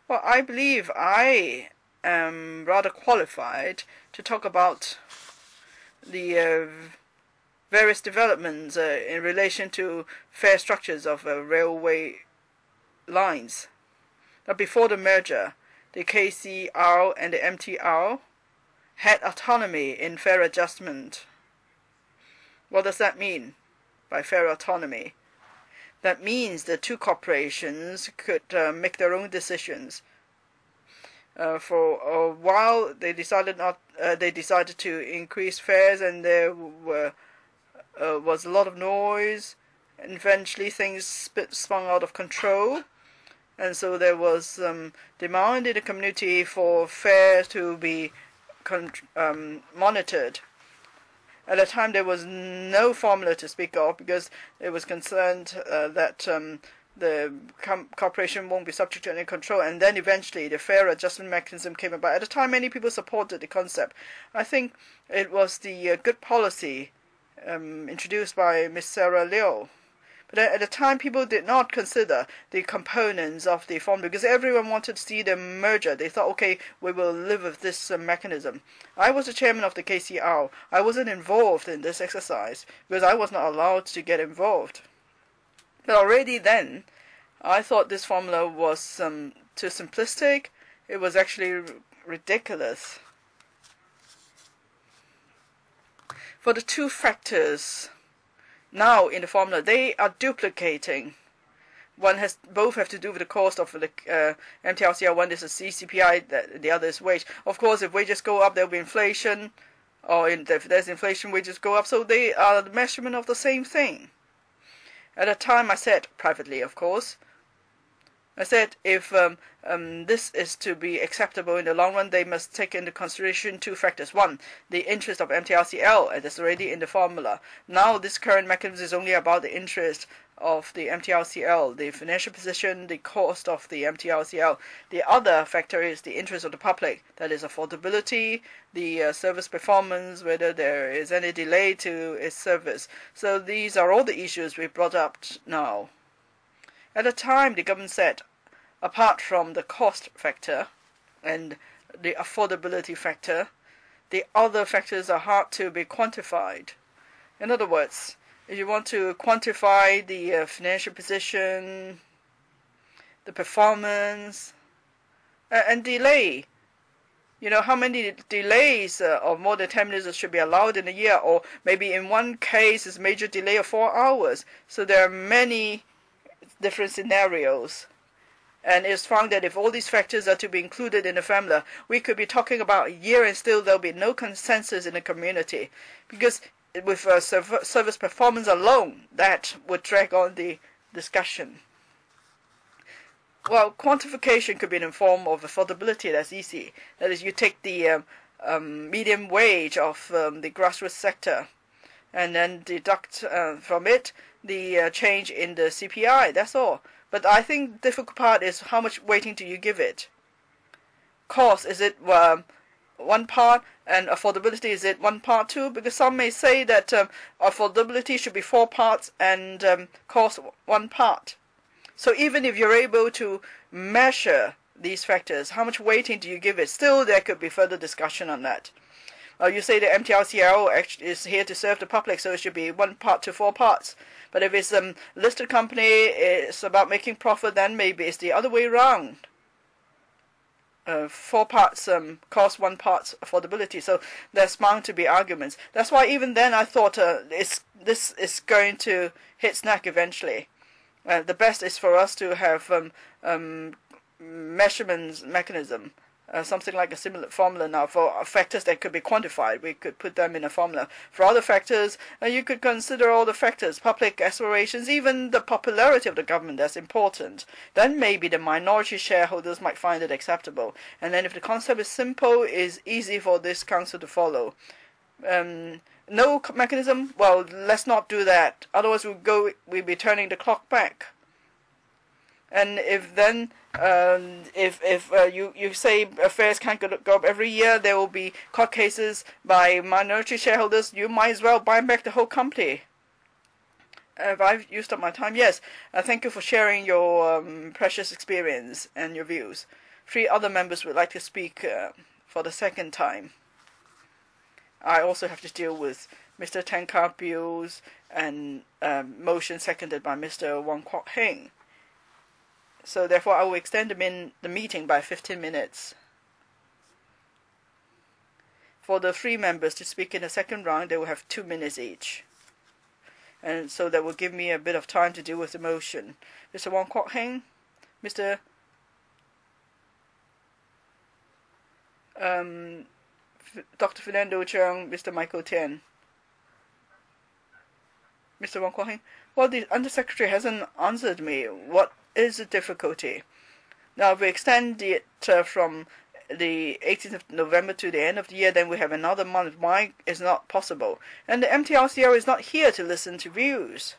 Well, I believe I am rather qualified to talk about the various developments in relation to fare structures of railway lines. Now, before the merger, the KCR and the MTR had autonomy in fare adjustment. What does that mean by fare autonomy? That means the two corporations could make their own decisions. For a while, they decided to increase fares, and there was a lot of noise. And eventually, things spun out of control, and so there was demand in the community for fares to be monitored. At the time, there was no formula to speak of because it was concerned that the corporation won't be subject to any control. And then eventually, the fare adjustment mechanism came about. At the time, many people supported the concept. I think it was the good policy introduced by Ms. Sarah Liu. But at the time, people did not consider the components of the formula because everyone wanted to see the merger. They thought, okay, we will live with this mechanism. I was the chairman of the KCR. I wasn't involved in this exercise because I was not allowed to get involved. But already then, I thought this formula was too simplistic. It was actually ridiculous. For the two factors now in the formula, they are duplicating. Both have to do with the cost of the MTRCL. One is a CPI, the other is wage. Of course, if wages go up, there will be inflation, or if there's inflation, wages go up. So they are the measurement of the same thing. At the time, I said, privately of course, I said if this is to be acceptable in the long run, they must take into consideration two factors. One, the interest of MTRCL, and that's already in the formula. Now this current mechanism is only about the interest of the MTRCL, the financial position, the cost of the MTRCL. The other factor is the interest of the public, that is affordability, the service performance, whether there is any delay to its service. So these are all the issues we brought up now. At the time, the government said, apart from the cost factor and the affordability factor, the other factors are hard to be quantified. In other words, if you want to quantify the financial position, the performance, and delay, how many delays of more than 10 minutes should be allowed in a year, or maybe in one case is major delay of 4 hours. So there are many different scenarios. And it's found that if all these factors are to be included in the formula, we could be talking about a year and still there'll be no consensus in the community. Because with service performance alone, that would drag on the discussion. Well, quantification could be in the form of affordability. That's easy. That is, you take the median wage of the grassroots sector and then deduct from it the change in the CPI. That's all. But I think the difficult part is how much weighting do you give it? Cost, is it one part, and affordability is it one part too? Because some may say that affordability should be 4 parts and cost 1 part. So even if you're able to measure these factors, how much weighting do you give it? Still, there could be further discussion on that. You say the MTRCL actually is here to serve the public, so it should be 1 part to 4 parts. But if it's a listed company, it's about making profit, then maybe it's the other way around. 4 parts cost 1 part affordability. So there's bound to be arguments. That's why even then I thought this is going to hit snack eventually. The best is for us to have measurements mechanism, something like a similar formula now for factors that could be quantified. We could put them in a formula. For other factors, you could consider all the factors, public aspirations, even the popularity of the government as important. Then maybe the minority shareholders might find it acceptable. And then if the concept is simple, it's easy for this council to follow. No mechanism? Well, let's not do that. Otherwise, we'll be turning the clock back. And if then, if you say affairs can't go up every year, there will be court cases by minority shareholders. You might as well buy back the whole company. Have I used up my time? Yes. Thank you for sharing your precious experience and your views. 3 other members would like to speak for the second time. I also have to deal with Mr. Tan Ka-bill's and motion seconded by Mr. Wong Kwok Heng. So therefore, I will extend the meeting by 15 minutes. For the 3 members to speak in the second round, they will have 2 minutes each. And so that will give me a bit of time to deal with the motion. Mr. Wong Kwok Heng, Mr. Dr. Fernando Cheung, Mr. Michael Tian. Mr. Wong Kwok Heng, well, the Undersecretary hasn't answered me. What is the difficulty? Now, if we extend it from the 18th of November to the end of the year, then we have another month. Why is not possible? And the MTRCL is not here to listen to views.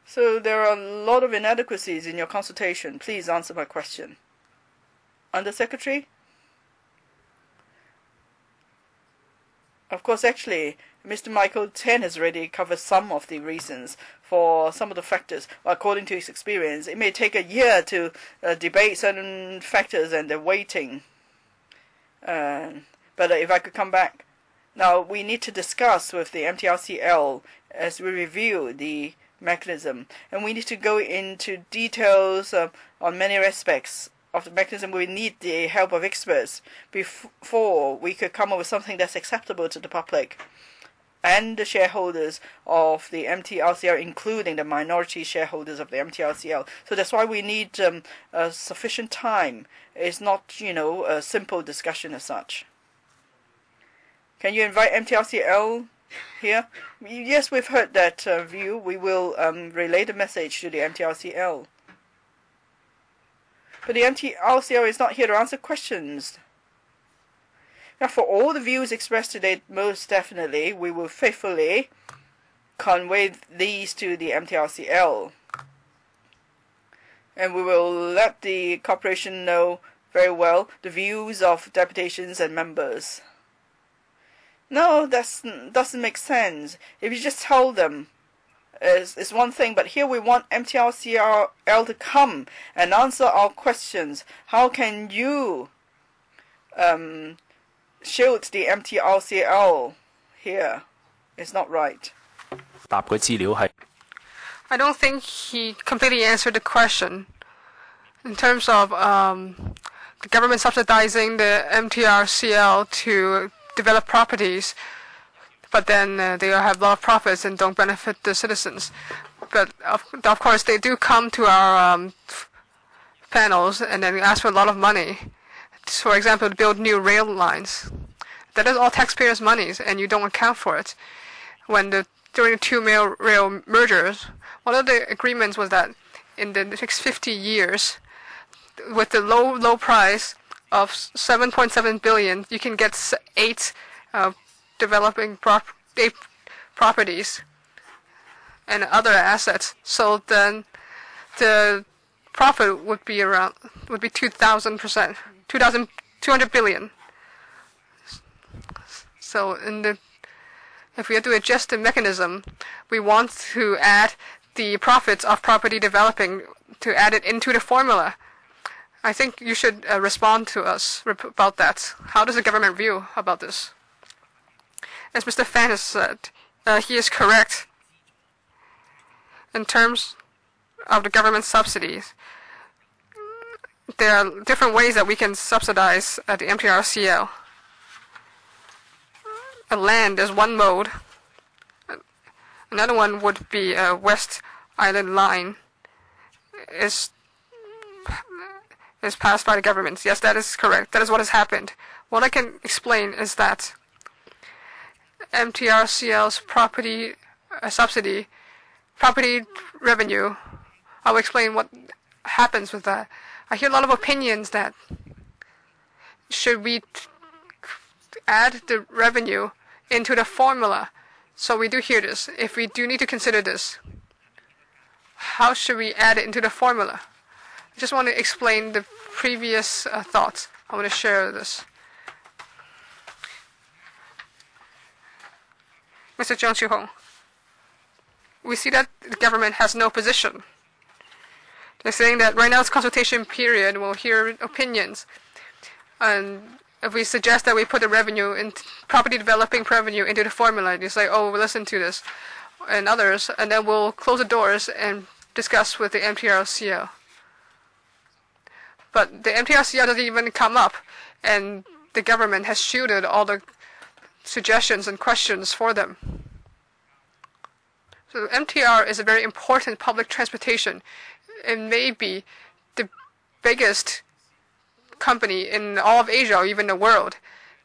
So there are a lot of inadequacies in your consultation. Please answer my question. Undersecretary? Of course, actually, Mr. Michael Tian has already covered some of the reasons for some of the factors. According to his experience, it may take a year to debate certain factors and their weighting. But if I could come back. Now, we need to discuss with the MTRCL as we review the mechanism. And we need to go into details on many aspects of the mechanism. We need the help of experts before we could come up with something that's acceptable to the public and the shareholders of the MTRCL, including the minority shareholders of the MTRCL. So that's why we need sufficient time. It's not, a simple discussion as such. Can you invite MTRCL here? Yes, we've heard that view. We will relay the message to the MTRCL. But the MTRCL is not here to answer questions. Now, for all the views expressed today, most definitely, we will faithfully convey these to the MTRCL. And we will let the corporation know very well the views of deputations and members. No, that doesn't make sense. If you just tell them, it's one thing, but here we want MTRCL to come and answer our questions. How can you shield the MTRCL here? It's not right. I don't think he completely answered the question. In terms of the government subsidizing the MTRCL to develop properties, but then they have a lot of profits and don't benefit the citizens. But of course, they do come to our panels and then ask for a lot of money. For example, to build new rail lines. That is all taxpayers' monies, and you don't account for it. During the 2 rail mergers, one of the agreements was that in the next 50 years, with the low price of 7.7 billion, you can get 8 developing properties and other assets. So then the profit would be 2,000%. 2,200 billion. So if we have to adjust the mechanism, we want to add the profits of property developing to add it into the formula. I think you should respond to us about that. How does the government view about this? As Mr. Fan has said, he is correct in terms of the government subsidies. There are different ways that we can subsidize the MTRCL. Land is one mode. Another one would be West Island Line is passed by the government. Yes, that is correct. That is what has happened. What I can explain is that MTRCL's property subsidy, property revenue, I will explain what happens with that. I hear a lot of opinions that should we add the revenue into the formula. So we do hear this. If we do need to consider this, how should we add it into the formula? I just want to explain the previous thoughts. I want to share this. Mr. Chung Shu-kun, we see that the government has no position. They're saying that right now it's consultation period. We'll hear opinions. And if we suggest that we put the revenue in property developing revenue into the formula, you say, oh, we'll listen to this and others, and then we'll close the doors and discuss with the MTRCL. But the MTRCL doesn't even come up, and the government has shielded all the suggestions and questions for them. So MTR is a very important public transportation. It may be the biggest company in all of Asia or even the world.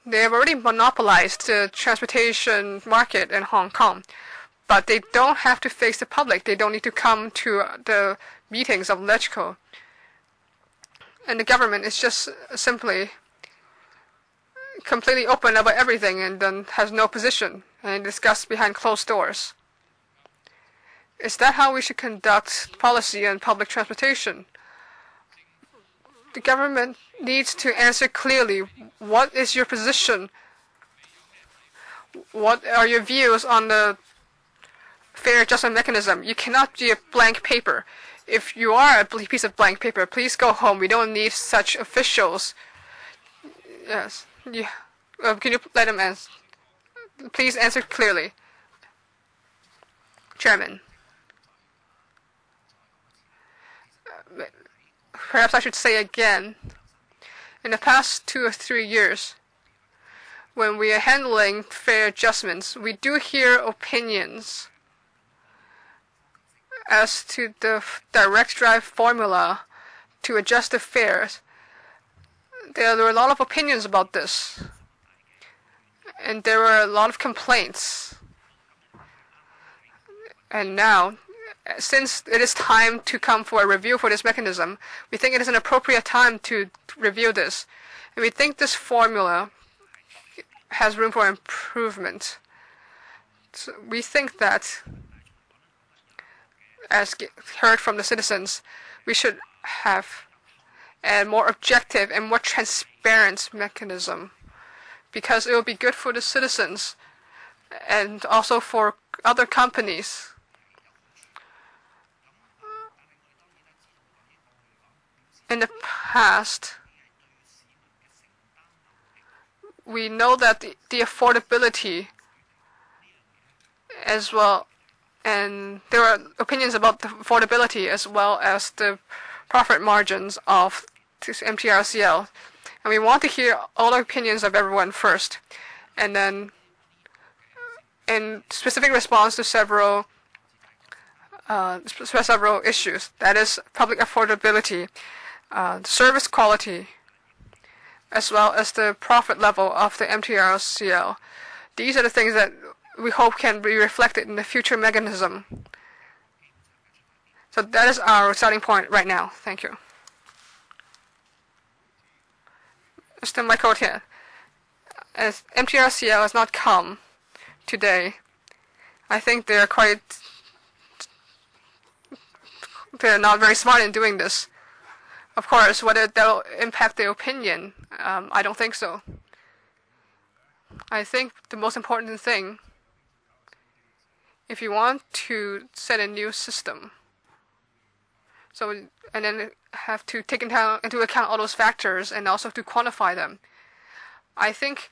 They have already monopolized the transportation market in Hong Kong, but they don't have to face the public. They don't need to come to the meetings of LegCo. And the government is just simply completely open about everything and then has no position and discuss behind closed doors. Is that how we should conduct policy on public transportation? The government needs to answer clearly. What is your position? What are your views on the fair adjustment mechanism? You cannot be a blank paper. If you are a piece of blank paper, please go home. We don't need such officials. Yes. Yeah. Can you let him answer? Please answer clearly. Chairman. Perhaps I should say again, in the past 2 or 3 years, when we are handling fare adjustments, we do hear opinions as to the direct drive formula to adjust the fares. There were a lot of opinions about this, and there were a lot of complaints. And now, since it is time to come for a review for this mechanism, we think it is an appropriate time to review this. And we think this formula has room for improvement. So we think that, as heard from the citizens, we should have a more objective and more transparent mechanism, because it will be good for the citizens and also for other companies. In the past, we know that the affordability as well, and there are opinions about the affordability as well as the profit margins of this MTRCL. And we want to hear all the opinions of everyone first, and then in specific response to several issues, that is public affordability, service quality, as well as the profit level of the MTRCL. These are the things that we hope can be reflected in the future mechanism. So that is our starting point right now. Thank you. Mr. Michael Tian, as MTRCL has not come today, I think they're not very smart in doing this. Of course, whether that'll impact the opinion, I don't think so. I think the most important thing, if you want to set a new system, and then have to take into account all those factors and also to quantify them, I think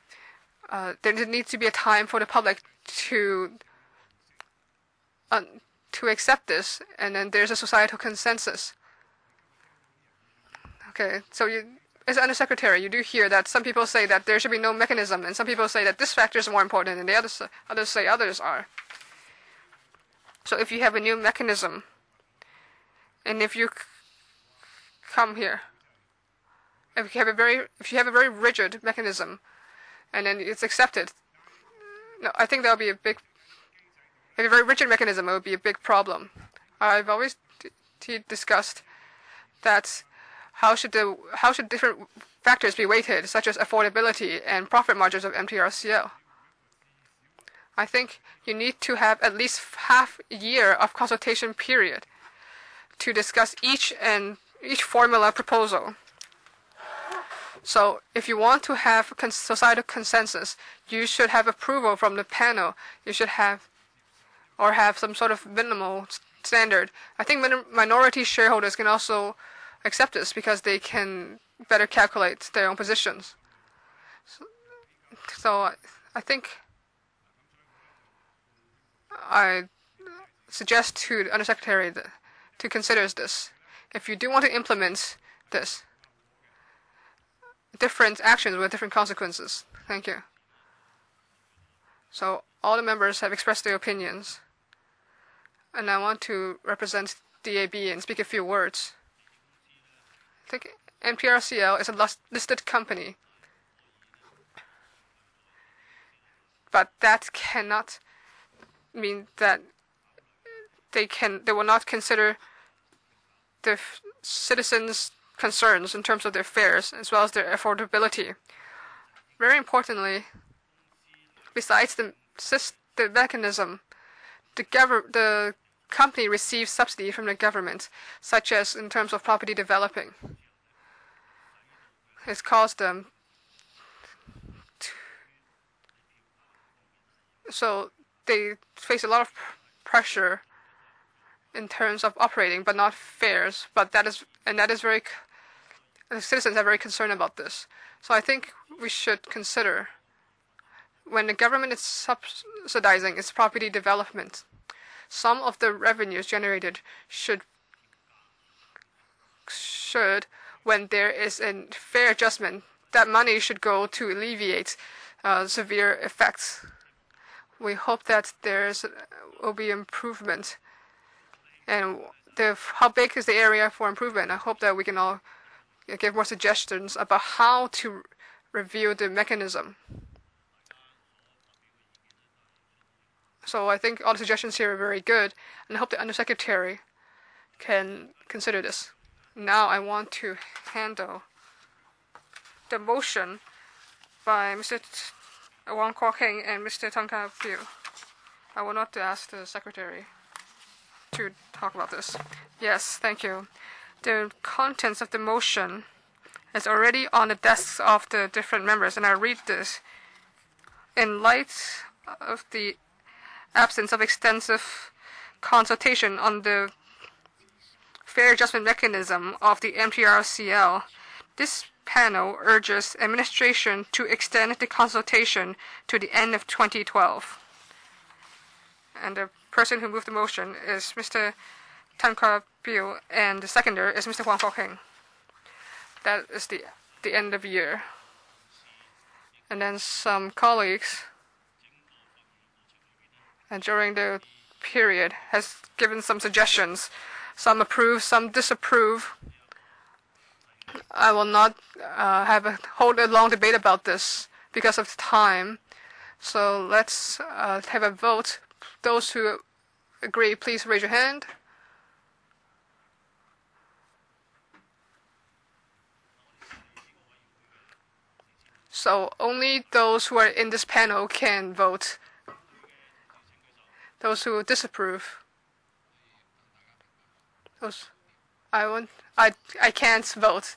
there needs to be a time for the public to accept this, and then there's a societal consensus. Okay, so as undersecretary, you do hear that some people say that there should be no mechanism, and some people say that this factor is more important, and the others say others are. So if you have a new mechanism, and if you come here, if you have a very rigid mechanism, and then it's accepted, no, I think that would be a very rigid mechanism. It would be a big problem. I've always discussed that how should different factors be weighted, such as affordability and profit margins of MTRCL. I think you need to have at least half a year of consultation period to discuss each formula proposal. So if you want to have societal consensus, you should have approval from the panel. You should have some sort of minimal standard. I think minority shareholders can also accept this because they can better calculate their own positions. So I think I suggest to the Undersecretary to consider this. If you do want to implement this, different actions with different consequences. Thank you. So all the members have expressed their opinions, and I want to represent DAB and speak a few words. I think MTRCL is a listed company, but that cannot mean that they will not consider the citizens' concerns in terms of their fares as well as their affordability. Very importantly, besides the mechanism, the company receives subsidy from the government, such as in terms of property developing. It's caused them so they face a lot of pressure in terms of operating, but not fares. But the citizens are very concerned about this. So I think we should consider, when the government is subsidizing its property development, some of the revenues generated should, when there is a fair adjustment, that money should go to alleviate severe effects. We hope that will be improvement. And how big is the area for improvement? I hope that we can all give more suggestions about how to review the mechanism. So I think all the suggestions here are very good, and I hope the Undersecretary can consider this. Now I want to handle the motion by Mr. Hon Christopher and Mr. Tung Ka-biu. I will not ask the Secretary to talk about this. Yes, thank you. The contents of the motion is already on the desks of the different members, and I read this. In light of the absence of extensive consultation on the fair adjustment mechanism of the MTRCL, this panel urges administration to extend the consultation to the end of 2012. And the person who moved the motion is Mr. Tung Ka-biu, and the seconder is Mr. Hon Christopher. That is the end of year. And then some colleagues, and during the period, has given some suggestions. Some approve, some disapprove. I will not hold a long debate about this because of time. So let's have a vote. Those who agree, please raise your hand. So only those who are in this panel can vote. Those who disapprove. I can't vote.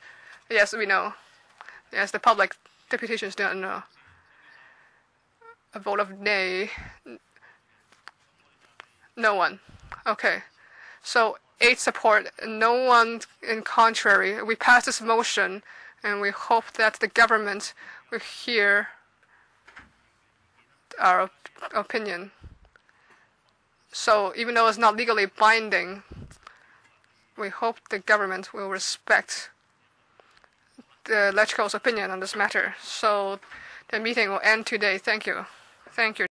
Yes, we know. Yes, the public deputations don't know. A vote of nay. No one. Okay. So 8 support, no one in contrary. We pass this motion, and we hope that the government will hear our opinion. So even though it's not legally binding, we hope the government will respect the Legislature's opinion on this matter. So the meeting will end today. Thank you. Thank you.